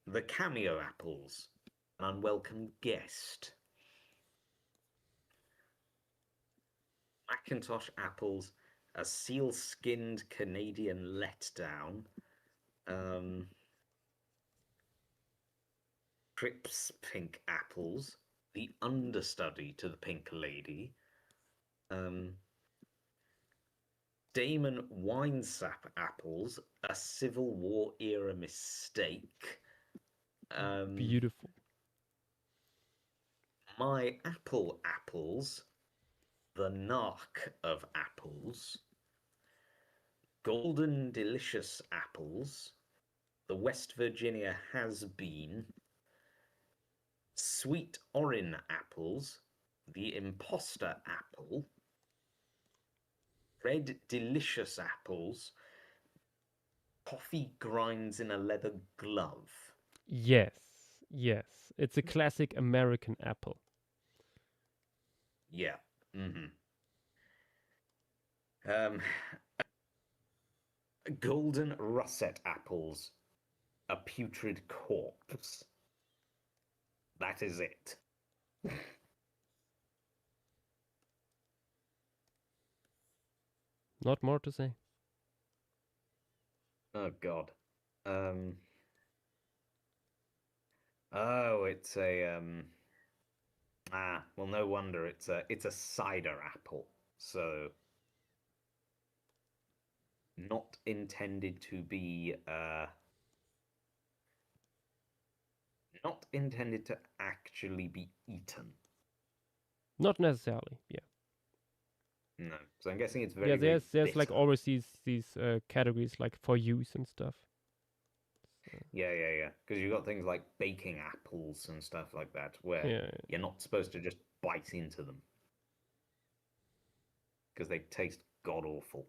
K: The Cameo Apples. An unwelcome guest. Macintosh Apples. A seal-skinned Canadian letdown. Cripps Pink Apples. The understudy to the Pink Lady. Damon Winesap Apples, a Civil War era mistake.
E: Beautiful.
K: My Apple Apples, the Narc of Apples. Golden Delicious Apples, the West Virginia Has Been. Sweet Orin Apples, the Imposter Apple. Red Delicious Apples, Coffee Grinds in a Leather Glove.
E: Yes, yes. It's a classic American apple.
K: Yeah. Mm-hmm. Golden Russet Apples, a putrid corpse. That is it.
E: Not more to say.
K: Oh God. Oh, it's a Ah, well, no wonder it's a cider apple. So not intended to be not intended to actually be eaten.
E: Not necessarily. Yeah.
K: No. So I'm guessing it's very,
E: Yeah.
K: very
E: There's like
K: bitter.
E: always these categories like for use and stuff.
K: Yeah, yeah, yeah. Because you've got things like baking apples and stuff like that, where
E: Yeah.
K: you're not supposed to just bite into them because they taste god awful.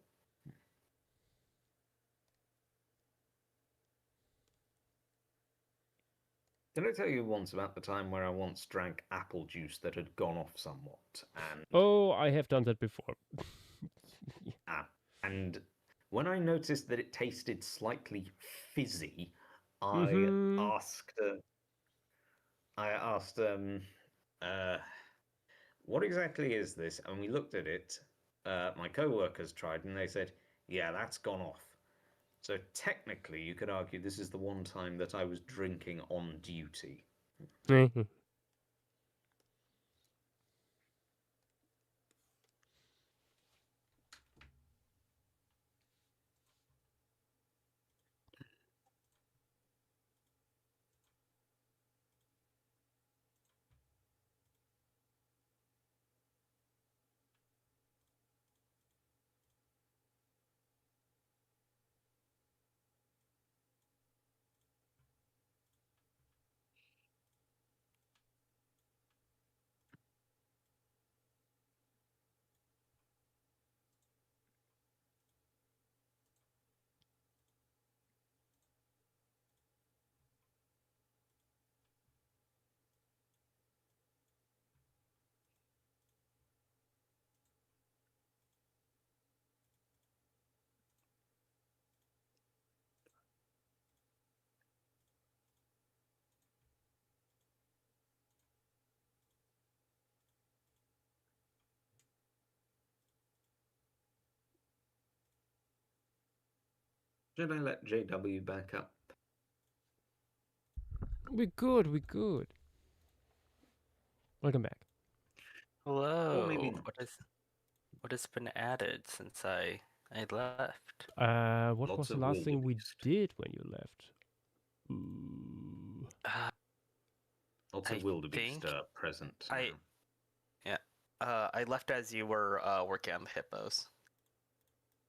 K: Did I tell you once about the time where I once drank apple juice that had gone off somewhat, and
E: Oh, I have done that before.
K: and when I noticed that it tasted slightly fizzy, I
E: Mm-hmm.
K: asked, I asked, what exactly is this? And we looked at it. My co-workers tried, and they said, "Yeah, that's gone off." So technically, you could argue this is the one time that I was drinking on duty. Should I let JW back up?
E: We good. We good. Welcome back.
C: Hello.
K: maybe not.
C: What has been added since I left?
E: What
K: Lots
E: was the
K: of
E: last thing we
K: wildebeest.
E: did when you left? Ooh.
K: Lots
C: I
K: of wildebeest
C: think
K: present
C: I-
K: now.
C: Yeah. I left as you were working on the hippos.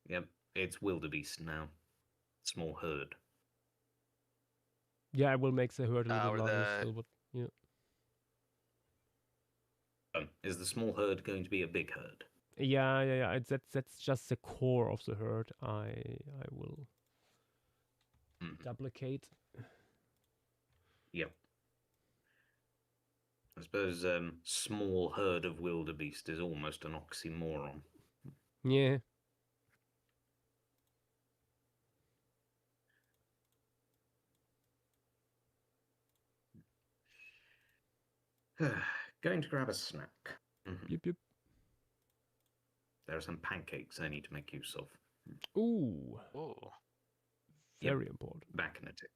K: Yep, it's wildebeest now. Small herd.
E: Yeah, I will make the herd a little
C: Or
E: bit larger
C: the
E: still, but yeah.
K: Is the small herd going to be a big herd?
E: Yeah. That's just the core of the herd. I will duplicate.
K: Yep. I suppose small herd of wildebeest is almost an oxymoron.
E: Yeah.
K: Going to grab a snack.
E: Yep.
K: There are some pancakes I need to make use of.
E: Ooh.
C: Ooh.
E: Very important.
K: Back in a tick.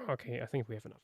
E: Okay, I think we have enough.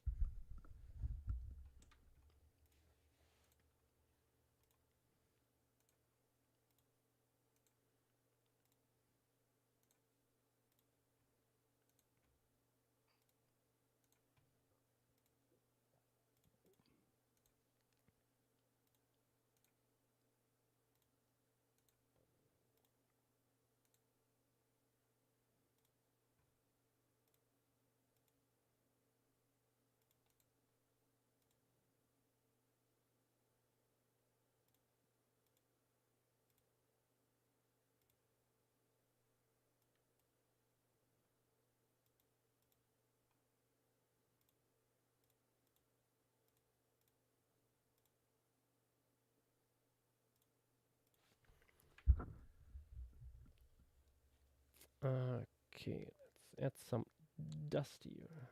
E: Okay, let's add some dust here.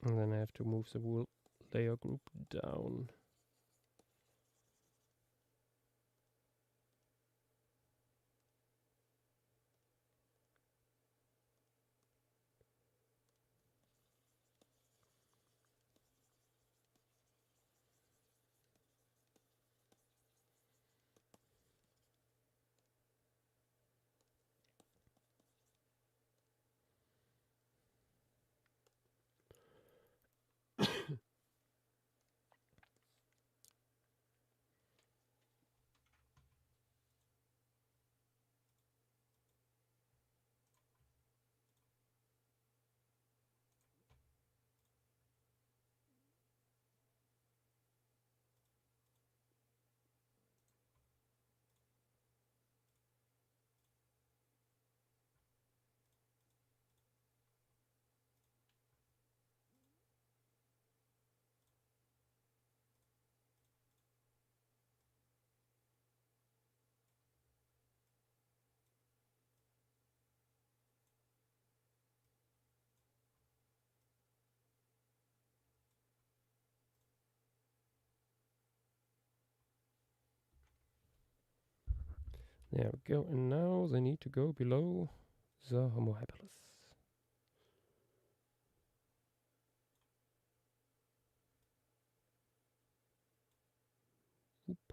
E: And then I have to move the wool layer group down. There we go, and now they need to go below the Homo habilis. Oop.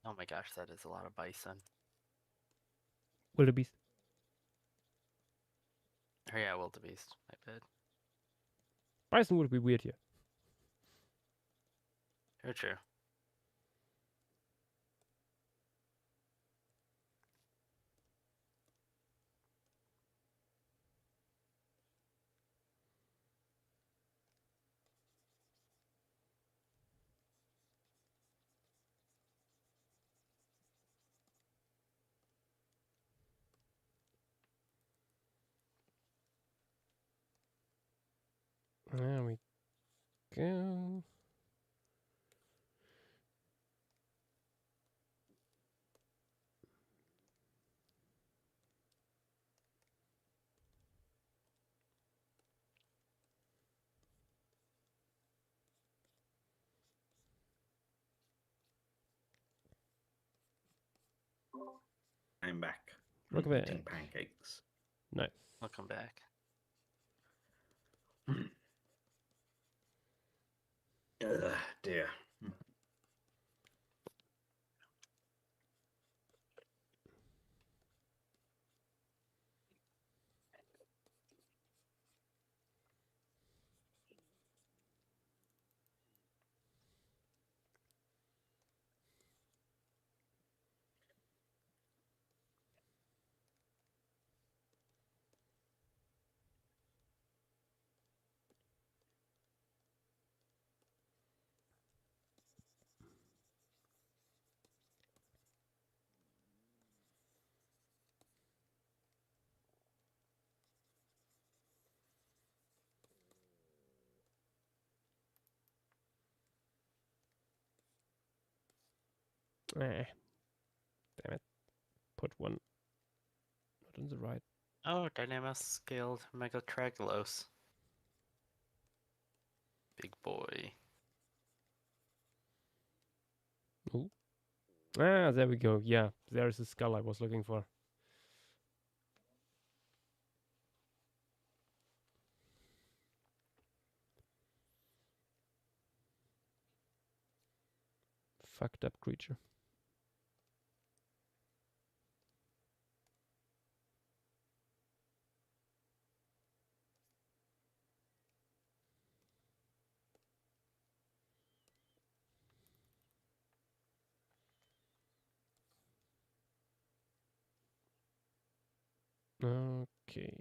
C: Oh my gosh, that is a lot of bison.
E: Wildebeest.
C: Oh yeah, wildebeest. My bad.
E: Bison would be weird here.
C: Very true.
E: There we go.
K: I'm back.
E: Welcome
K: I'm eating
E: back.
K: pancakes.
E: Nice.
C: Welcome back.
K: Ugh, dear.
E: Damn it. Put one not on the right.
C: Oh, Dynamis scaled Megatragulos. Big boy.
E: Ooh. Ah, there we go. Yeah, there's the skull I was looking for. Fucked up creature. Okay.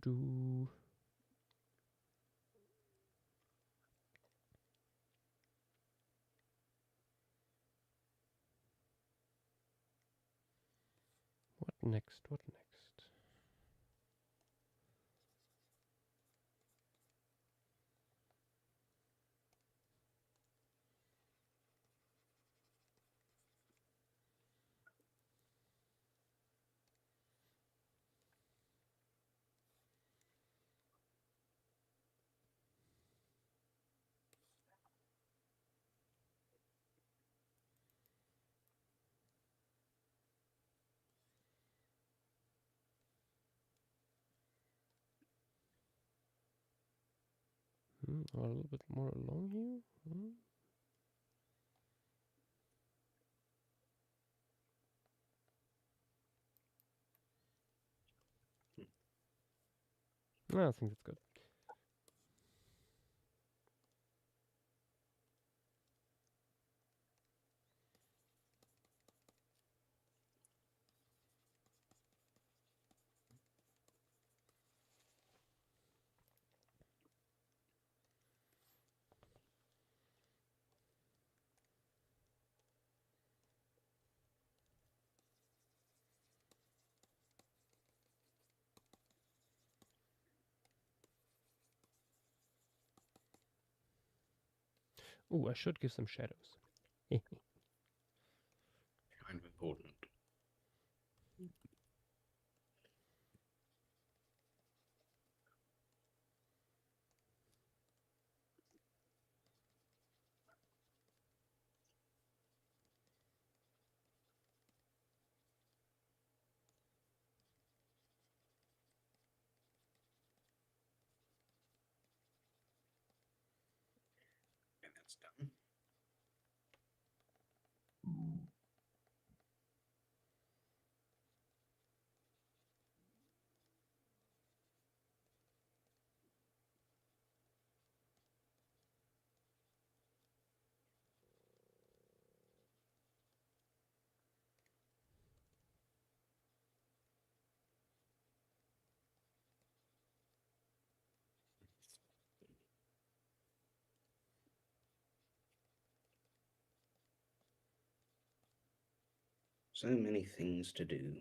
E: Do. What next? What next? Or a little bit more along here. No, I think that's good. Ooh, I should give some shadows.
K: Kind of important. that's done. So many things to do.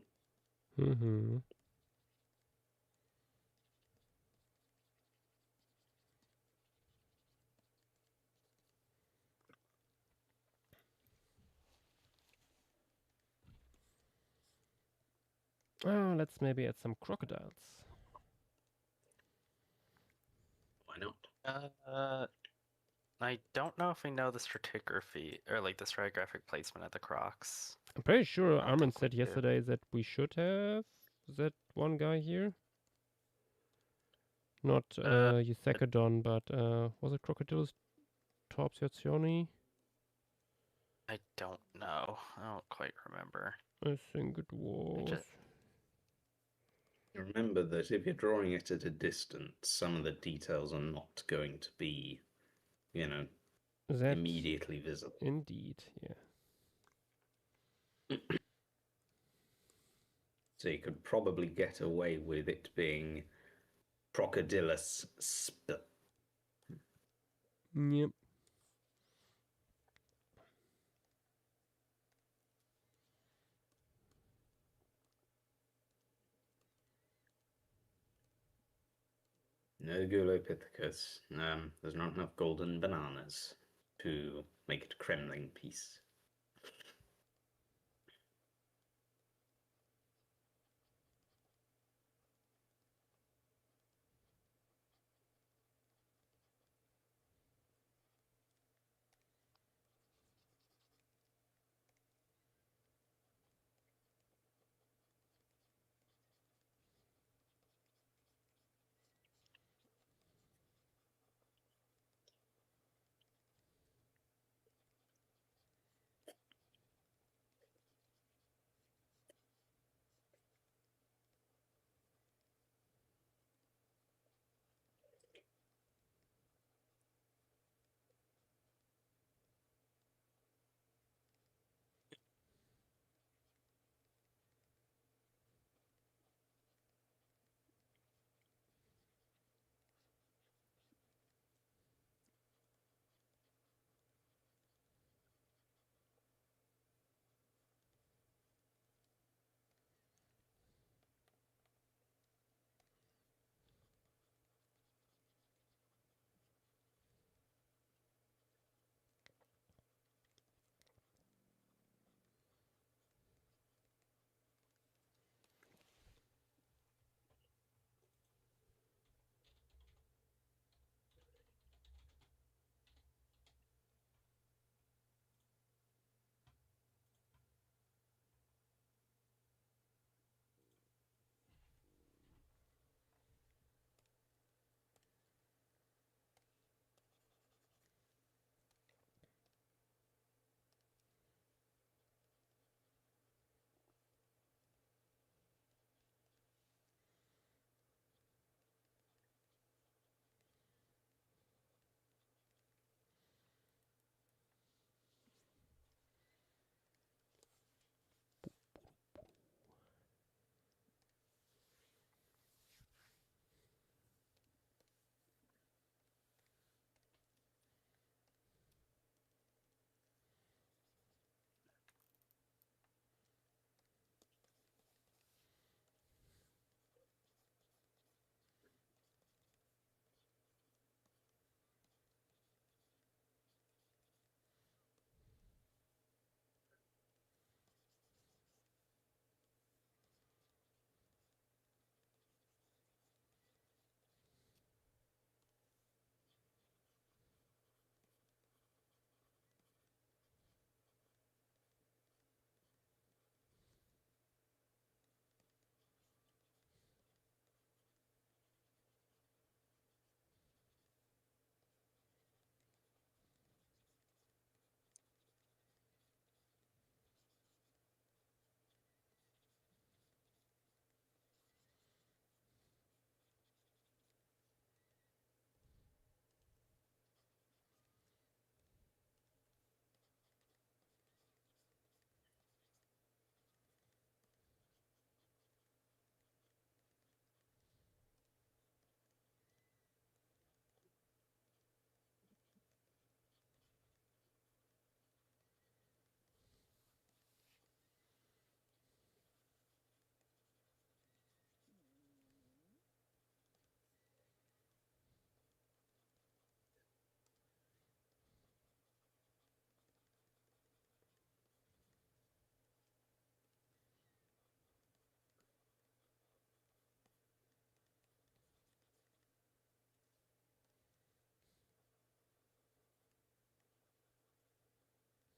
E: Mm-hmm. Oh, let's maybe add some crocodiles.
K: Why not?
C: I don't know if we know the stratigraphy or like the stratigraphic placement of the crocs.
E: I'm pretty sure
C: I don't
E: Armin
C: think we
E: said
C: do.
E: yesterday that we should have that one guy here. Not Eusecodon, but was it Crocodilus torpsioni?
C: I don't know. I don't quite remember.
E: I think it was.
K: Remember that if you're drawing it at a distance, some of the details are not going to be, you know,
E: That's
K: immediately visible.
E: indeed, yeah.
K: So you could probably get away with it being Crocodilus sp.
E: Yep.
K: No Gulopithecus. There's not enough golden bananas to make it a Kremling piece.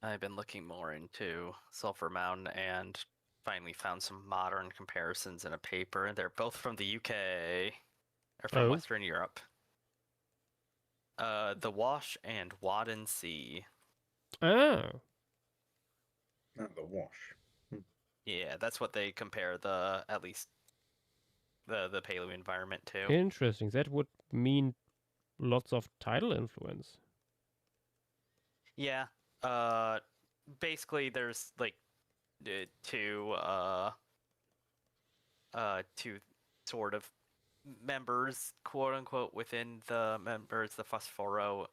C: I've been looking more into Sulphur Mountain and finally found some modern comparisons in a paper. They're both from the UK, or from
E: Oh.
C: Western Europe. The Wash and Wadden Sea.
E: Oh.
K: Not the Wash.
C: Yeah, that's what they compare at least the paleo environment to.
E: Interesting. That would mean lots of tidal influence.
C: Yeah. Basically, there's like two sort of members, quote unquote, within the members, the Phosphoro,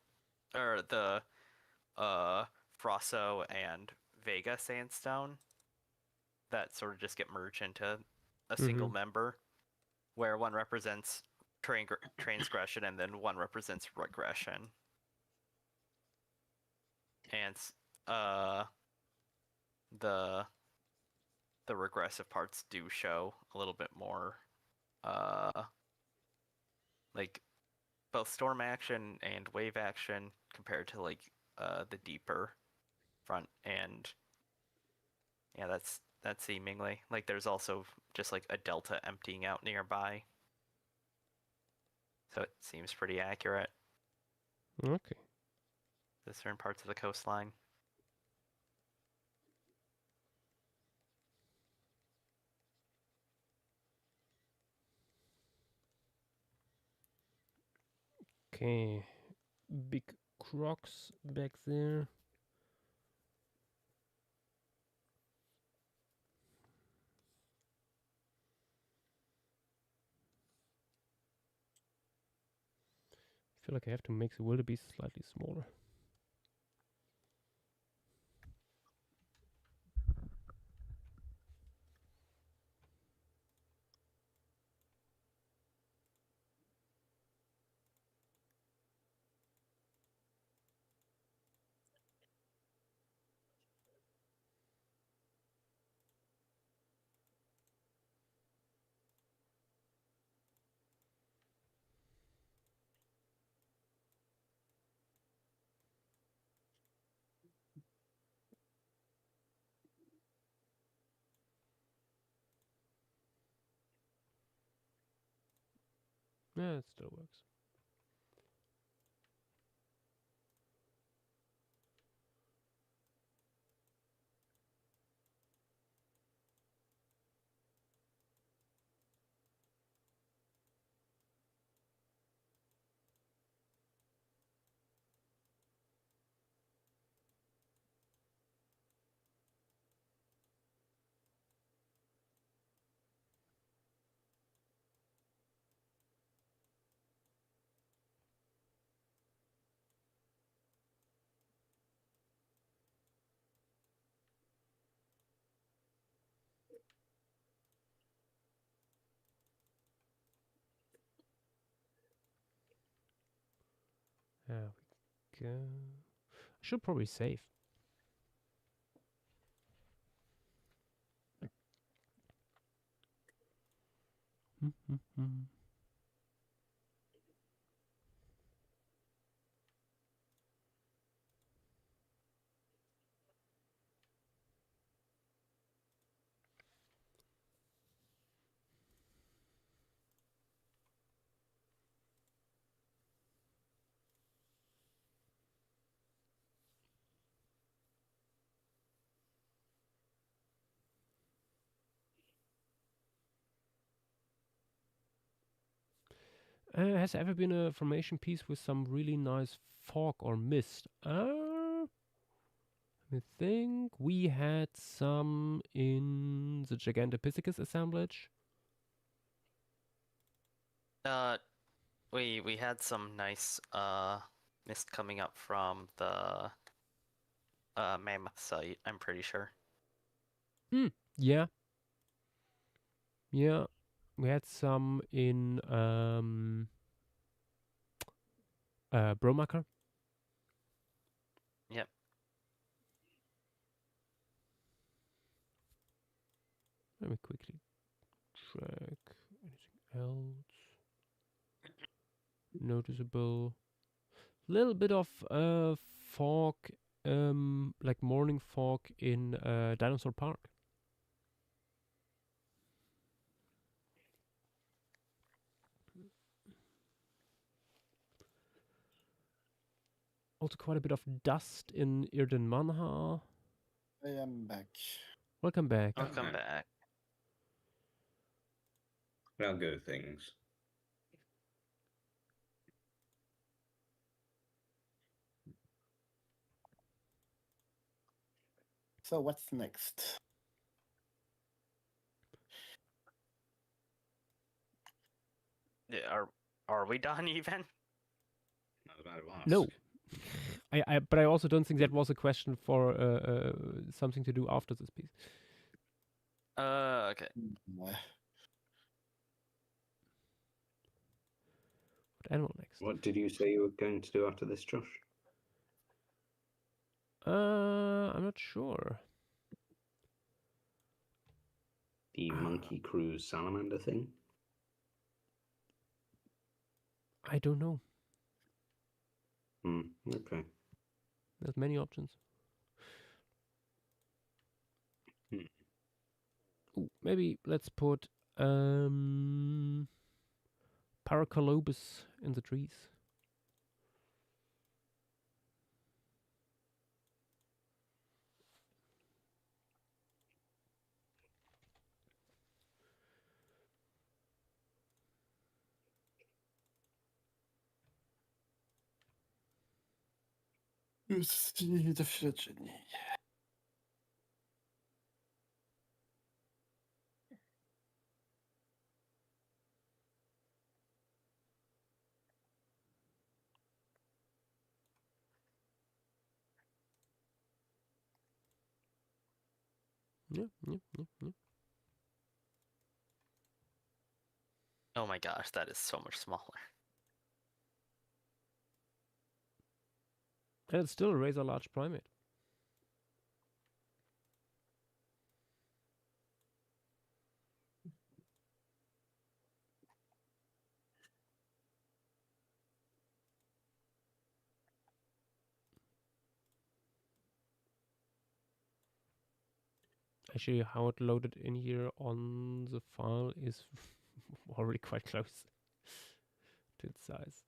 C: or the Frosso and Vega sandstone, that sort of just get merged into a single member, where one represents transgression and then one represents regression. And the regressive parts do show a little bit more like both storm action and wave action compared to like the deeper front. And yeah, that's seemingly like there's also just like a delta emptying out nearby, so it seems pretty accurate.
E: Okay.
C: The certain parts of the coastline.
E: Okay. Big crocs back there. I feel like I have to make the wildebeest slightly smaller. Yeah, it still works. There we go. I should probably save. Has there ever been a formation piece with some really nice fog or mist? I think we had some in the Gigantopithecus assemblage.
C: We had some nice mist coming up from the Mammoth site, I'm pretty sure.
E: Yeah. Yeah. We had some in Bromaker.
C: Yep.
E: Let me quickly check anything else noticeable. Little bit of fog like morning fog in Dinosaur Park. Also quite a bit of dust in Irden Manha.
H: I am back.
E: Welcome back.
C: Welcome
K: Okay.
C: back.
K: Well, good things.
H: So what's next?
C: Yeah, are we done even?
K: Not about us.
E: No. But I also don't think that was a question for something to do after this piece.
C: Okay.
H: Uh,
E: What animal next?
K: What did you say you were going to do after this, Josh?
E: I'm not sure.
K: The Monkey Cruise Salamander thing?
E: I don't know.
K: Okay.
E: There's many options. Ooh, maybe let's put Paracolobus in the trees.
H: the Phylogeny.
E: Yeah.
C: Oh my gosh, that is so much smaller.
E: And it's still a razor large primate. Actually, how it loaded in here on the file is already quite close to its size.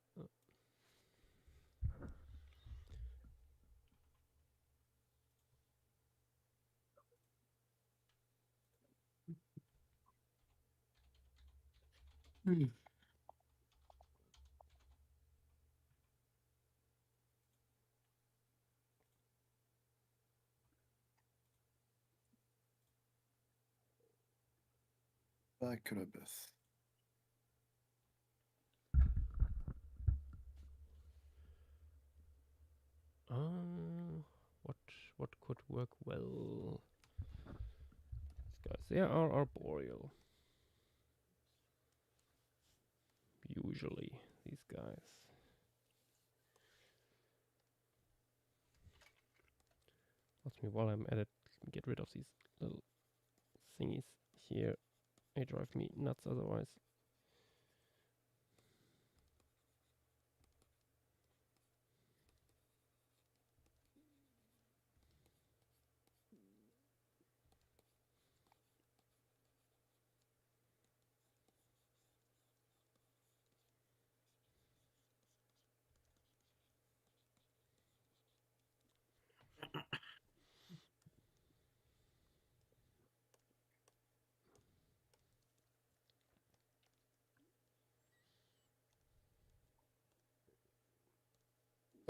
H: Paracolobus.
E: What could work well? These guys, they are arboreal. Usually, these guys. Watch me while I'm at it. Get rid of these little thingies here. They drive me nuts otherwise.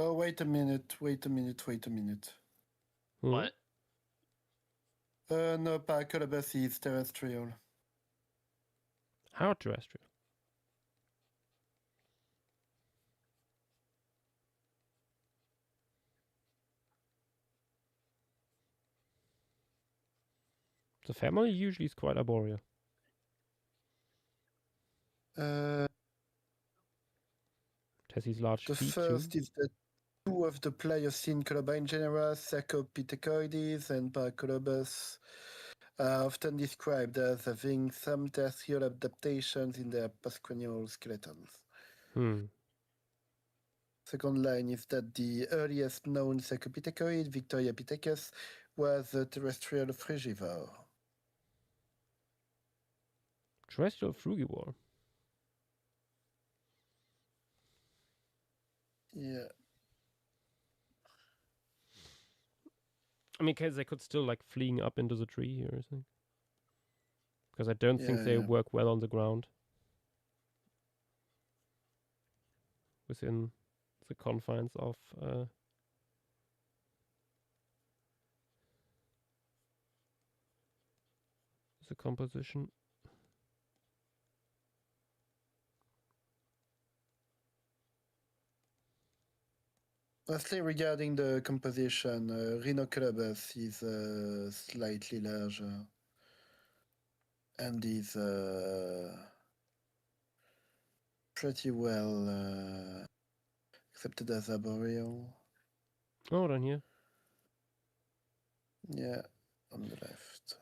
H: Oh, wait a minute.
C: What?
H: No, Paracolobus is terrestrial.
E: How terrestrial? The family usually is quite arboreal.
H: Uh,
E: It has these large
H: the
E: feet
H: first
E: too.
H: is the two of the Pliocene Colobine genera, Sarcopithecoides and Paracolobus, are often described as having some terrestrial adaptations in their postcranial skeletons. second line is that the earliest known Cercopithecoid, Victoriapithecus, was a terrestrial frugivore.
E: Terrestrial frugivore.
H: Yeah.
E: I mean, they could still like fleeing up into the tree here, I think. Because I don't think they work well on the ground. Within the confines of the composition.
H: Lastly, regarding the composition, Rhinocolobus is slightly larger and is pretty well accepted as arboreal.
E: Oh, down here.
H: Yeah, on the left.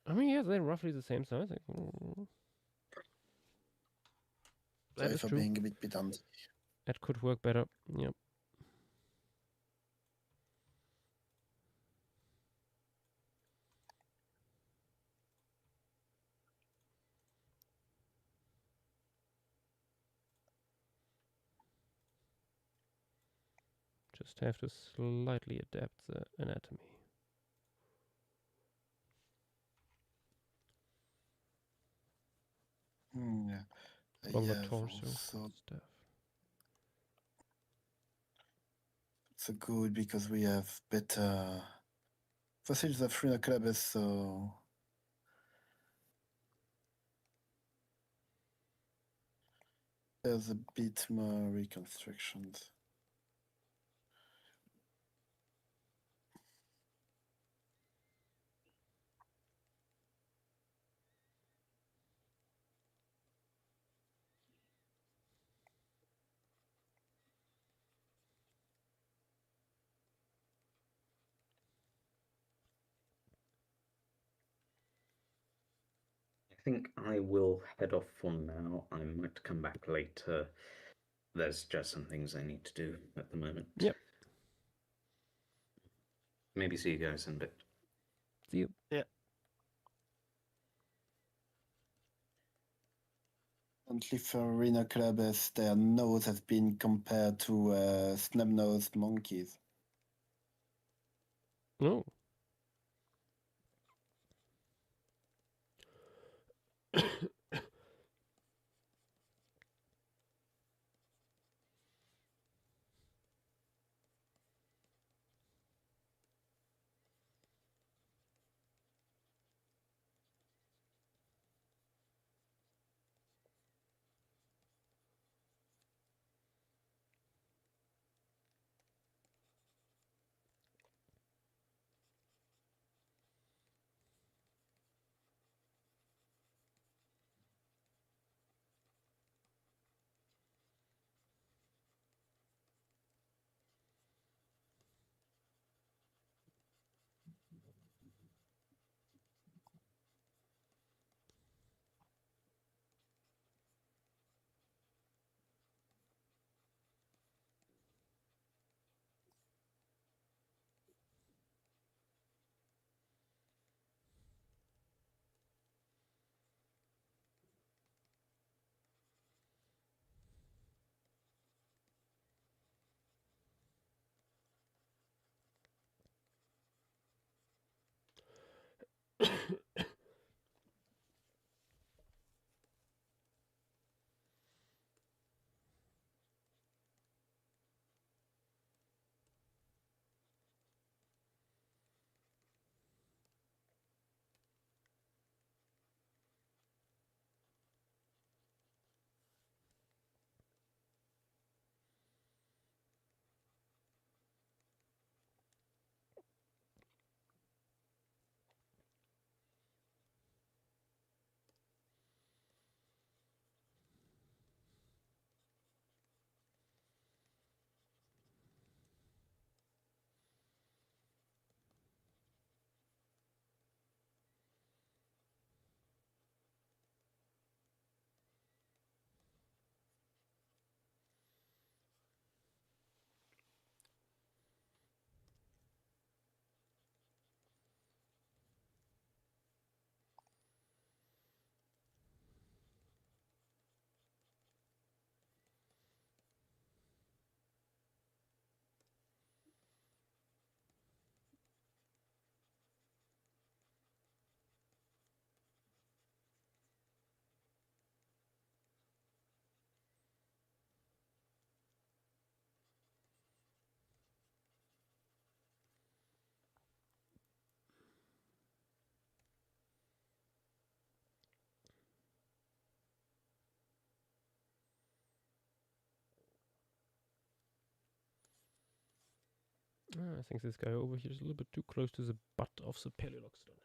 E: I mean, yeah, they're roughly the same size. That
H: Sorry
E: is
H: for
E: true.
H: being a bit pedantic.
E: That could work better. Yep. Just have to slightly adapt the anatomy.
H: Yeah.
E: Longer
H: I have
E: torso
H: also
E: stuff.
H: so good because we have better fossils of Rhinocolobus, so there's a bit more reconstructions.
K: I think I will head off for now. I might come back later. There's just some things I need to do at the moment.
E: Yep.
K: Maybe see you guys in a bit.
E: See you.
A: Yeah.
H: Only for Rhinocolobus, their nose has been compared to snub-nosed monkeys.
E: Oh. I think this guy over here is a little bit too close to the butt of the Paleoloxodon.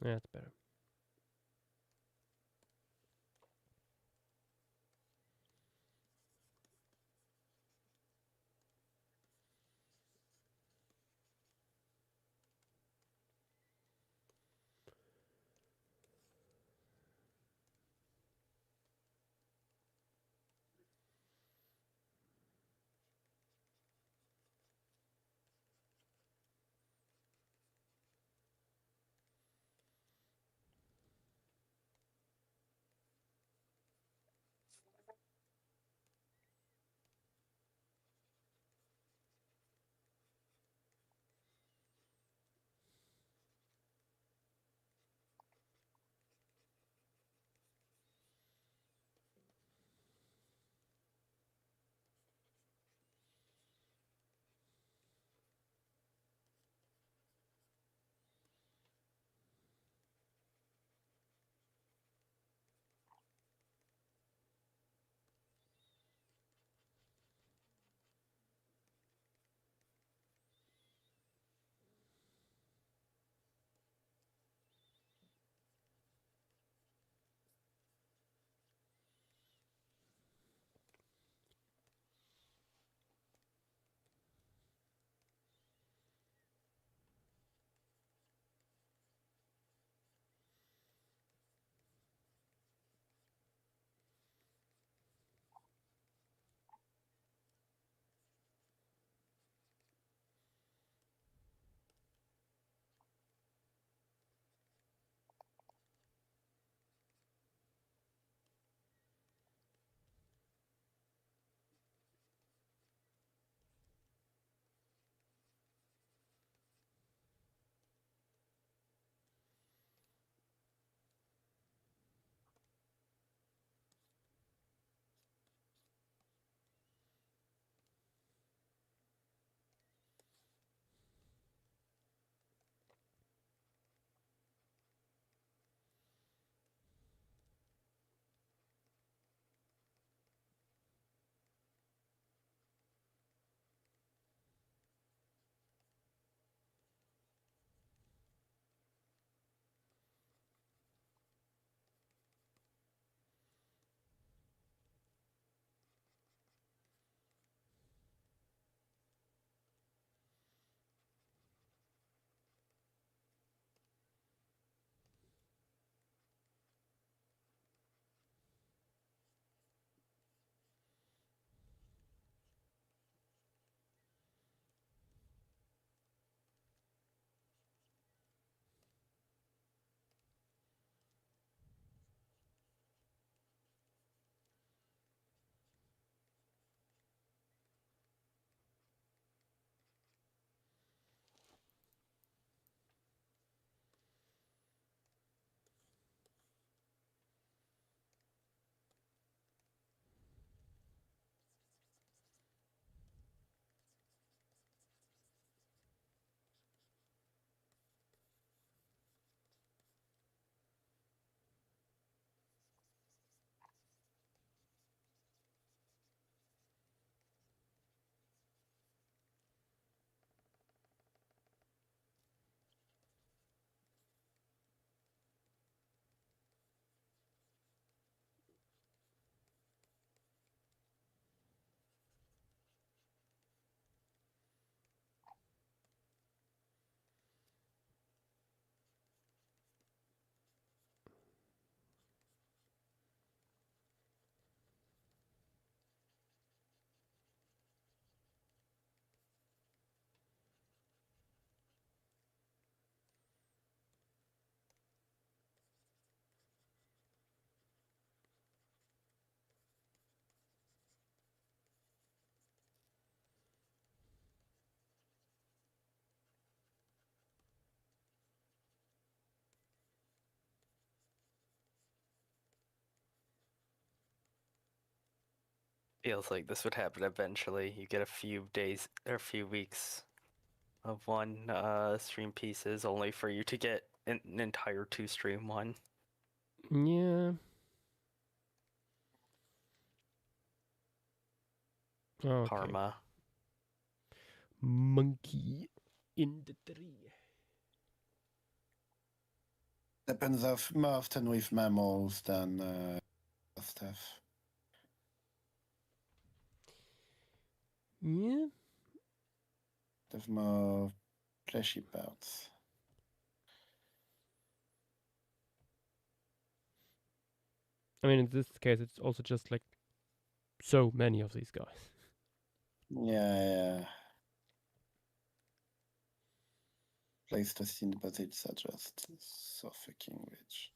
E: Yeah, that's better.
C: Feels like this would happen eventually. You get a few days or a few weeks of one stream pieces, only for you to get an entire 2-stream one.
E: Yeah. Okay.
C: Karma.
E: Monkey in the tree.
H: Happens more often with mammals than stuff.
E: Yeah.
H: There's more fleshy parts.
E: I mean, in this case, it's also just like so many of these guys.
H: Yeah. Pleistocene deposits are just so fucking rich.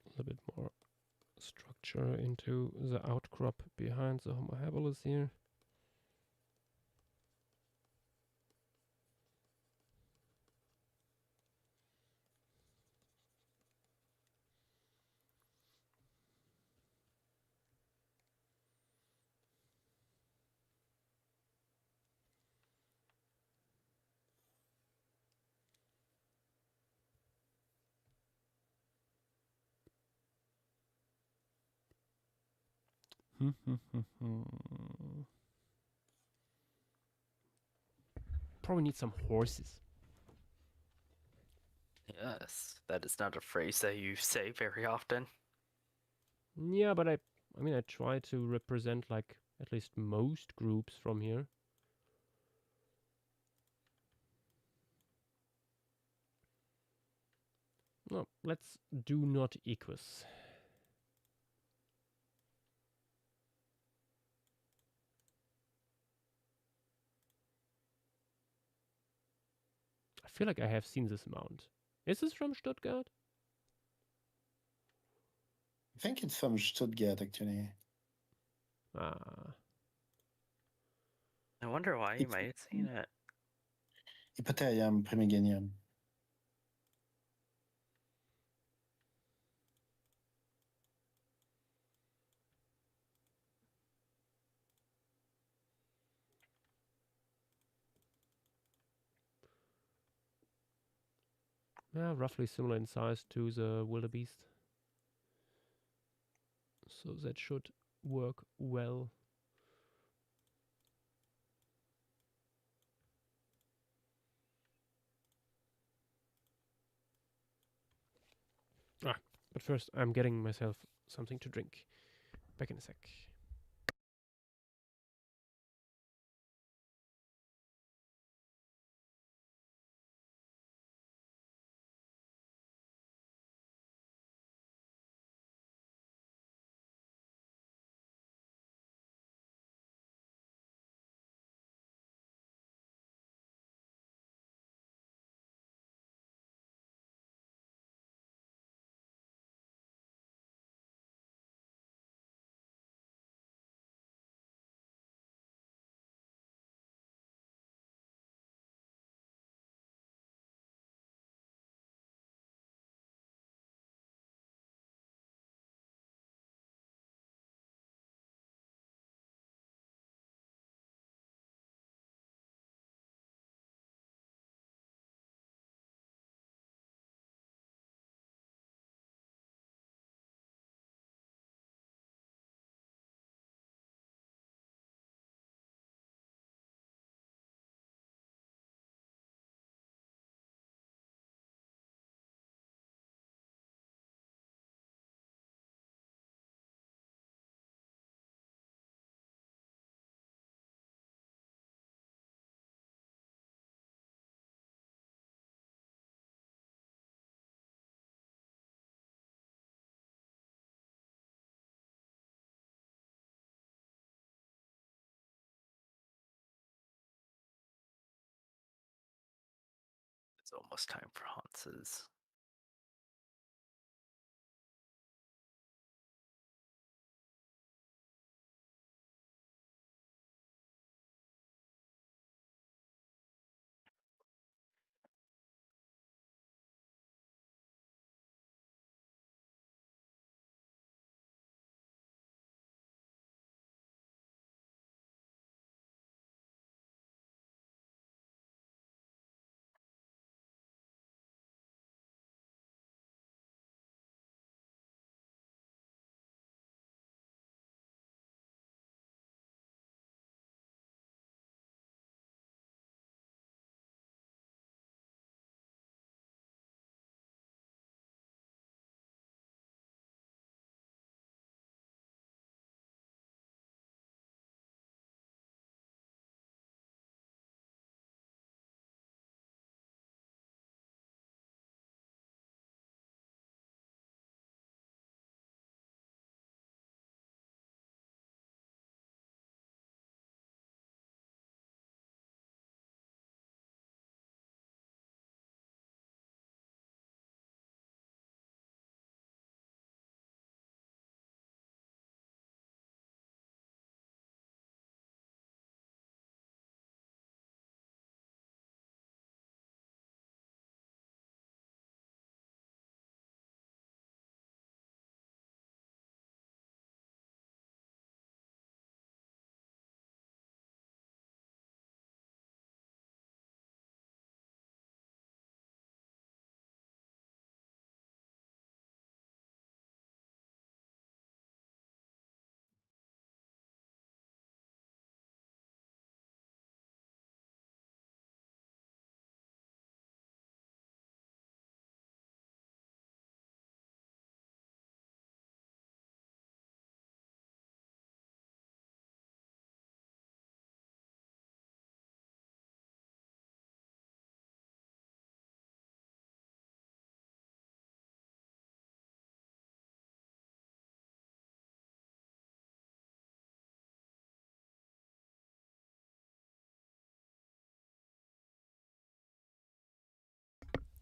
E: A little bit more structure into the outcrop behind the Homo habilis here. Probably need some horses.
C: Yes, that is not a phrase that you say very often.
E: Yeah, but I mean, I try to represent like at least most groups from here. No, let's do not equus. I feel like I have seen this mount. Is this from Stuttgart?
H: I think it's from Stuttgart, actually.
E: Ah.
C: I wonder why you might have seen it.
H: Hypotherium primigenium.
E: Yeah, roughly similar in size to the wildebeest. So that should work well. But first I'm getting myself something to drink. Back in a sec.
C: It's almost time for Hans's.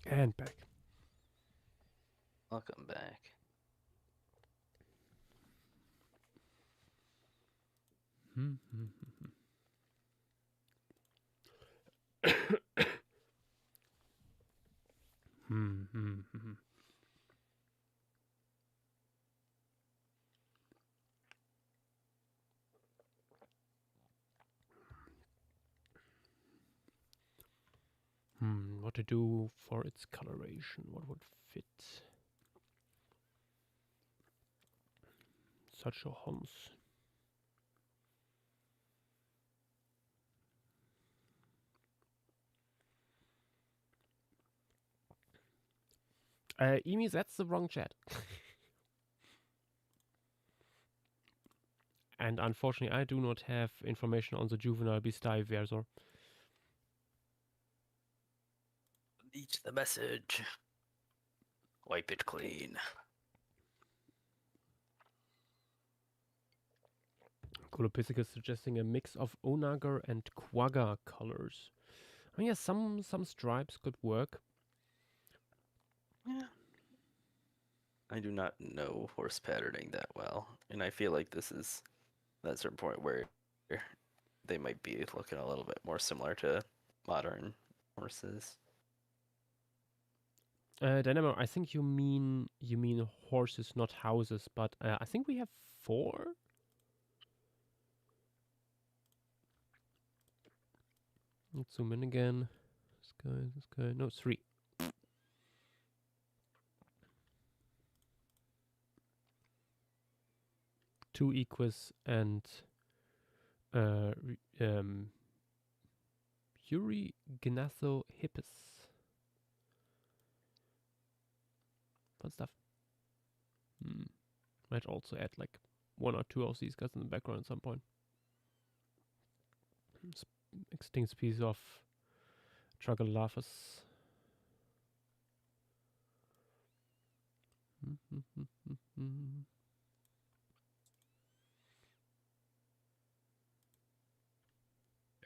E: And back.
C: Welcome back.
E: What to do for its coloration? What would fit such a Hans? Emi, that's the wrong chat. And unfortunately, I do not have information on the juvenile Beastie Versor.
C: Each the message. Wipe it clean.
E: Kolopistic is suggesting a mix of Onager and Quagga colors. I mean, yeah, some stripes could work.
C: Yeah. I do not know horse patterning that well, and I feel like this is that certain point where they might be looking a little bit more similar to modern horses.
E: Dynamo, I think you mean horses, not houses, but I think we have 4. Let's zoom in again. This guy, no, 3. Two Equus and Yuri Gnatho Hippus. Fun stuff. Might also add like 1 or 2 of these guys in the background at some point. Extinct species of Tragelaphus.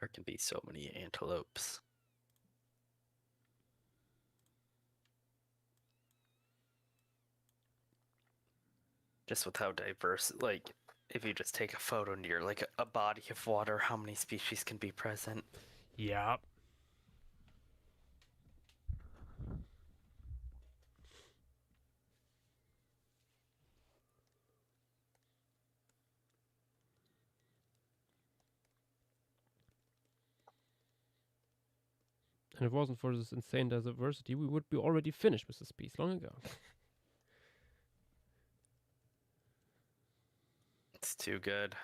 C: There can be so many antelopes. Just with how diverse, like, if you just take a photo near like a body of water, how many species can be present?
E: Yeah. And if it wasn't for this insane diversity, we would be already finished with this piece long ago.
C: It's too good.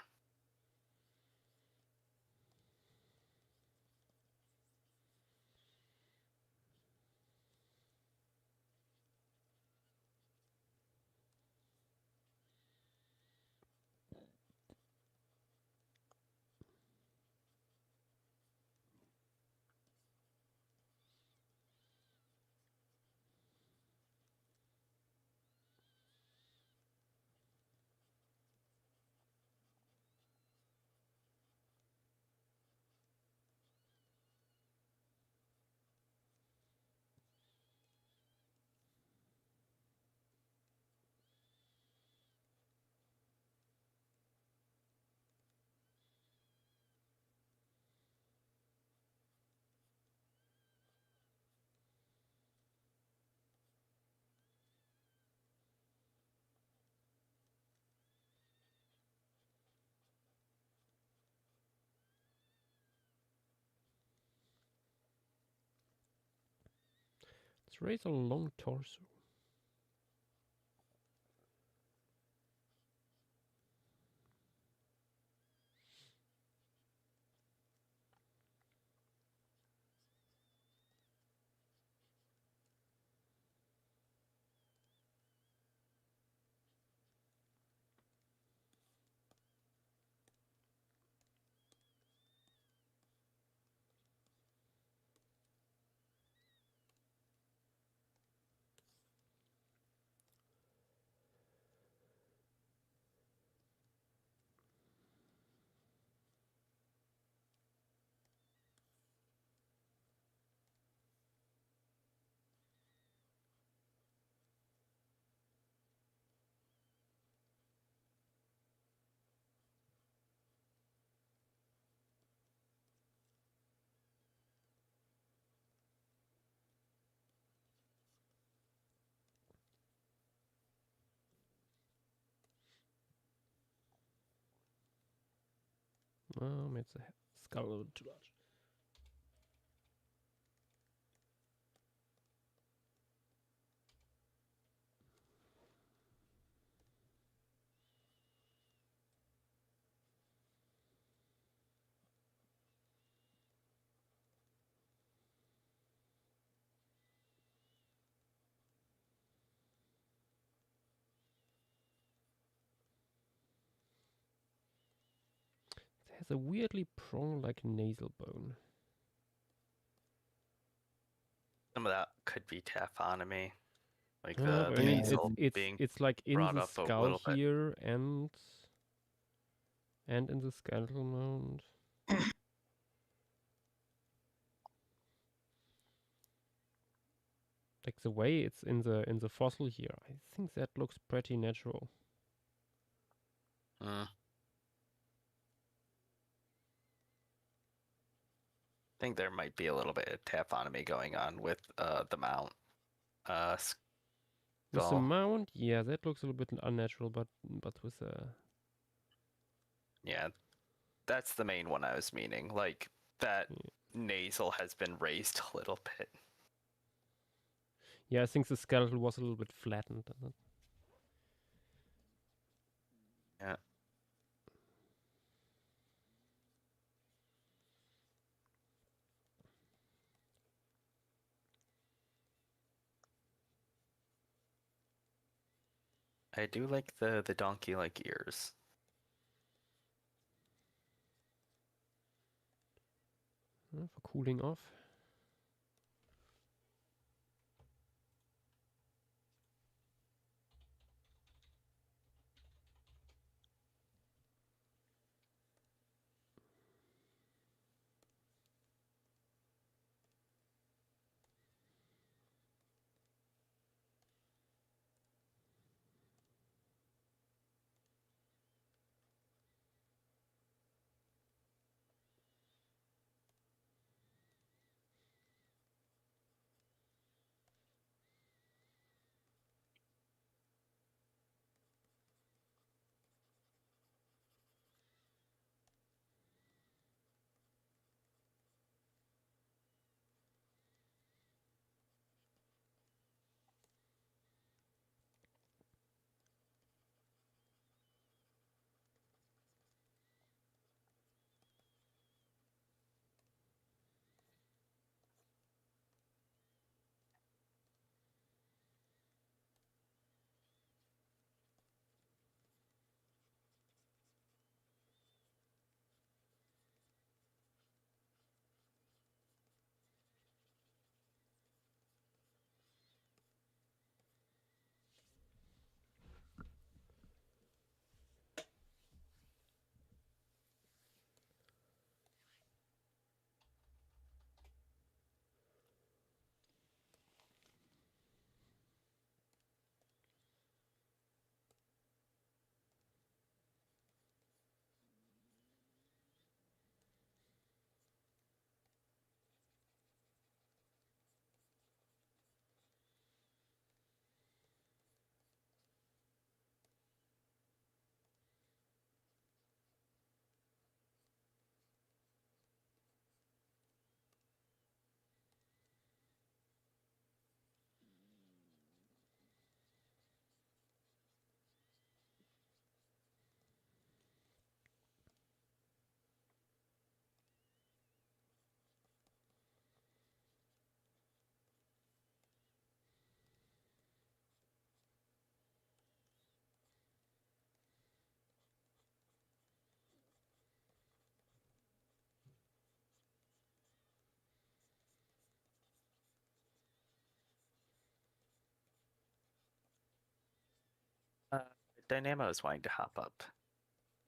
E: Let's raise a long torso. It's a skull a little too large. It has a weirdly prong-like nasal bone.
C: Some of that could be taphonomy, like
E: But
C: the
E: I mean,
C: nasal being
E: it's like in
C: brought
E: the
C: up a
E: skull
C: little bit.
E: here and in the skeletal mound. Like the way it's in the fossil here, I think that looks pretty natural.
C: I think there might be a little bit of taphonomy going on with the mount.
E: With the
C: skull.
E: mount, yeah, that looks a little bit unnatural, but with the
C: Yeah, that's the main one I was meaning. Like that nasal has been raised a little bit.
E: yeah, I think the skeletal was a little bit flattened.
C: Yeah. I do like the donkey-like ears.
E: For cooling off.
C: Dynamo is wanting to hop up.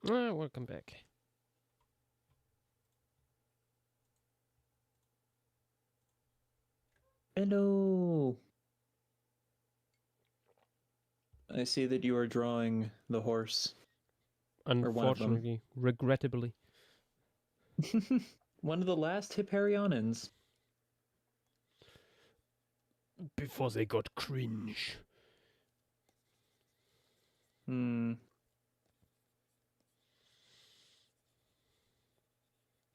E: Welcome back.
I: Hello. I see that you are drawing the horse. one of them.
E: Unfortunately, regrettably.
I: One of the last Hipparionans.
E: Before they got cringe.
I: Hmm.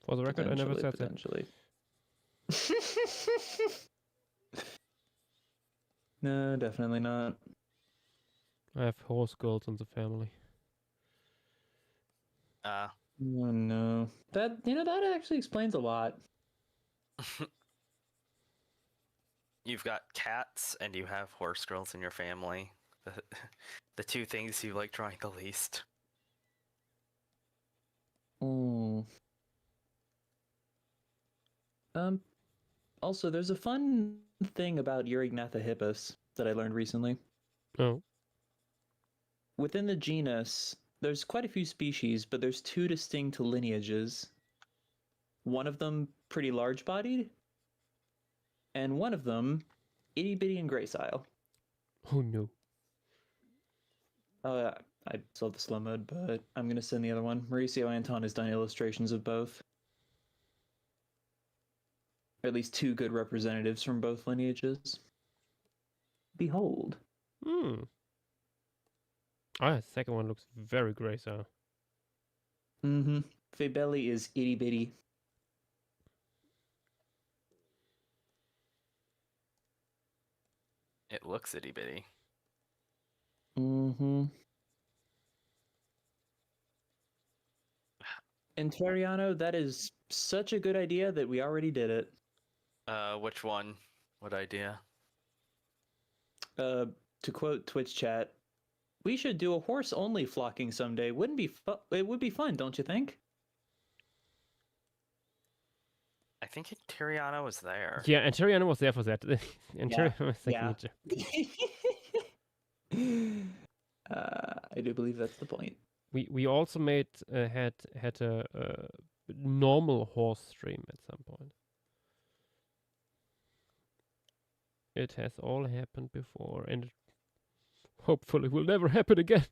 E: For the record, I never said that.
I: Potentially. No, definitely not.
E: I have horse girls in the family.
I: Oh no. That that actually explains a lot.
C: You've got cats and you have horse girls in your family. The two things you like drawing the least.
I: Oh. Also, there's a fun thing about Eurygnathohippus that I learned recently.
E: Oh.
I: Within the genus, there's quite a few species, but there's two distinct lineages. One of them pretty large-bodied, and one of them itty-bitty and gracile.
E: Oh no.
I: Oh, I saw the slow mode, but I'm going to send the other one. Mauricio Anton has done illustrations of both. Or at least two good representatives from both lineages. Behold.
E: Hmm. Ah, the second one looks very gracile.
I: Mm-hmm. Fabelli is itty-bitty.
C: It looks itty bitty.
I: Mm-hmm. And Teriano, that is such a good idea that we already did it.
C: Which one? What idea?
I: To quote Twitch chat, we should do a horse-only flocking someday. Wouldn't be it would be fun, don't you think?
C: I think Tyriano was there.
E: Yeah, and Teriano was there for that. And
I: Yeah,
E: Teriano was thinking
I: yeah. I do believe that's the point.
E: We also made had a normal horse stream at some point. It has all happened before, and it hopefully will never happen again.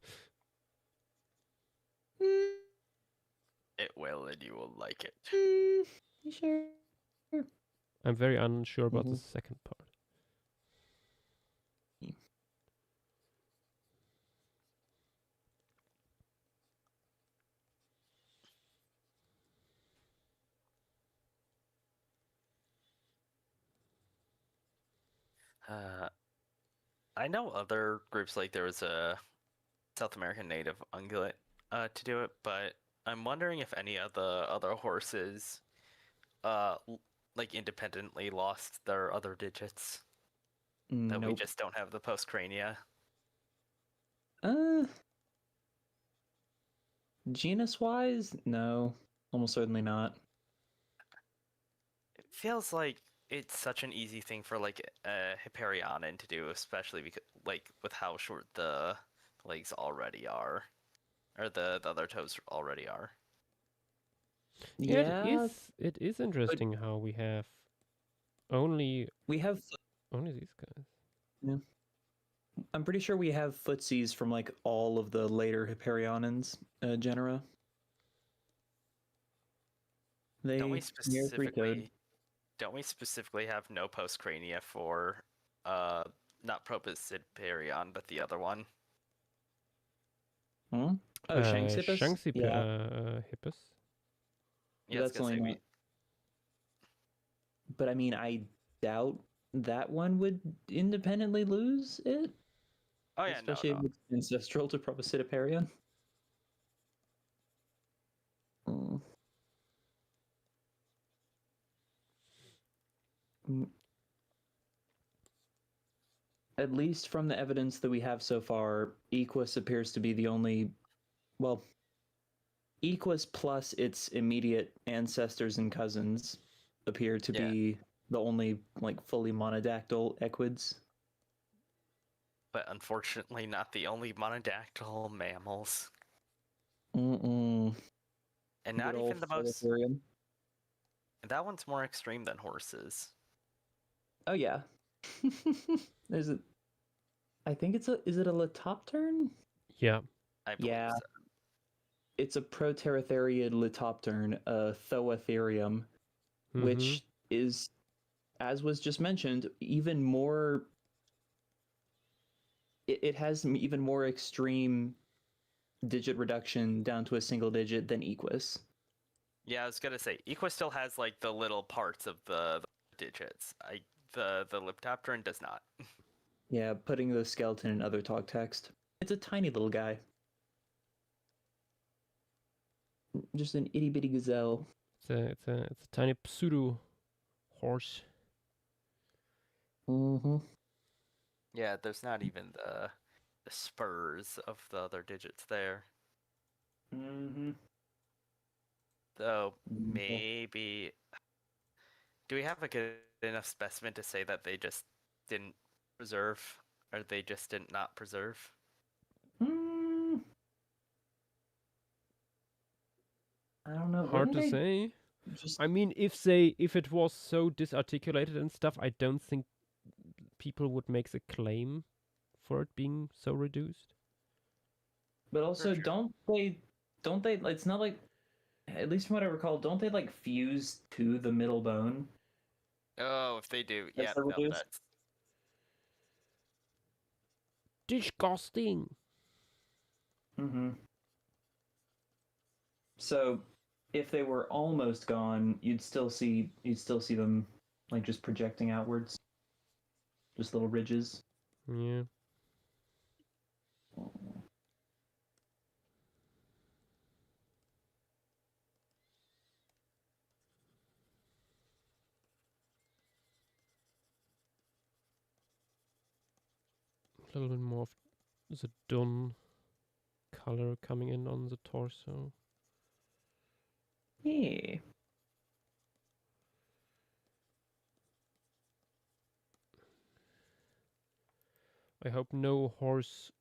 C: It will, and you will like it.
I: You sure?
E: I'm very unsure about the second part.
C: I know other groups, like there was a South American native ungulate to do it, but I'm wondering if any of the other horses like independently lost their other digits. That we
I: Nope.
C: just don't have the postcrania.
I: Genus-wise, no. Almost certainly not.
C: It feels like it's such an easy thing for like a Hipparionan to do, especially because like with how short the legs already are, or the other toes already are.
E: Yeah, it is interesting how we have only these guys.
I: Yeah. I'm pretty sure we have footsies from like all of the later Hipparionans genera. They
C: Don't we
I: near three-toed.
C: specifically have no postcrania for not Proboscidereon, but the other one?
I: Hmm? Oh, Shanxippus?
E: Hippus.
C: Yeah,
I: That's only not... But I mean, I doubt that one would independently lose it.
C: Oh yeah,
I: especially if it's ancestral to Proboscidiparion. At least from the evidence that we have so far, Equus appears to be the only, well, Equus plus its immediate ancestors and cousins appear to be the only like fully monodactyl equids.
C: but unfortunately not the only monodactyl mammals.
I: Mm-mm.
C: And not
I: Good
C: even
I: old
C: the most...
I: Philipparium.
C: That one's more extreme than horses.
I: Oh yeah. There's a. I think it's a. Is it a Leptoptern?
E: Yeah.
C: I believe
I: Yeah.
C: so.
I: It's a Proterotheriid Leptoptern, a Thoatherium, which is, as was just mentioned, even more. It has even more extreme digit reduction down to a single digit than Equus.
C: Yeah, I was gonna say, Equus still has like the little parts of the digits. The Leptopteron does not.
I: Yeah, putting the skeleton in other talk text. It's a tiny little guy. Just an itty bitty gazelle.
E: It's a tiny pseudo horse.
I: Mm-hmm.
C: Yeah, there's not even the spurs of the other digits there.
B: Mm-hmm.
C: Though maybe, do we have a good enough specimen to say that they just didn't preserve, or they just did not preserve?
B: I don't know.
E: Hard to say. I mean, if it was so disarticulated and stuff, I don't think people would make the claim for it being so reduced.
B: But also, don't they? It's not like, at least from what I recall, don't they like fuse to the middle bone?
C: Oh, if they do,
B: That's
C: yeah,
B: the
C: no,
B: reduced?
C: that's
E: Disgusting.
B: Mm-hmm. So, if they were almost gone, you'd still see them like just projecting outwards, just little ridges.
E: Yeah. A little bit more of the dun color coming in on the torso.
B: Yeah.
E: I hope no horse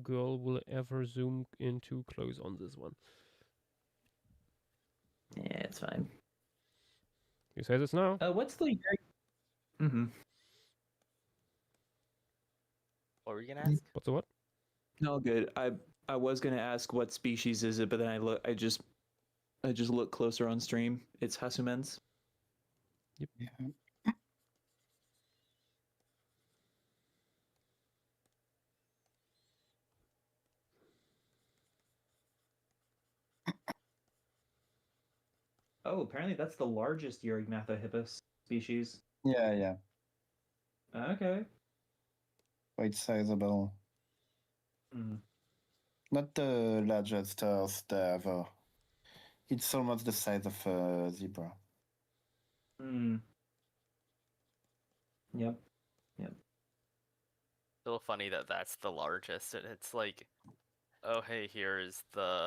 E: girl will ever zoom in too close on this one.
B: Yeah, it's fine.
E: You say this now?
B: What's the? Mm-hmm.
C: what were you gonna ask?
E: What's the what?
I: No, good. I was gonna ask what species is it, but then I just look closer on stream. It's Hasumens.
E: Yep.
H: Yeah.
B: Oh, apparently that's the largest Eurygmathohippus species.
H: Yeah.
B: Okay.
H: Quite sizable.
B: Mm.
H: Not the largest horse there, though. It's almost the size of a zebra.
B: Mm. Yep.
C: It's a little funny that that's the largest, and it's like, oh hey, here's the